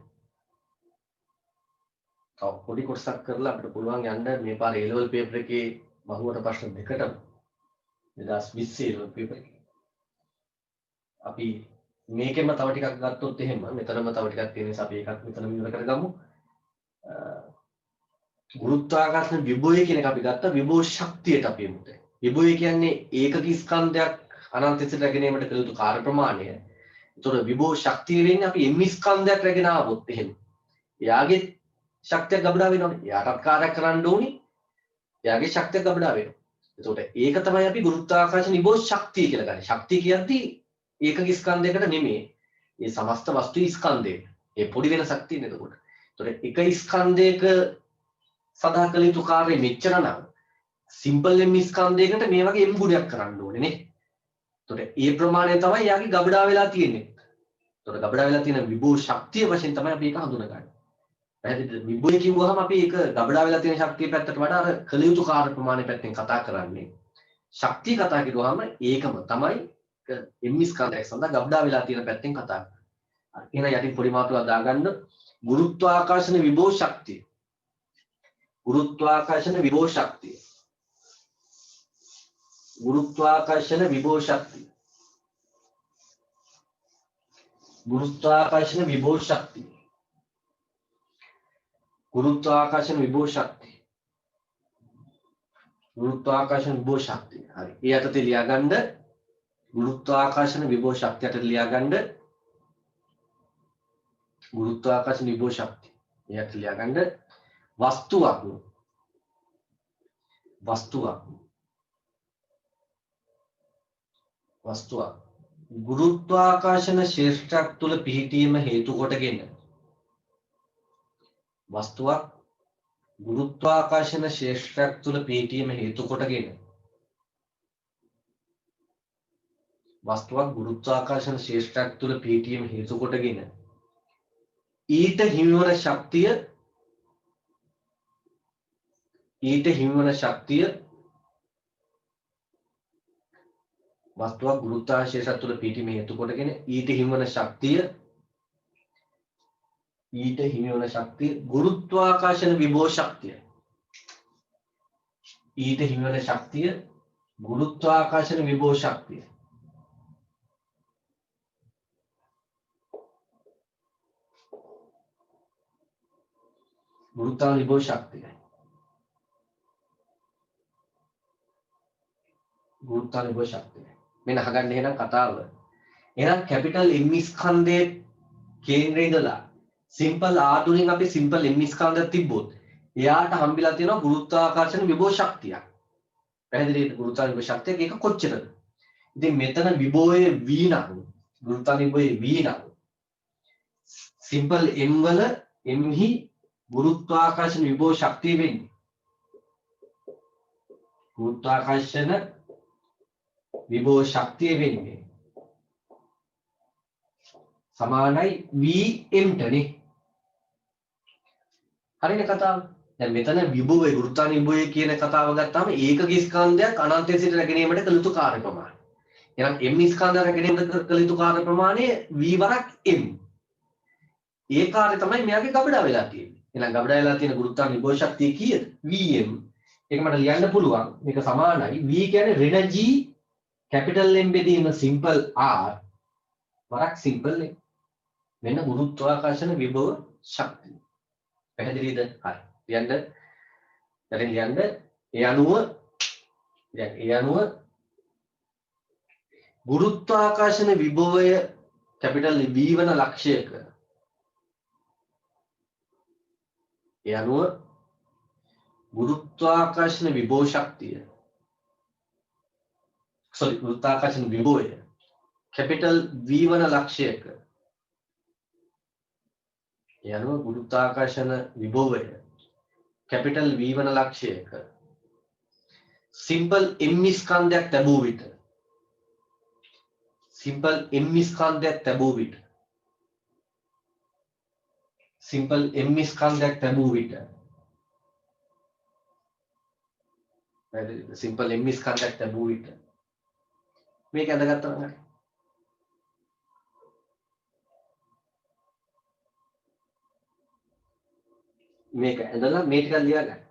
තව පොඩි කොටසක් කරලා අපිට පුළුවන් යන්න මේ පාර A level paper එකේ බහුවට ප්‍රශ්න දෙකටම 2020 A level paper එකේ. අපි මේකෙම තව ටිකක් ගත්තොත් එහෙම මෙතනම තව ටිකක් තියෙන නිසා අපි ඒකත් මෙතනම ඉවර කරගමු. ගුරුත්වාකර්ෂණ විභවය කියන එක අපි ගත්තා. විභව ශක්තියට අපි යමු. විභවය කියන්නේ ඒකක ස්කන්ධයක් අනන්තයට රැගෙනීමට කළ යුතු කාර්ය ප්‍රමාණය. ඒතකොට විභව ශක්තිය වෙන්නේ අපි m ස්කන්ධයක් රැගෙන ආවොත් එහෙම. එයාගේ ශක්තිය ගබඩා වෙනවනේ. එයාටත් කාර්යයක් කරන්න ඕනි. එයාගේ ශක්තිය ගබඩා වෙනවා. ඒතකොට ඒක තමයි අපි ගුරුත්වාකර්ෂණ විභව ශක්තිය කියලා ගන්නේ. ශක්තිය කියද්දී ඒකක ස්කන්ධයකට නෙමෙයි. මේ සමස්ත වස්තු ස්කන්ධයකට. ඒ පොඩි වෙනසක් තියෙන එතකොට. ඒතකොට එක ස්කන්ධයක සඳහා කළ යුතු කාර්යය මෙච්චර නම් සිම්පල් m ස්කන්ධයකට මේ වගේ m ගුණයක් කරන්න ඕනේ නේ. එතකොට ඒ ප්‍රමාණය තමයි යාගේ ගබඩා වෙලා තියෙන්නේ. එතකොට ගබඩා වෙලා තියෙන විභව ශක්තිය වශයෙන් තමයි අපි ඒක හඳුනගන්නේ. පැහැදිලිද? විභවය කිව්වහම අපි ඒක ගබඩා වෙලා තියෙන ශක්තිය පැත්තට වඩා අර කළ යුතු කාර්ය ප්‍රමාණය පැත්තෙන් කතා කරන්නේ. ශක්තිය කතා කරුවාම ඒකම තමයි m ස්කන්ධයක් සඳහා ගබඩා වෙලා තියෙන පැත්තෙන් කතා කරන්නේ. එහෙනම් යටින් පොඩි මාතෘකාවක් දාගන්න. ගුරුත්වාකර්ෂණ විභව ශක්තිය. ගුරුත්වාකර්ෂණ විභව ශක්තිය. गुरुत्वाकर्षण विभव शक्ति. गुरुत्वाकर्षण विभव शक्ति. गुरुत्वाकर्षण विभव शक्ति. गुरुत्वाकर्षण विभव शक्ति. හරි. ඒ යටතේ ලියාගන්න गुरुत्वाकर्षण विभव शक्ति යටතේ ලියාගන්න गुरुत्वाकर्षण विभव शक्ति. ඒ යටතේ ලියාගන්න වස්තුවක් වස්තුවක් ගුරුත්වාකර්ෂණ ශේෂ්ඨයක් තුල පිහිටීම හේතු කොටගෙන වස්තුවක් ගුරුත්වාකර්ෂණ ශේෂ්ඨයක් තුල පිහිටීම හේතු කොටගෙන වස්තුවක් ගුරුත්වාකර්ෂණ ශේෂ්ඨයක් තුල පිහිටීම හේතු කොටගෙන ඊට හිමිවන ශක්තිය වස්තුවක් ගුරුත්වාකර්ෂණ ශේෂ්ඨයක් තුල පිහිටීම හේතු කොටගෙන ඊට හිමිවන ශක්තිය ගුරුත්වාකර්ෂණ විභව ශක්තිය. ඊට හිමිවන ශක්තිය ගුරුත්වාකර්ෂණ විභව ශක්තිය. ගුරුත්වාකර්ෂණ විභව ශක්තිය. ගුරුත්වාකර්ෂණ විභව ශක්තිය. මෙන්න අහගන්න එහෙනම් කතාව. එහෙනම් කැපිටල් M ස්කන්ධයේ කේන්ද්‍රයේ ඉඳලා සිම්පල් R වලින් අපි සිම්පල් M ස්කන්ධයක් තිබ්බොත් එයාට හම්බෙලා තියෙනවා ගුරුත්වාකර්ෂණ විභව ශක්තියක්. පැහැදිලිද? ගුරුත්වාකර්ෂණ විභව ශක්තිය ඒක කොච්චරද? ඉතින් මෙතන විභවයේ V නම් ගුරුත්වාකර්ෂණ විභවයේ V නම් සිම්පල් M වල M හි ගුරුත්වාකර්ෂණ විභව ශක්තිය වෙන්නේ ගුරුත්වාකර්ෂණ විභව ශක්තිය වෙන්නේ සමානයි Vm ටනේ. හරිනේ කතාව. දැන් මෙතන විභවය ගුරුත්වාකර්ෂණ විභවය කියන කතාව ගත්තාම ඒකක ස්කන්ධයක් අනන්තයේ සිට රැගෙනීමට කළ යුතු කාර්ය ප්‍රමාණය. එහෙනම් m ස්කන්ධය රැගෙනීමට කළ යුතු කාර්ය ප්‍රමාණය v වරක් m. ඒ කාර්යය තමයි මෙයාගේ ගබඩා වෙලා තියෙන්නේ. එහෙනම් ගබඩා වෙලා තියෙන ගුරුත්වාකර්ෂණ විභව ශක්තිය කීයද? Vm. ඒක මට ලියන්න පුළුවන්. මේක සමානයි v කියන්නේ ඍණ g capital M බෙදීම simple r වරක් simple m. මෙන්න ගුරුත්වාකර්ෂණ විභව ශක්තිය. පැහැදිලිද? හරි. ලියන්න. දැන් ලියන්න. ඒ අනුව ගුරුත්වාකර්ෂණ විභවය කැපිටල් V වන ලක්ෂයක. ඒ අනුව ගුරුත්වාකර්ෂණ විභව ශක්තිය. ගුරුත්වාකර්ෂණ විභවය කැපිටල් V වන ලක්ෂයක. ඒ අනුව ගුරුත්වාකර්ෂණ විභවය කැපිටල් V වන ලක්ෂයක සිම්පල් M ස්කන්ධයක් ලැබුව විට මේක ඇඳගත්තා නම් හරි. මේක ඇඳලා මේ ටික ලියගන්න.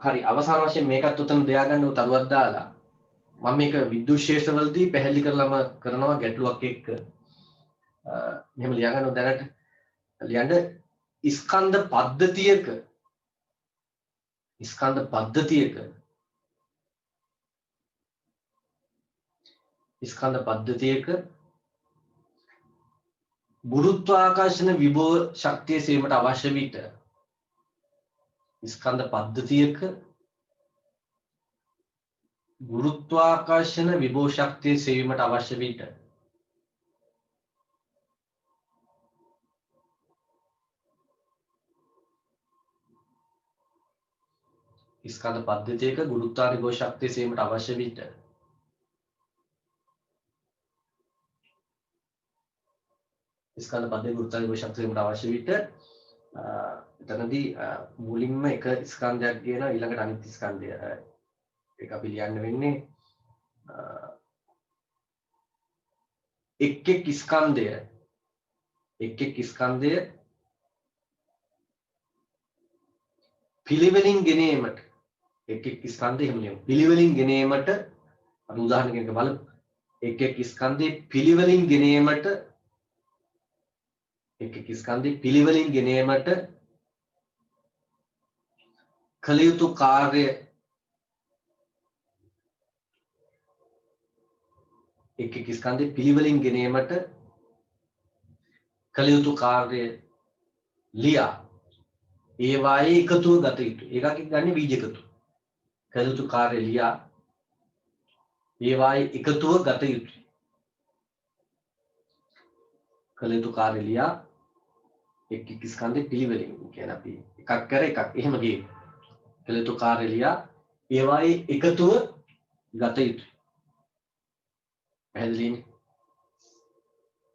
හරි අවසාන වශයෙන් මේකත් උතන දෙයා ගන්න උතරුවක් දාලා මම මේක විද්‍යුත් ශේෂ්ත්‍රවලදී පැහැදිලි කරලාම කරනවා ගැටලුවක් එක්ක මෙහෙම ලියා ගන්න දැනට ලියන්න ස්කන්ධ පද්ධතියක ගුරුත්වාකර්ෂණ විභව ශක්තිය සීමට අවශ්‍ය විට ස්කන්ධ පද්ධතියක ගුරුත්වාකර්ෂණ විභව ශක්තිය සීමට අවශ්‍ය විට ස්කන්ධ පද්ධතියක ගුරුත්වාකර්ෂණ විභව ශක්තිය සීමට අවශ්‍ය විට ස්කන්ධ පද්ධතියක ගුරුත්වාකර්ෂණ විභව ශක්තිය සීමට අවශ්‍ය විට එතනදී මුලින්ම එක ස්කන්ධයක් කියන ඊළඟට අනිත් ස්කන්ධය ඒක අපි ලියන්න වෙන්නේ එක් එක් ස්කන්ධය පිළිවෙලින් ගෙනීමට එක් ස්කන්ධය එහෙම ලියමු පිළිවෙලින් ගෙනීමට අපි උදාහරණයකින් බලමු එක් ස්කන්ධේ පිළිවෙලින් ගෙනීමට එක් ස්කන්ධේ පිළිවෙලින් ගෙනීමට කළ යුතු කාර්ය එක් ස්කන්ධේ පිළිවෙලින් ගෙනීමට කළ යුතු කාර්ය ලියා ඒවායේ එකතුව ගත යුතුයි. ඒකක් ගන්න බීජ එකතු. කළ යුතු කාර්ය ලියා ඒවායේ එකතුව ගත යුතුයි. කළ යුතු කාර්ය ලියා එක් ස්කන්ධේ පිළිවෙලින් කියන අපි එකක් කර එකක් එහෙම ගියේ. කළ යුතු කාර්ය ලියා ඒවායේ එකතුව ගත යුතුයි. පැහැදිලිනේ?